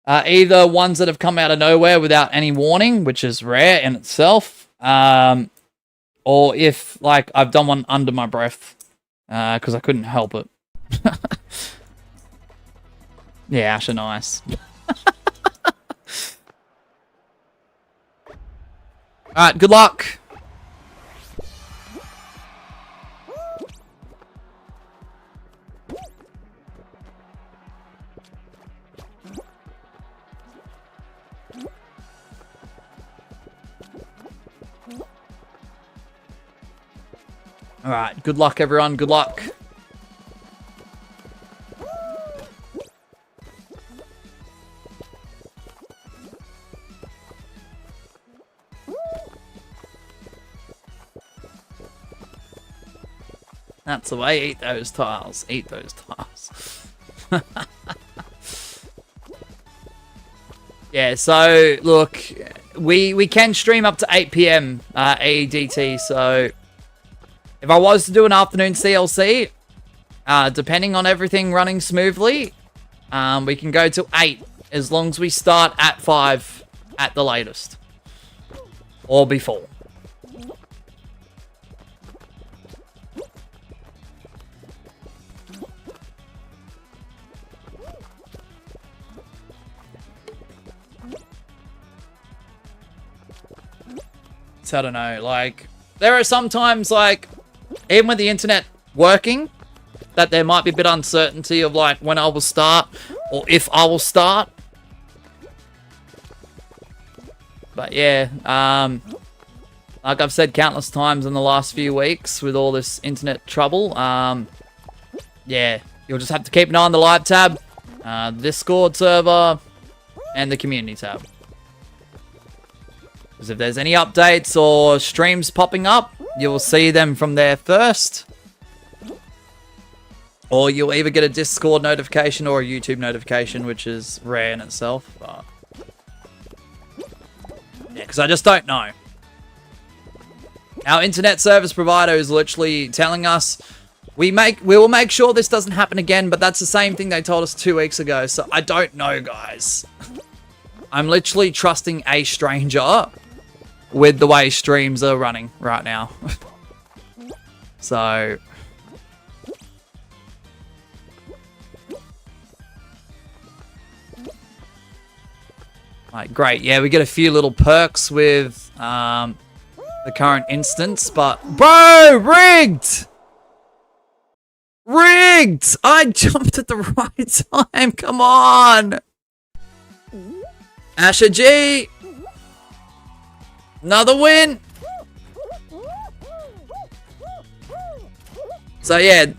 are either ones that have come out of nowhere without any warning, which is rare in itself, or if, like, I've done one under my breath, because I couldn't help it. Yeah, Asher, nice. Alright, good luck. Alright, good luck, everyone. Good luck. That's the way. Eat those tiles. Eat those tiles. Yeah, so, look, we can stream up to 8 PM AEDT, so if I was to do an afternoon CLC, depending on everything running smoothly, we can go to 8, as long as we start at 5 at the latest. Or before. I don't know, like, there are sometimes, like, even with the internet working, that there might be a bit of uncertainty of, like, when I will start, or if I will start. But, yeah, like I've said countless times in the last few weeks with all this internet trouble, yeah, you'll just have to keep an eye on the live tab, the Discord server, and the community tab. Because if there's any updates or streams popping up, you will see them from there first. Or you'll either get a Discord notification or a YouTube notification, which is rare in itself. But yeah, because I just don't know. Our internet service provider is literally telling us we will make sure this doesn't happen again, but that's the same thing they told us 2 weeks ago. So I don't know, guys. I'm literally trusting a stranger with the way streams are running right now. So Like, great. Yeah, we get a few little perks with the current instance, but... Bro! Rigged! Rigged! I jumped at the right time. Come on! Asher G! Another win! So, yeah...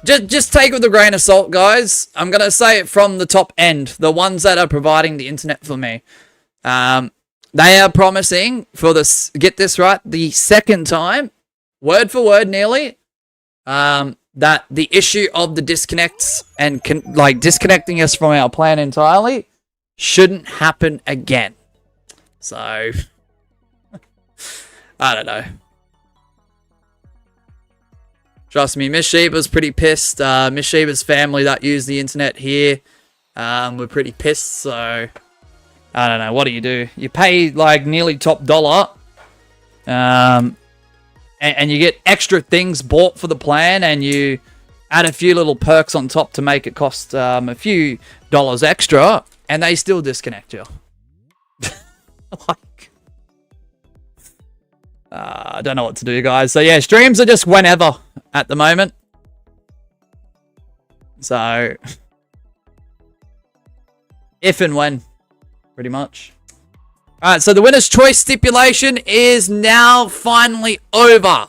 Just take it with a grain of salt, guys. I'm going to say it from the top end. The ones that are providing the internet for me. They are promising for this, get this right, the second time, word for word nearly, that the issue of the disconnects and disconnecting us from our plan entirely shouldn't happen again. So, I don't know. Trust me, Miss Sheba's pretty pissed. Miss Sheba's family that use the internet here were pretty pissed, so I don't know. What do? You pay like nearly top dollar and you get extra things bought for the plan, and you add a few little perks on top to make it cost a few dollars extra, and they still disconnect you. I don't know what to do, guys. So, yeah, streams are just whenever at the moment. So, if and when, pretty much. Alright, so the winner's choice stipulation is now finally over.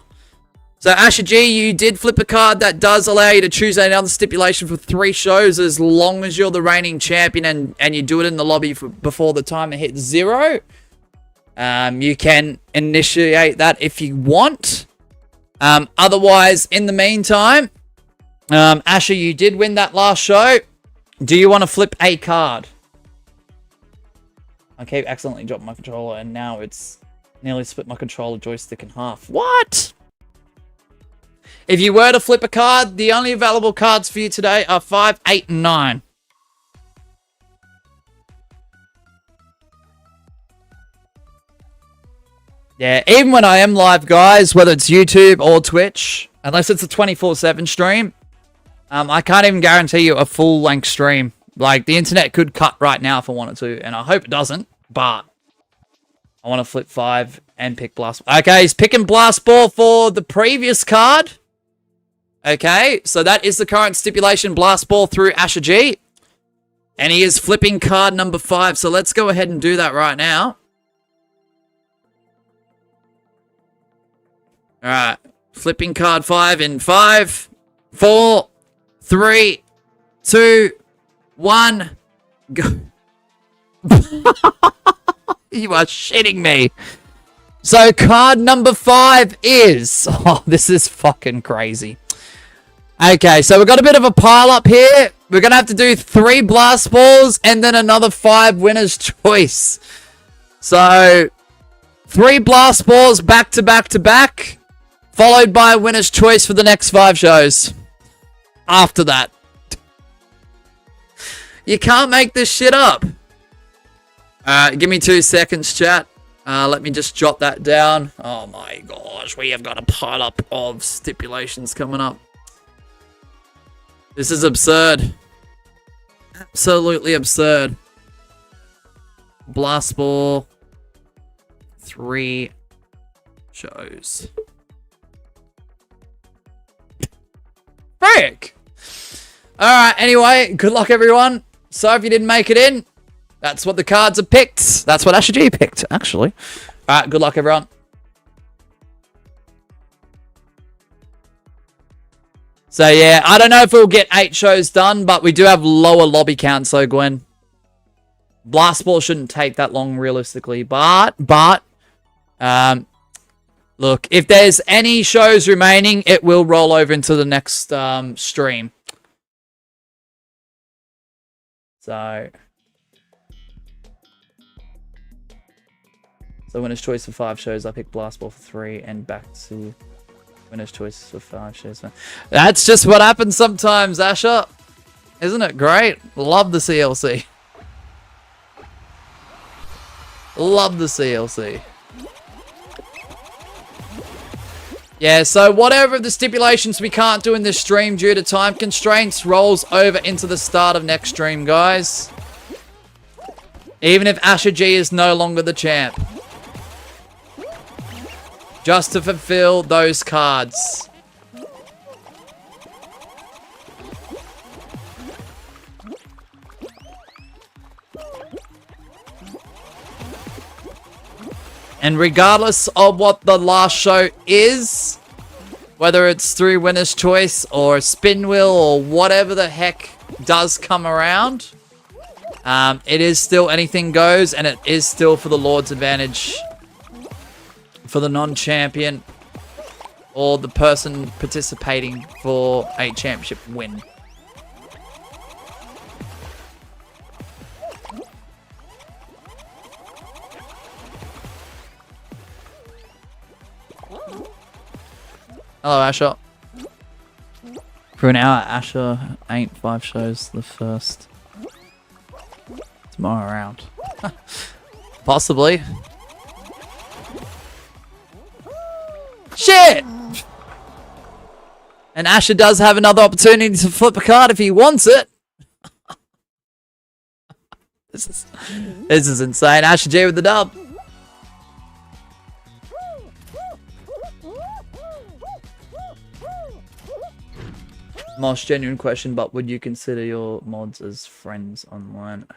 So, Asher G, you did flip a card that does allow you to choose another stipulation for 3 shows as long as you're the reigning champion and you do it in the lobby before the timer hits 0. You can initiate that if you want. Otherwise, in the meantime, Asher, you did win that last show. Do you want to flip a card? I keep accidentally dropping my controller, and now it's nearly split my controller joystick in half. What? If you were to flip a card, the only available cards for you today are 5, 8, and 9. Yeah, even when I am live, guys, whether it's YouTube or Twitch, unless it's a 24/7 stream, I can't even guarantee you a full-length stream. Like, the internet could cut right now if I wanted to, and I hope it doesn't, but I want to flip 5 and pick Blast. Okay, he's picking Blast Ball for the previous card. Okay, so that is the current stipulation, Blast Ball through Asher G. And he is flipping card number 5, so let's go ahead and do that right now. Alright, flipping card 5 in 5, 4, 3, 2, 1, go. You are shitting me. So card number 5 is... Oh, this is fucking crazy. Okay, so we've got a bit of a pile up here. We're going to have to do 3 Blast Balls and then another 5 winner's choice. So, 3 Blast Balls back to back to back. Followed by a winner's choice for the next 5 shows. After that. You can't make this shit up. Give me 2 seconds, chat. Let me just jot that down. Oh my gosh, we have got a pile up of stipulations coming up. This is absurd. Absolutely absurd. Blast Ball. 3 shows. Frick! Alright, anyway, good luck everyone. So if you didn't make it in, that's what the cards are picked. That's what Asher G picked, actually. Alright, good luck everyone. So yeah, I don't know if we'll get 8 shows done, but we do have lower lobby counts, so Gwen. Blast Ball shouldn't take that long realistically, but look, if there's any shows remaining, it will roll over into the next stream. So winner's choice for 5 shows. I picked Blast Ball for 3 and back to winner's choice for 5 shows. That's just what happens sometimes, Asher. Isn't it great? Love the CLC. Love the CLC. Yeah, so whatever of the stipulations we can't do in this stream due to time constraints rolls over into the start of next stream, guys. Even if Asher G is no longer the champ. Just to fulfill those cards. And regardless of what the last show is, whether it's through Winner's Choice or Spin Wheel or whatever the heck does come around, it is still anything goes, and it is still for the Lord's advantage for the non-champion or the person participating for a championship win. Hello, Asher. For an hour, Asher ain't 5 shows the first tomorrow round. Possibly. Shit! And Asher does have another opportunity to flip a card if he wants it. This is insane. Asher G with the dub. Most genuine question, but would you consider your mods as friends online?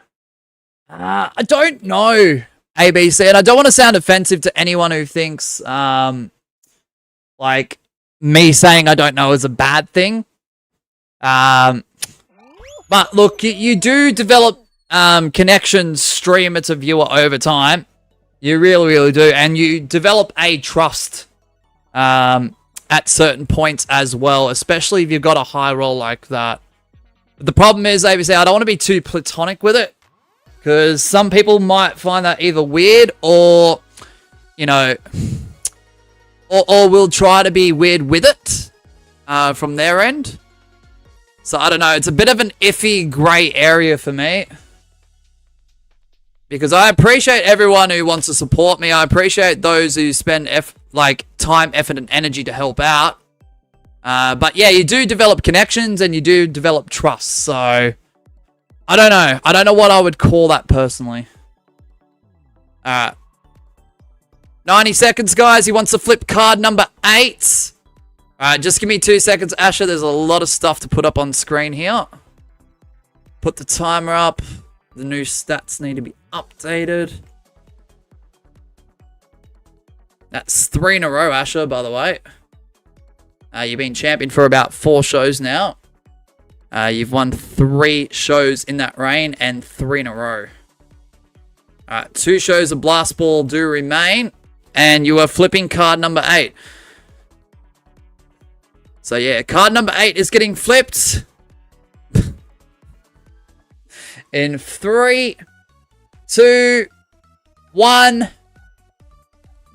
I don't know, ABC, and I don't want to sound offensive to anyone who thinks, like, me saying I don't know is a bad thing. But look, you do develop connections streamer to viewer over time. You really, really do, and you develop a trust. At certain points as well, especially if you've got a high roll like that. But the problem is, ABC, I don't want to be too platonic with it, because some people might find that either weird or, you know, or will try to be weird with it from their end. So I don't know, it's a bit of an iffy grey area for me. Because I appreciate everyone who wants to support me. I appreciate those who spend time, effort, and energy to help out. But yeah, you do develop connections and you do develop trust. So I don't know. I don't know what I would call that personally. 90 seconds, guys. He wants to flip card number 8. Alright, just give me 2 seconds, Asher. There's a lot of stuff to put up on screen here. Put the timer up. The new stats need to be updated. That's 3 in a row, Asher, by the way. You've been champion for about 4 shows now. You've won 3 shows in that reign and 3 in a row. 2 shows of Blast Ball do remain. And you are flipping card number 8. So yeah, card number 8 is getting flipped. In 3, 2, 1,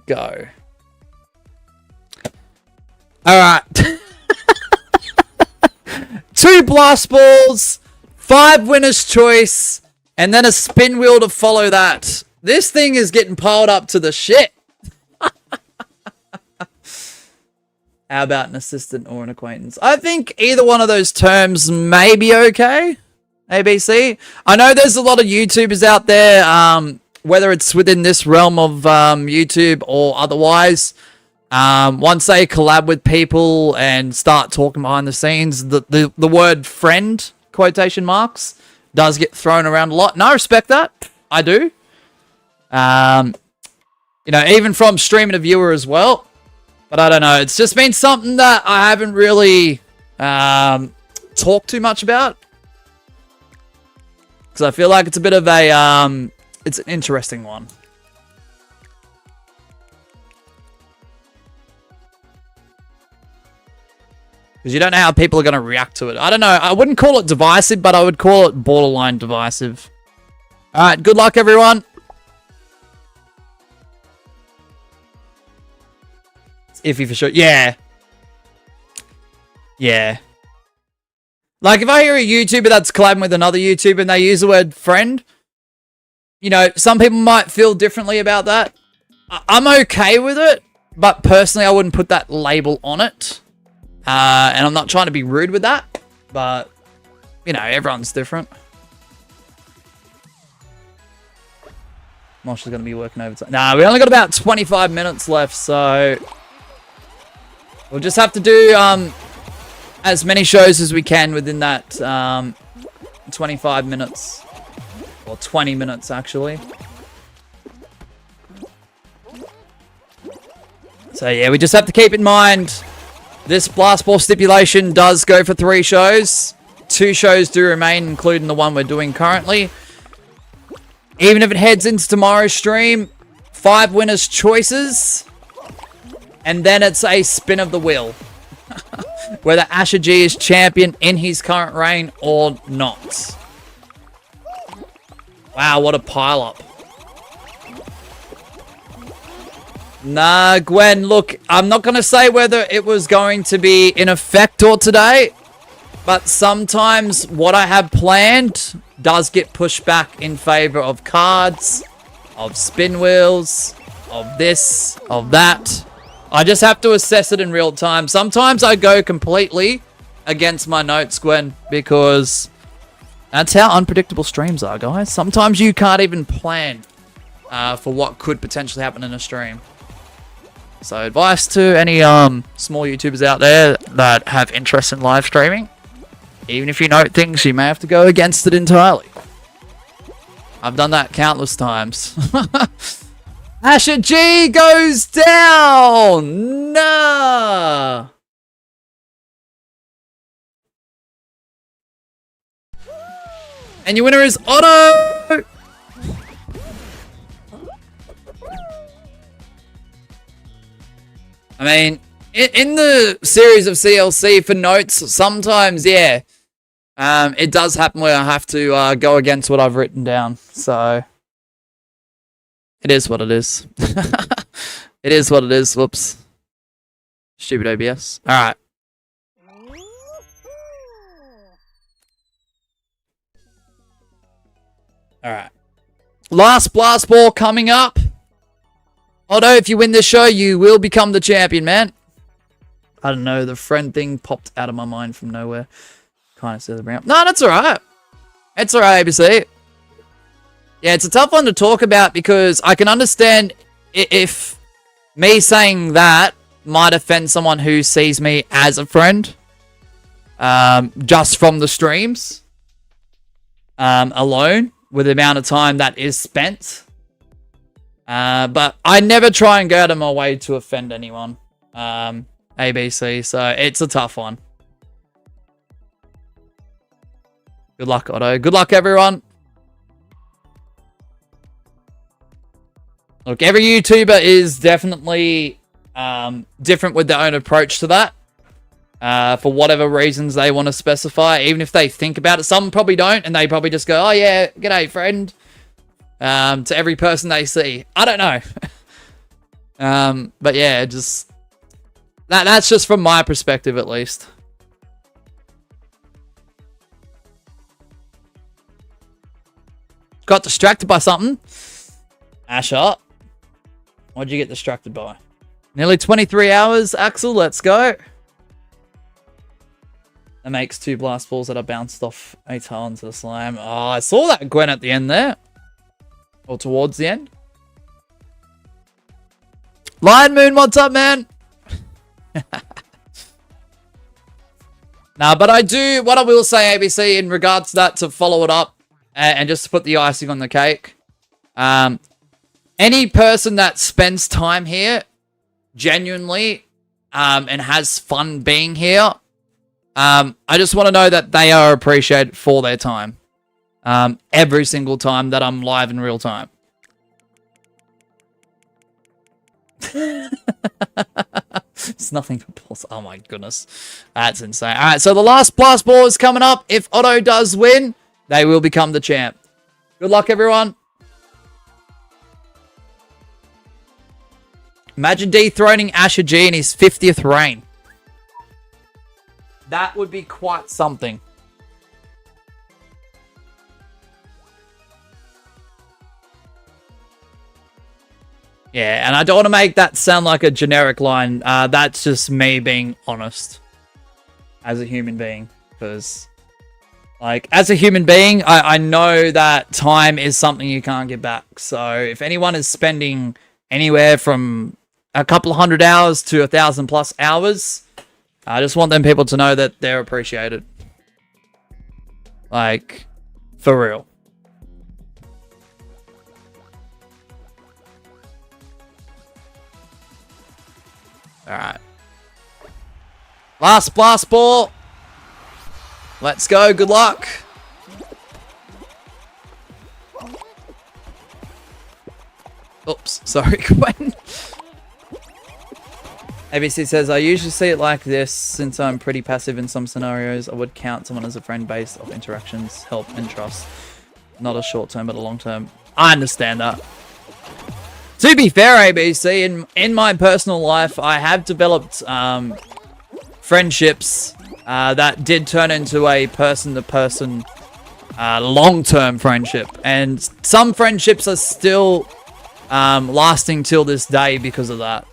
go. Alright. 2 Blast Balls, 5 Winner's Choice, and then a Spin Wheel to follow that. This thing is getting piled up to the shit. How about an assistant or an acquaintance? I think either one of those terms may be okay. ABC. I know there's a lot of YouTubers out there, whether it's within this realm of YouTube or otherwise. Once they collab with people and start talking behind the scenes, the word friend, quotation marks, does get thrown around a lot. And I respect that. I do. You know, even from streaming to viewer as well. But I don't know. It's just been something that I haven't really talked too much about. Because I feel like it's a bit of a, it's an interesting one. Because you don't know how people are going to react to it. I don't know. I wouldn't call it divisive, but I would call it borderline divisive. Alright, good luck, everyone. It's iffy for sure. Yeah. Yeah. Like, if I hear a YouTuber that's collabing with another YouTuber and they use the word friend, you know, some people might feel differently about that. I'm okay with it, but personally, I wouldn't put that label on it. And I'm not trying to be rude with that, but, you know, everyone's different. Mosh is going to be working overtime. Nah, we only got about 25 minutes left, so we'll just have to do as many shows as we can within that 25 minutes. Or 20 minutes, actually. So, yeah, we just have to keep in mind this Blast Ball stipulation does go for 3 shows. 2 shows do remain, including the one we're doing currently. Even if it heads into tomorrow's stream, 5 winners' choices. And then it's a spin of the wheel. Whether Asher G is champion in his current reign or not. Wow, what a pile-up. Nah, Gwen, look, I'm not going to say whether it was going to be in effect or today. But sometimes what I have planned does get pushed back in favor of cards, of spin wheels, of this, of that. I just have to assess it in real time. Sometimes I go completely against my notes, Gwen, because that's how unpredictable streams are, guys. Sometimes you can't even plan for what could potentially happen in a stream. So advice to any small YouTubers out there that have interest in live streaming. Even if you note things, you may have to go against it entirely. I've done that countless times. Asher G goes down! Nah! And your winner is Otto! I mean, in the series of CLC for notes, sometimes, yeah, it does happen where I have to go against what I've written down. So, it is what it is. It is what it is. Whoops. Stupid OBS. Alright. Alright. Last Blast Ball coming up. Although, if you win this show, you will become the champion, man. I don't know, the friend thing popped out of my mind from nowhere. Kind of said the bring up. No, that's alright. It's alright, ABC. Yeah, it's a tough one to talk about because I can understand if me saying that might offend someone who sees me as a friend. Just from the streams. Alone. With the amount of time that is spent. But I never try and go out of my way to offend anyone. ABC, so it's a tough one. Good luck, Otto. Good luck, everyone. Look, every YouTuber is definitely different with their own approach to that. For whatever reasons they want to specify, even if they think about it. Some probably don't, and they probably just go, oh yeah, g'day, friend. To every person they see. I don't know. But yeah, just... That's just from my perspective, at least. Got distracted by something. Asher. What'd you get distracted by? Nearly 23 hours, Axel. Let's go. That makes 2 blast balls that are bounced off a tail into the slime. Oh, I saw that Gwen at the end there. Or towards the end. Lion Moon, what's up, man? Nah, but I do, what I will say, ABC, in regards to that, to follow it up, and just to put the icing on the cake. Any person that spends time here, genuinely, and has fun being here, I just want to know that they are appreciated for their time. Every single time that I'm live in real time. It's nothing but balls. Oh my goodness. That's insane. Alright, so the last blast ball is coming up. If Otto does win, they will become the champ. Good luck, everyone. Imagine dethroning Asher G in his 50th reign. That would be quite something. Yeah, and I don't want to make that sound like a generic line. That's just me being honest as a human being. Because Like, as a human being, I know that time is something you can't get back. So if anyone is spending anywhere from a couple 100 hours to 1,000+ hours, I just want them people to know that they're appreciated. Like, for real. Alright. Last blast ball. Let's go. Good luck. Oops. Sorry, Gwen. ABC says, I usually see it like this. Since I'm pretty passive in some scenarios, I would count someone as a friend based off interactions, help, and trust. Not a short term, but a long term. I understand that. To be fair, ABC, in my personal life, I have developed friendships that did turn into a person-to-person long-term friendship. And some friendships are still lasting till this day because of that.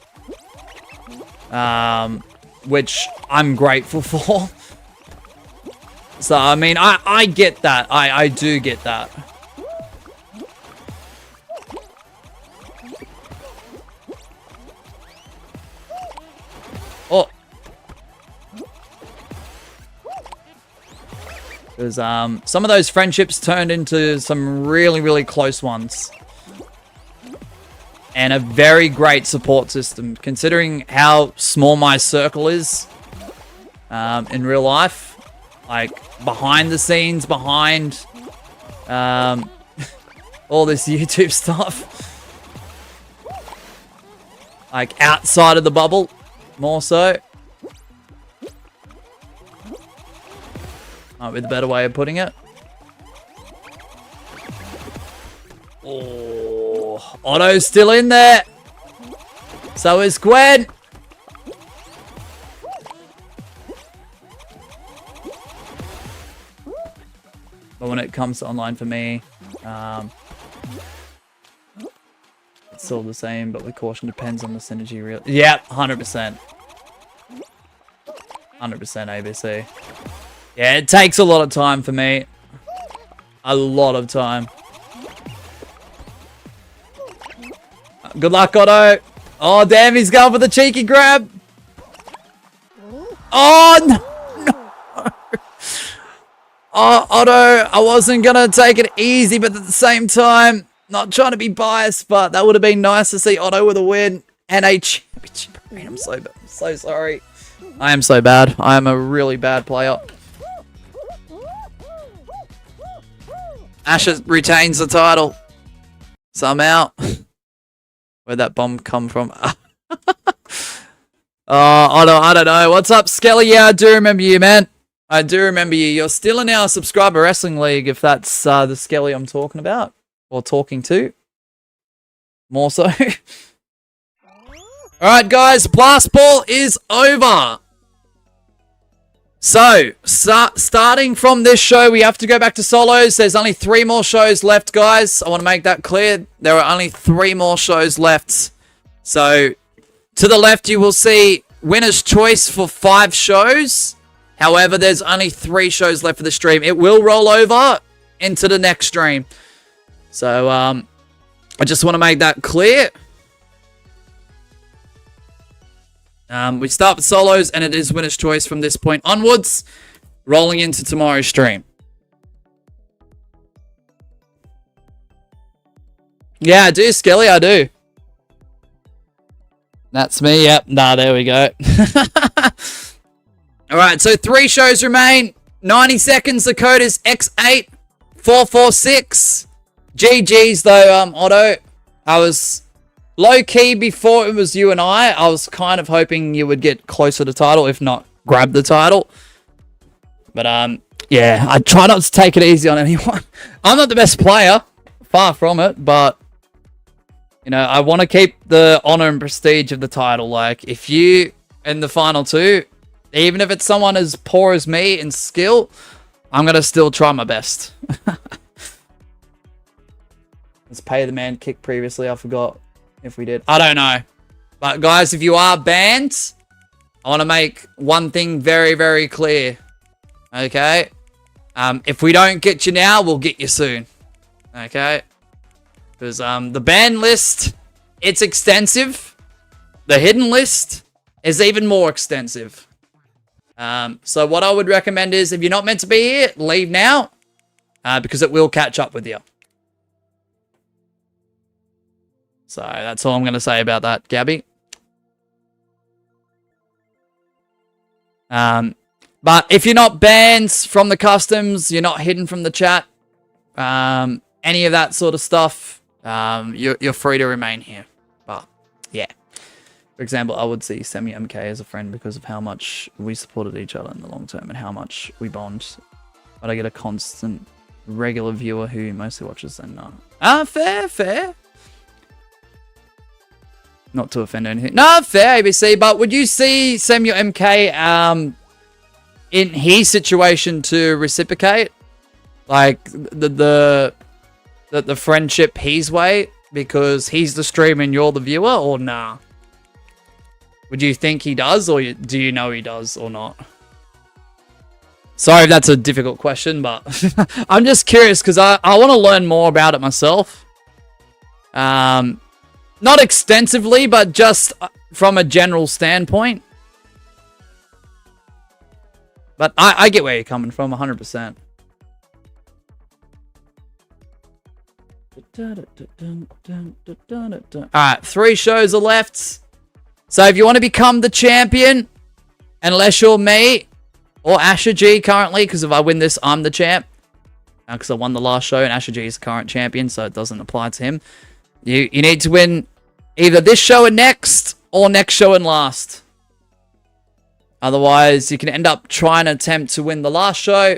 Which I'm grateful for. So, I mean, I get that. I do get that. Oh. Because some of those friendships turned into some really, really close ones. And a very great support system, considering how small my circle is in real life. Like, behind the scenes, behind all this YouTube stuff. Like, outside of the bubble, more so. Might be the better way of putting it. Oh, Otto's still in there. So is Gwen. But when it comes to online for me, it's still the same, but with caution, depends on the synergy. Real, yeah, 100%. 100% ABC. Yeah, it takes a lot of time for me. A lot of time. Good luck, Otto. Oh, damn, he's going for the cheeky grab. Oh, no. Oh, Otto, I wasn't going to take it easy, but at the same time, not trying to be biased, but that would have been nice to see Otto with a win and a championship. I'm so sorry. I am so bad. I am a really bad player. Asher retains the title. Somehow. Where'd that bomb come from? I don't know. What's up, Skelly? Yeah, I do remember you, man. I do remember you. You're still in our subscriber wrestling league, if that's the Skelly I'm talking about. Or talking to. More so. Alright, guys. Blast Ball is over. So, starting from this show, we have to go back to solos. There's only 3 more shows left, guys. I want to make that clear. There are only 3 more shows left. So, to the left, you will see winner's choice for 5 shows. However, there's only 3 shows left for the stream. It will roll over into the next stream. So, I just want to make that clear. We start with solos, and it is winner's choice from this point onwards, rolling into tomorrow's stream. Yeah, I do, Skelly, I do. That's me, yep. Nah, there we go. Alright, so 3 shows remain. 90 seconds, the code is X8446. GG's though, Otto. I was low-key before it was you and I was kind of hoping you would get closer to title, if not grab the title. But, yeah, I try not to take it easy on anyone. I'm not the best player, far from it, but, you know, I want to keep the honor and prestige of the title. Like, if you, in the final 2, even if it's someone as poor as me in skill, I'm going to still try my best. Let's pay the man kick previously, I forgot. If we did. I don't know. But guys, if you are banned, I want to make one thing very, very clear. Okay? If we don't get you now, we'll get you soon. Okay? Because the ban list, it's extensive. The hidden list is even more extensive. So what I would recommend is, if you're not meant to be here, leave now. Because it will catch up with you. So that's all I'm going to say about that, Gabby. But if you're not banned from the customs, you're not hidden from the chat, any of that sort of stuff, you're free to remain here. But yeah, for example, I would see Semi MK as a friend because of how much we supported each other in the long term and how much we bond. But I get a constant, regular viewer who mostly watches and fair. Not to offend anything. No, fair, ABC. But would you see Samuel MK in his situation to reciprocate, like the friendship his way, because he's the streamer and you're the viewer, or nah? Would you think he does, or do you know he does or not? Sorry if that's a difficult question, but I'm just curious because I want to learn more about it myself. Not extensively, but just from a general standpoint. But I get where you're coming from, 100%. Alright, 3 shows are left. So if you want to become the champion, unless you're me or Asher G currently, because if I win this, I'm the champ. Because I won the last show and Asher G is the current champion, so it doesn't apply to him. You need to win either this show and next, or next show and last. Otherwise, you can end up trying to attempt to win the last show,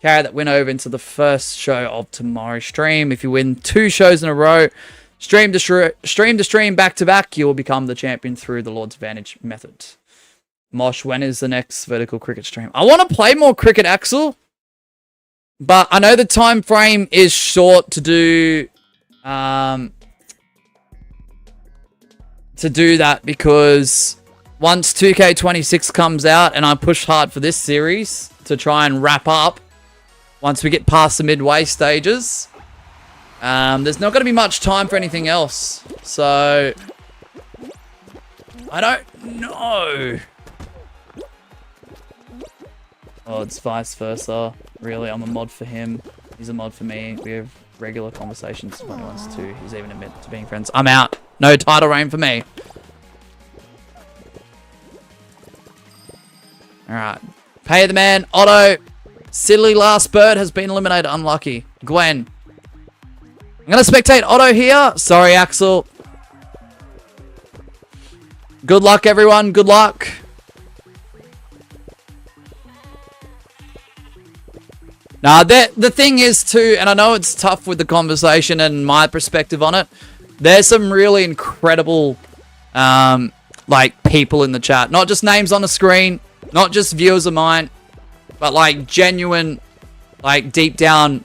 carry that win over into the first show of tomorrow's stream. If you win 2 shows in a row, stream to stream back to back, you will become the champion through the Lord's Advantage method. Mosh, when is the next vertical cricket stream? I want to play more cricket, Axel, but I know the time frame is short to do that, because once 2K26 comes out and I push hard for this series to try and wrap up, once we get past the midway stages, there's not going to be much time for anything else. So, I don't know. Oh, it's vice versa. Really, I'm a mod for him. He's a mod for me. We have regular conversations when he wants to. He's even admit to being friends. I'm out. No title reign for me. Alright. Pay the man. Otto. Silly last bird has been eliminated. Unlucky. Gwen. I'm going to spectate Otto here. Sorry, Axel. Good luck, everyone. Good luck. Now, the thing is, too, and I know it's tough with the conversation and my perspective on it, there's some really incredible, like, people in the chat. Not just names on the screen, not just viewers of mine, but, like, genuine, like, deep down,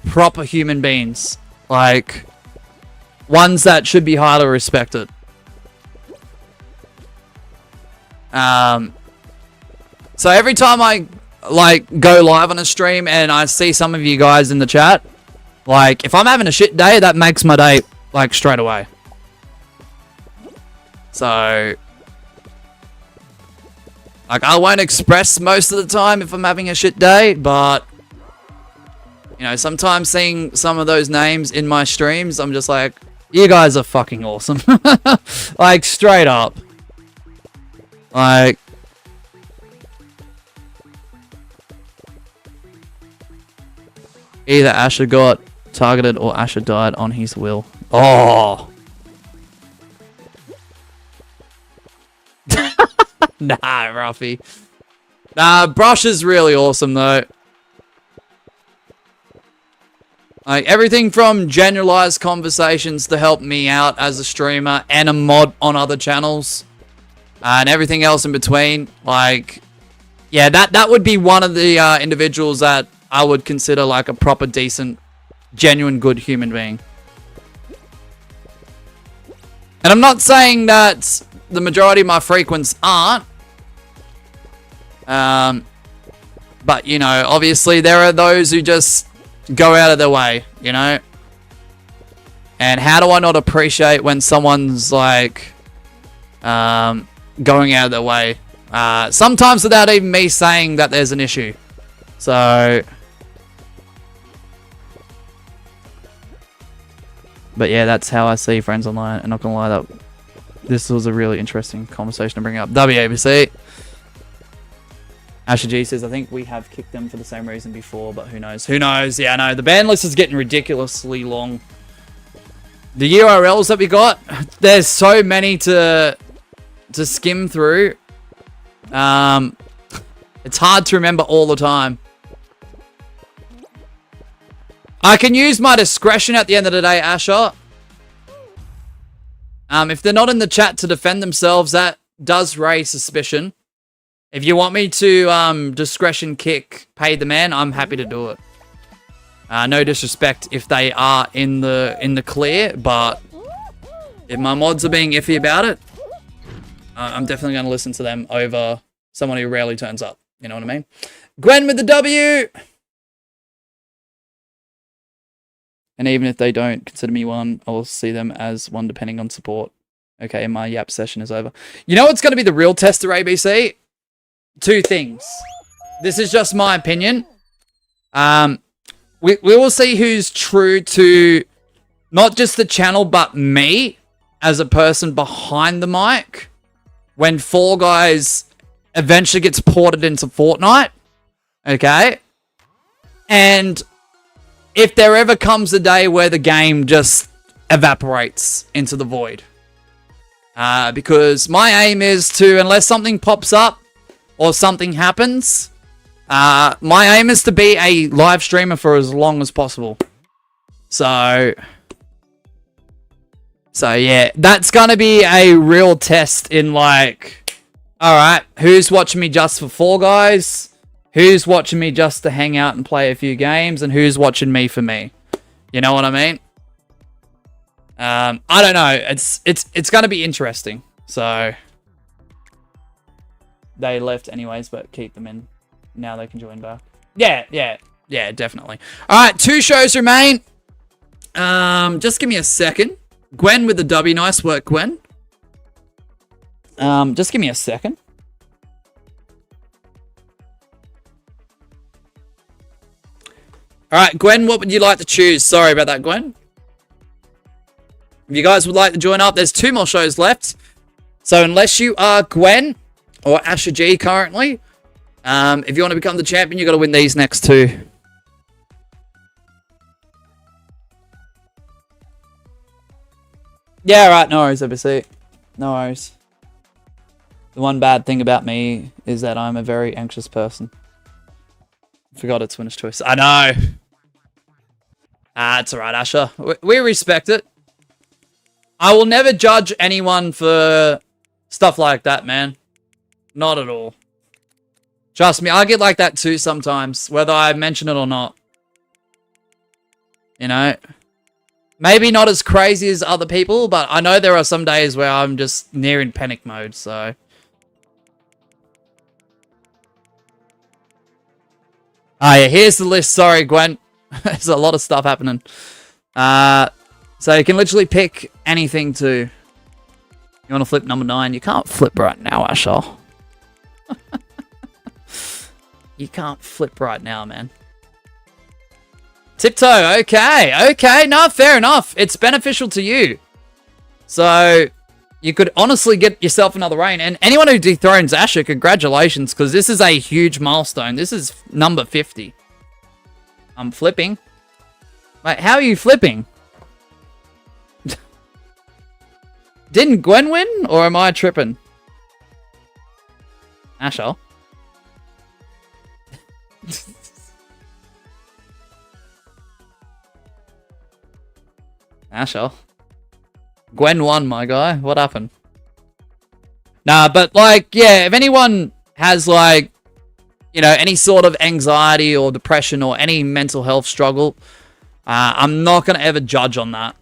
proper human beings. Like, ones that should be highly respected. So every time I, like, go live on a stream and I see some of you guys in the chat, like, if I'm having a shit day, that makes my day, like, straight away. So, like, I won't express most of the time if I'm having a shit day, but, you know, sometimes seeing some of those names in my streams, I'm just like, you guys are fucking awesome. Like, straight up. Like, either Asher got targeted or Asher died on his will. Oh. Nah, Ruffy. Nah, Brush is really awesome, though. Like, everything from generalized conversations to help me out as a streamer and a mod on other channels. And everything else in between. Like, yeah, that would be one of the individuals that I would consider like a proper, decent, genuine, good human being. And I'm not saying that the majority of my frequents aren't. But, you know, obviously there are those who just go out of their way, you know? And how do I not appreciate when someone's, like, going out of their way? Sometimes without even me saying that there's an issue. So... But yeah, that's how I see friends online. And not gonna lie, that this was a really interesting conversation to bring up. WABC. Asher G says, I think we have kicked them for the same reason before, but who knows? Who knows? Yeah, I know. The ban list is getting ridiculously long. The URLs that we got, there's so many to skim through. It's hard to remember all the time. I can use my discretion at the end of the day, Asher. If they're not in the chat to defend themselves, that does raise suspicion. If you want me to discretion kick pay the man, I'm happy to do it. No disrespect if they are in the clear, but if my mods are being iffy about it, I'm definitely going to listen to them over someone who rarely turns up. You know what I mean? Gwen with the W! And even if they don't consider me one, I'll see them as one depending on support. Okay, my yap session is over. You know what's going to be the real tester, ABC? Two things. This is just my opinion. We will see who's true to not just the channel, but me as a person behind the mic when Fall Guys eventually gets ported into Fortnite. Okay? And if there ever comes a day where the game just evaporates into the void. Because my aim is to, unless something pops up or something happens, my aim is to be a live streamer for as long as possible. So yeah, that's going to be a real test in like, alright, who's watching me just for Fall Guys? Who's watching me just to hang out and play a few games? And who's watching me for me? You know what I mean? I don't know. It's going to be interesting. So they left anyways, but keep them in. Now they can join back. Yeah, definitely. All right, 2 shows remain. Just give me a second. Gwen with the W. Nice work, Gwen. Just give me a second. All right, Gwen, what would you like to choose? Sorry about that, Gwen. If you guys would like to join up, there's 2 more shows left. So unless you are Gwen or Asher G currently, if you want to become the champion, you got to win these next 2. Yeah, right. No worries, ABC. No worries. The one bad thing about me is that I'm a very anxious person. Forgot it's winner's choice. I know. It's alright, Asher. We respect it. I will never judge anyone for stuff like that, man. Not at all. Trust me, I get like that too sometimes, whether I mention it or not. You know? Maybe not as crazy as other people, but I know there are some days where I'm just near in panic mode, so... Ah, yeah, here's the list. Sorry, Gwen. There's a lot of stuff happening. So you can literally pick anything too. You want to flip number 9? You can't flip right now, Asher. You can't flip right now, man. Tiptoe. Okay. No, fair enough. It's beneficial to you. So you could honestly get yourself another reign. And anyone who dethrones Asher, congratulations, because this is a huge milestone. This is number 50. I'm flipping. Wait, how are you flipping? Didn't Gwen win? Or am I tripping? Asher? Asher? Gwen won, my guy. What happened? Nah, but like, yeah, if anyone has like, you know, any sort of anxiety or depression or any mental health struggle, I'm not going to ever judge on that.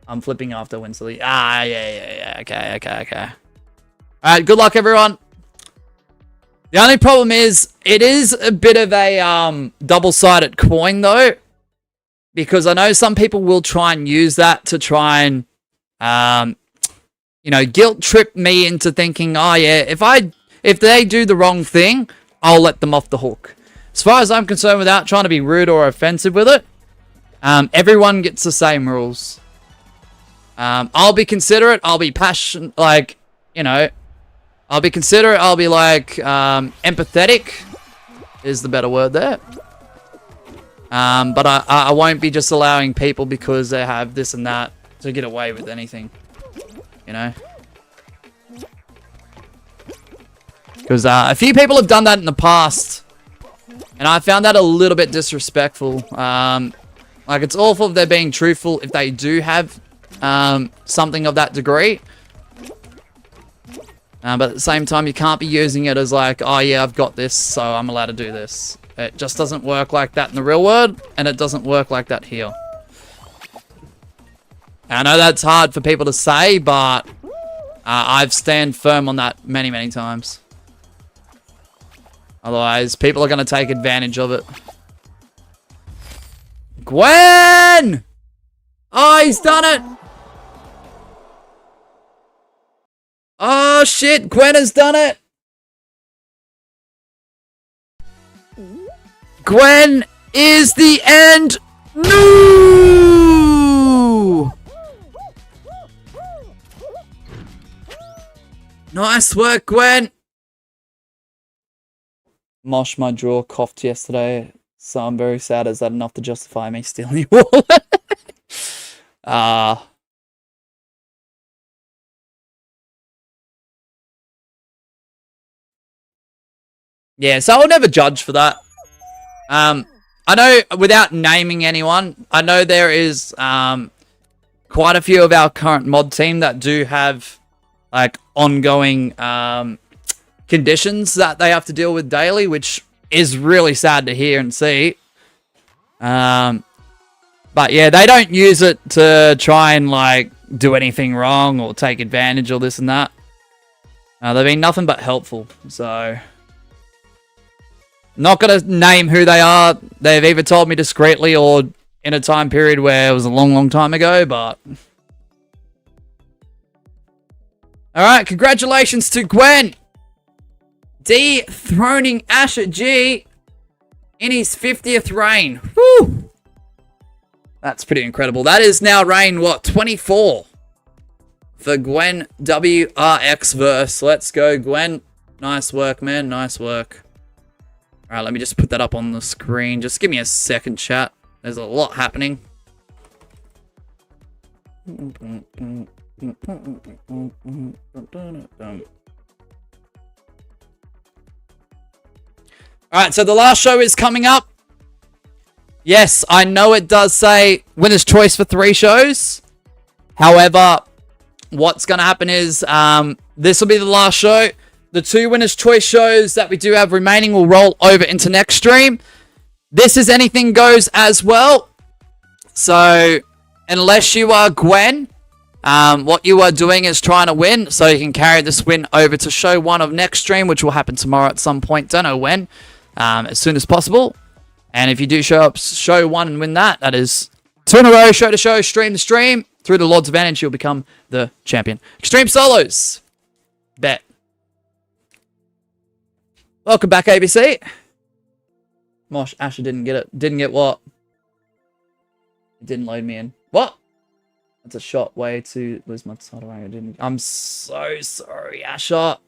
I'm flipping after Winsley. Yeah. Okay. Alright, good luck, everyone. The only problem is, it is a bit of a double-sided coin, though. Because I know some people will try and use that to try and, you know, guilt trip me into thinking, oh yeah, if they do the wrong thing, I'll let them off the hook. As far as I'm concerned, without trying to be rude or offensive with it, everyone gets the same rules. I'll be considerate. I'll be passionate, like, you know, I'll be considerate. I'll be like, empathetic is the better word there. But I won't be just allowing people because they have this and that to get away with anything, you know? Because a few people have done that in the past, and I found that a little bit disrespectful. Like, it's awful if they're being truthful if they do have something of that degree. But at the same time, you can't be using it as like, oh yeah, I've got this, so I'm allowed to do this. It just doesn't work like that in the real world, and it doesn't work like that here. I know that's hard for people to say, but I've stand firm on that many, many times. Otherwise, people are going to take advantage of it. Gwen! Oh, he's done it! Oh, shit! Gwen has done it! Gwen is the end! No! Nice work, Gwen! Mosh, my draw coughed yesterday, so I'm very sad. Is that enough to justify me stealing your wallet? Yeah, so I'll never judge for that. I know, without naming anyone, I know there is quite a few of our current mod team that do have like ongoing conditions that they have to deal with daily, which is really sad to hear and see. But yeah, they don't use it to try and like do anything wrong or take advantage or this and that. They've been nothing but helpful, so not gonna name who they are. They've either told me discreetly or in a time period where it was a long, long time ago, but alright, congratulations to Gwen dethroning Asher G in his 50th reign. Woo! That's pretty incredible. That is now reign, what, 24 for Gwen WRX verse. Let's go, Gwen. Nice work, man. Nice work. Alright, let me just put that up on the screen. Just give me a second, chat. There's a lot happening. Alright, so the last show is coming up. Yes, I know it does say winner's choice for 3 shows. However, what's going to happen is this will be the last show. The 2 winner's choice shows that we do have remaining will roll over into next stream. This is anything goes as well. So, unless you are Gwen, what you are doing is trying to win. So you can carry this win over to show 1 of next stream, which will happen tomorrow at some point. Don't know when. As soon as possible. And if you do show up show 1 and win that, that is 2 in a row, show to show, stream to stream. Through the Lord's Advantage, you'll become the champion. Extreme Solos. Bet. Welcome back, ABC. Mosh, Asher didn't get it. Didn't get what? It didn't load me in. What? That's a shot way to lose my title rank. I didn't. I'm so sorry, Asher.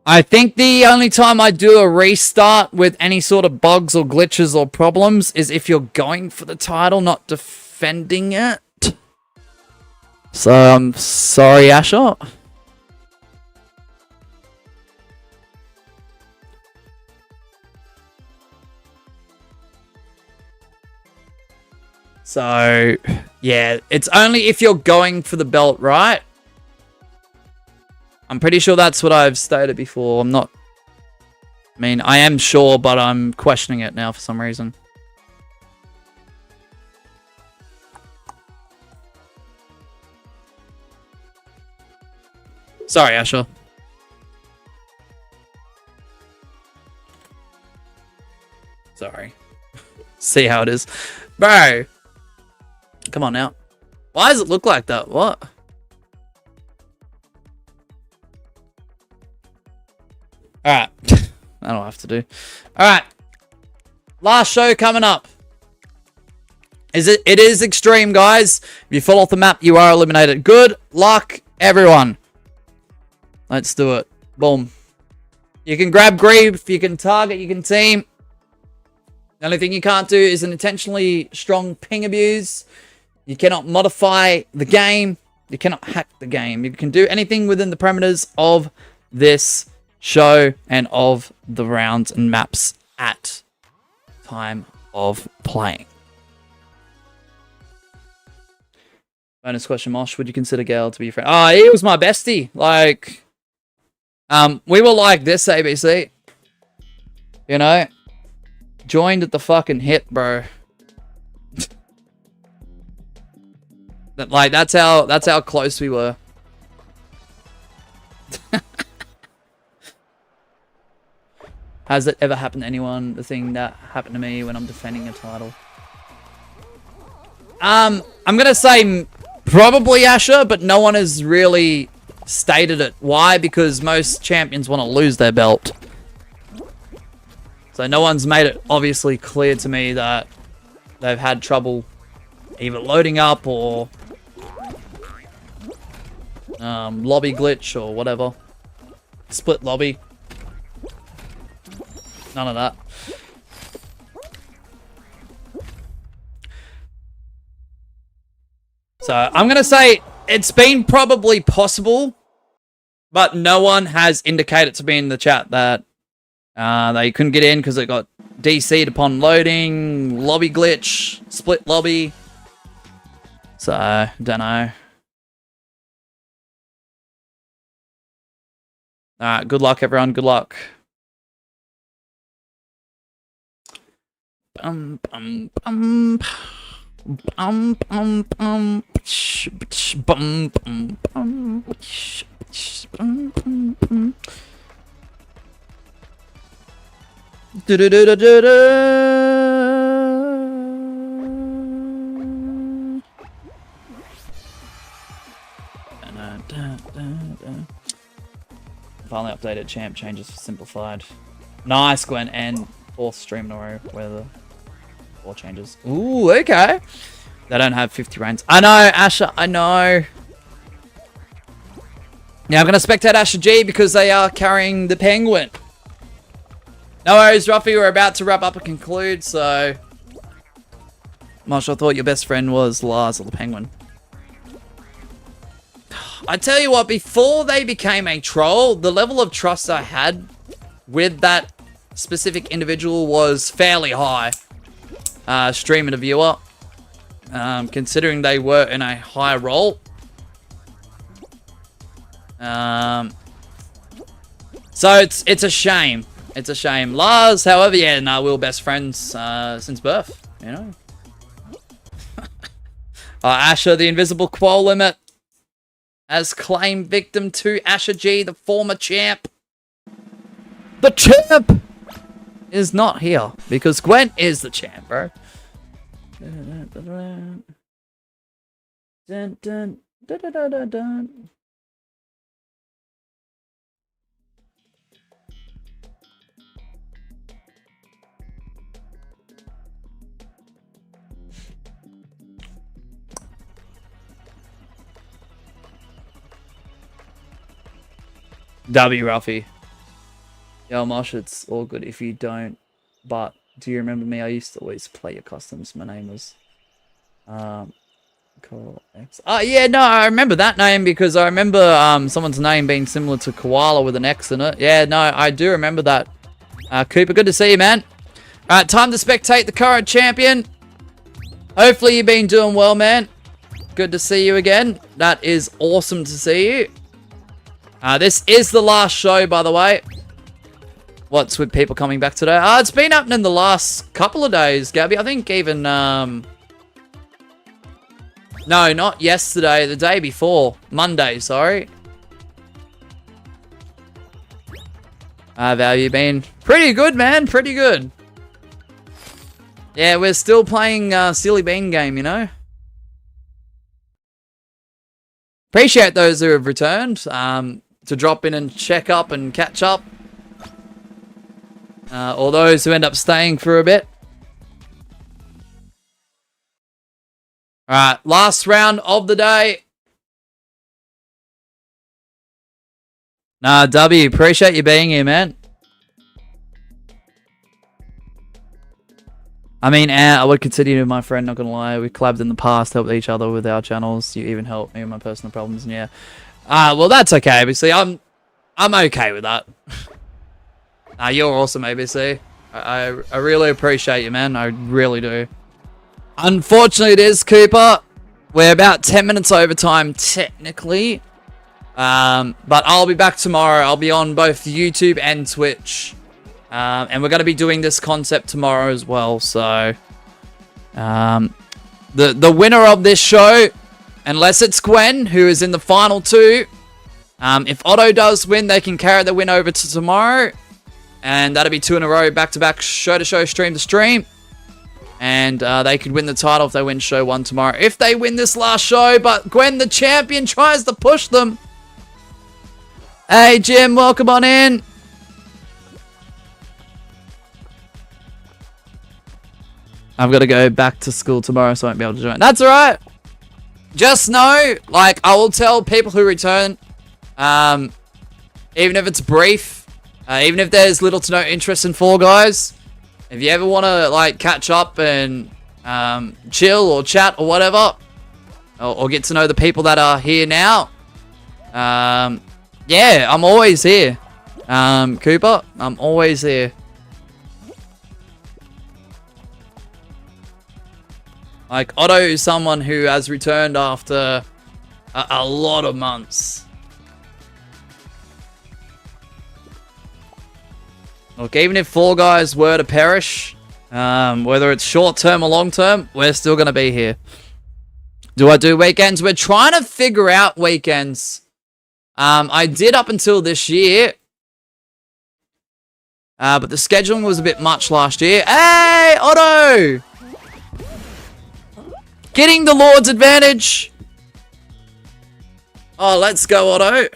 I think the only time I do a restart with any sort of bugs or glitches or problems is if you're going for the title, not defending it. So I'm sorry, Asher. So, yeah, it's only if you're going for the belt, right? I'm pretty sure that's what I've stated before. I'm not... I mean, I am sure, but I'm questioning it now for some reason. Sorry, Asher. see how it is. Bro. Come on now. Why does it look like that? What? Alright. That'll have to do. Alright. Last show coming up. It is extreme, guys. If you fall off the map, you are eliminated. Good luck, everyone. Let's do it. Boom. You can grab grief, you can target, you can team. The only thing you can't do is an intentionally strong ping abuse. You cannot modify the game. You cannot hack the game. You can do anything within the parameters of this show and of the rounds and maps at time of playing. Bonus question, Mosh. Would you consider Gale to be your friend? Oh, he was my bestie. Like, we were like this, ABC. You know? Joined at the fucking hit, bro. Like, that's how close we were. Has it ever happened to anyone? The thing that happened to me when I'm defending a title. I'm gonna say probably Asher, but no one has really stated it. Why? Because most champions want to lose their belt. So no one's made it obviously clear to me that they've had trouble either loading up or lobby glitch or whatever. Split lobby. None of that. So I'm going to say it's been probably possible, but no one has indicated to me in the chat that they couldn't get in because it got DC'd upon loading, lobby glitch, split lobby. So, don't know. Alright, good luck everyone, good luck. Bum, bum, bum. Bum, bum, bum. Bum, bum, bum. Bum, bum, bum. Do do do do do do. Finally updated. Champ changes simplified. Nice, Gwen, and fourth stream in a row where the 4 changes. Ooh, okay. They don't have 50 reigns. I know, Asher. I know. Now I'm gonna spectate Asher G because they are carrying the penguin. No worries, Ruffy. We're about to wrap up and conclude, so... Mosh, I thought your best friend was Lars or the penguin. I tell you what, before they became a troll, the level of trust I had with that specific individual was fairly high. Streamer to viewer. Considering they were in a high role. So it's a shame. It's a shame. Lars, however, yeah, no, we were best friends since birth, you know. Asher, the invisible qual limit, as claimed victim to Asher G, the former champ. The champ is not here because Gwen is the champ, bro. Dun, dun, dun, dun, dun, dun, dun. W Ruffy. Yo, Mosh, it's all good if you don't, but do you remember me? I used to always play your customs. My name was Coral X. Oh yeah, no, I remember that name because I remember someone's name being similar to Koala with an X in it. Yeah, no, I do remember that. Cooper, good to see you, man. Alright, time to spectate the current champion. Hopefully you've been doing well, man. Good to see you again. That is awesome to see you. This is the last show, by the way. What's with people coming back today? It's been happening the last couple of days, Gabby. I think even, no, not yesterday. The day before. Monday, sorry. Value been pretty good, man. Pretty good. Yeah, we're still playing Silly Bean game, you know? Appreciate those who have returned to drop in and check up and catch up. Or those who end up staying for a bit. Alright, last round of the day. Nah, W, appreciate you being here, man. I mean, I would consider you my friend, not gonna lie. We collabed in the past, helped each other with our channels. You even helped me with my personal problems, and yeah. Well, that's okay, obviously. I'm okay with that. You're awesome, ABC. I really appreciate you, man. I really do. Unfortunately, it is, Cooper. We're about 10 minutes over time, technically. But I'll be back tomorrow. I'll be on both YouTube and Twitch. And we're going to be doing this concept tomorrow as well. So, the winner of this show, unless it's Gwen, who is in the final two, if Otto does win, they can carry the win over to tomorrow. And that'll be 2 in a row, back-to-back, show-to-show, stream-to-stream. And they could win the title if they win show 1 tomorrow. If they win this last show, but Gwen, the champion, tries to push them. Hey, Jim, welcome on in. I've got to go back to school tomorrow, so I won't be able to join. That's alright. Just know, like, I will tell people who return, even if it's brief, even if there's little to no interest in Fall Guys, if you ever want to, like, catch up and chill or chat or whatever, or get to know the people that are here now, yeah, I'm always here. Cooper, I'm always here. Like, Otto is someone who has returned after a lot of months. Look, even if Fall Guys were to perish, whether it's short-term or long-term, we're still going to be here. Do I do weekends? We're trying to figure out weekends. I did up until this year. But the scheduling was a bit much last year. Hey, Otto! Getting the Lord's advantage. Oh, let's go, Otto.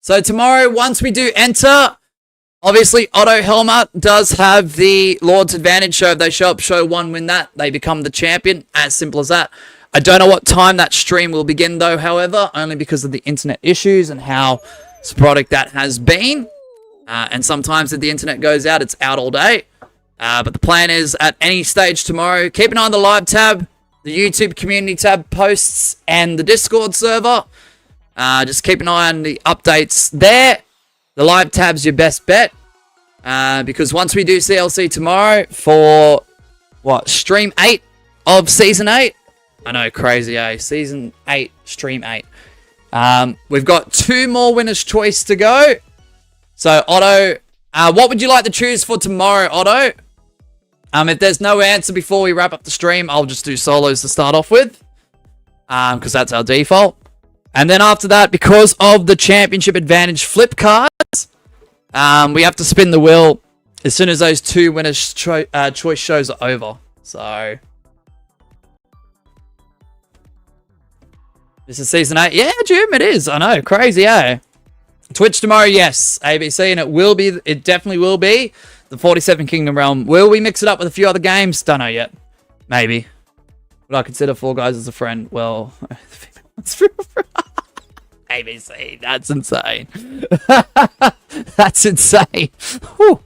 So tomorrow, once we do enter, obviously Otto Helmer does have the Lord's advantage. So if they show up, show 1, win that, they become the champion. As simple as that. I don't know what time that stream will begin, though, however, only because of the internet issues and how sporadic that has been. And sometimes if the internet goes out, it's out all day. But the plan is at any stage tomorrow, keep an eye on the live tab, the YouTube community tab posts, and the Discord server. Just keep an eye on the updates there. The live tab's your best bet. Because once we do CLC tomorrow for, stream 8 of Season 8? I know, crazy, eh? Season 8, Stream 8. We've got 2 more Winner's Choice to go. So, Otto, what would you like to choose for tomorrow, Otto? If there's no answer before we wrap up the stream, I'll just do solos to start off with. Because that's our default. And then after that, because of the championship advantage flip cards, we have to spin the wheel as soon as those 2 Winner's Choice shows are over. So, this is Season 8. Yeah, Jim, it is. I know. Crazy, eh? Twitch tomorrow, yes. ABC, and it definitely will be the 47 Kingdom Realm. Will we mix it up with a few other games? Don't know yet. Maybe. Would I consider Fall Guys as a friend? Well, ABC, that's insane. That's insane. Whew.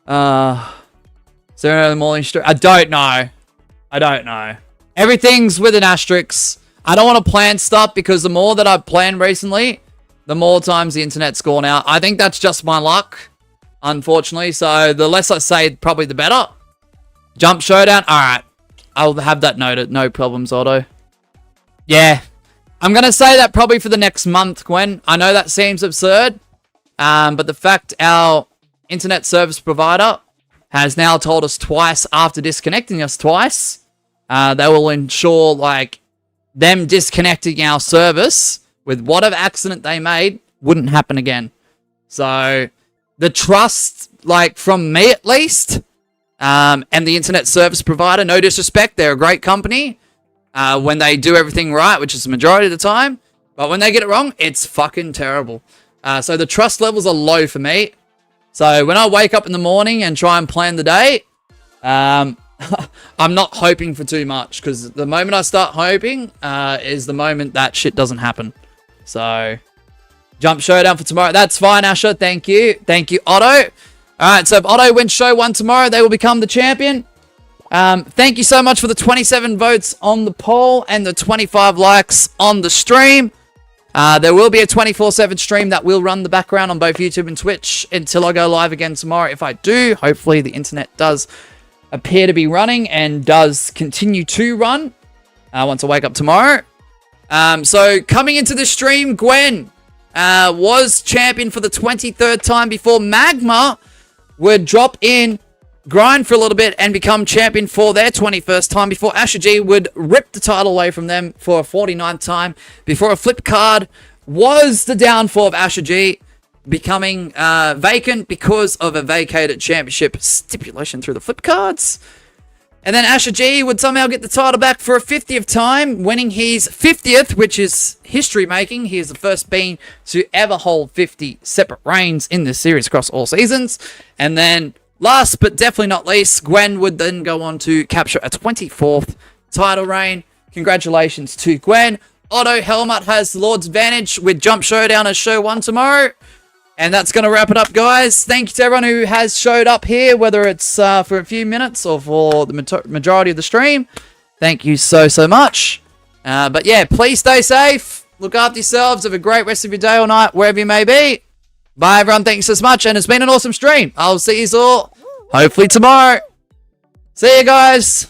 Is there another morning stream? I don't know. Everything's with an asterisk. I don't want to plan stuff because the more that I've planned recently, the more times the internet's gone out. I think that's just my luck, unfortunately. So the less I say, probably the better. Jump Showdown. All right. I'll have that noted. No problems, Otto. Yeah. I'm going to say that probably for the next month, Gwen. I know that seems absurd. But the fact our internet service provider has now told us twice after disconnecting us twice, they will ensure, like, them disconnecting our service with whatever accident they made wouldn't happen again. So the trust, like from me at least, and the internet service provider, no disrespect, they're a great company when they do everything right, which is the majority of the time. But when they get it wrong, it's fucking terrible. So the trust levels are low for me. So when I wake up in the morning and try and plan the day, I'm not hoping for too much, because the moment I start hoping is the moment that shit doesn't happen. So jump showdown for tomorrow. That's fine, Asher. Thank you. Thank you, Otto. All right, so if Otto wins show 1 tomorrow, they will become the champion. Thank you so much for the 27 votes on the poll and the 25 likes on the stream. There will be a 24/7 stream that will run the background on both YouTube and Twitch until I go live again tomorrow. If I do, hopefully the internet does appear to be running and does continue to run once I wake up tomorrow. So coming into the stream, Gwen was champion for the 23rd time before Magma would drop in, grind for a little bit, and become champion for their 21st time before Asher G would rip the title away from them for a 49th time before a flip card was the downfall of Asher G, becoming vacant because of a vacated championship stipulation through the flip cards. And then Asher G would somehow get the title back for a 50th time, winning his 50th, which is history-making. He is the first being to ever hold 50 separate reigns in this series across all seasons. And then last but definitely not least, Gwen would then go on to capture a 24th title reign. Congratulations to Gwen. Otto Helmut has the Lord's advantage with Jump Showdown as show 1 tomorrow. And that's going to wrap it up, guys. Thank you to everyone who has showed up here, whether it's for a few minutes or for the majority of the stream. Thank you so much. But yeah, please stay safe. Look after yourselves. Have a great rest of your day or night, wherever you may be. Bye, everyone. Thanks so much. And it's been an awesome stream. I'll see you all hopefully tomorrow. See you guys.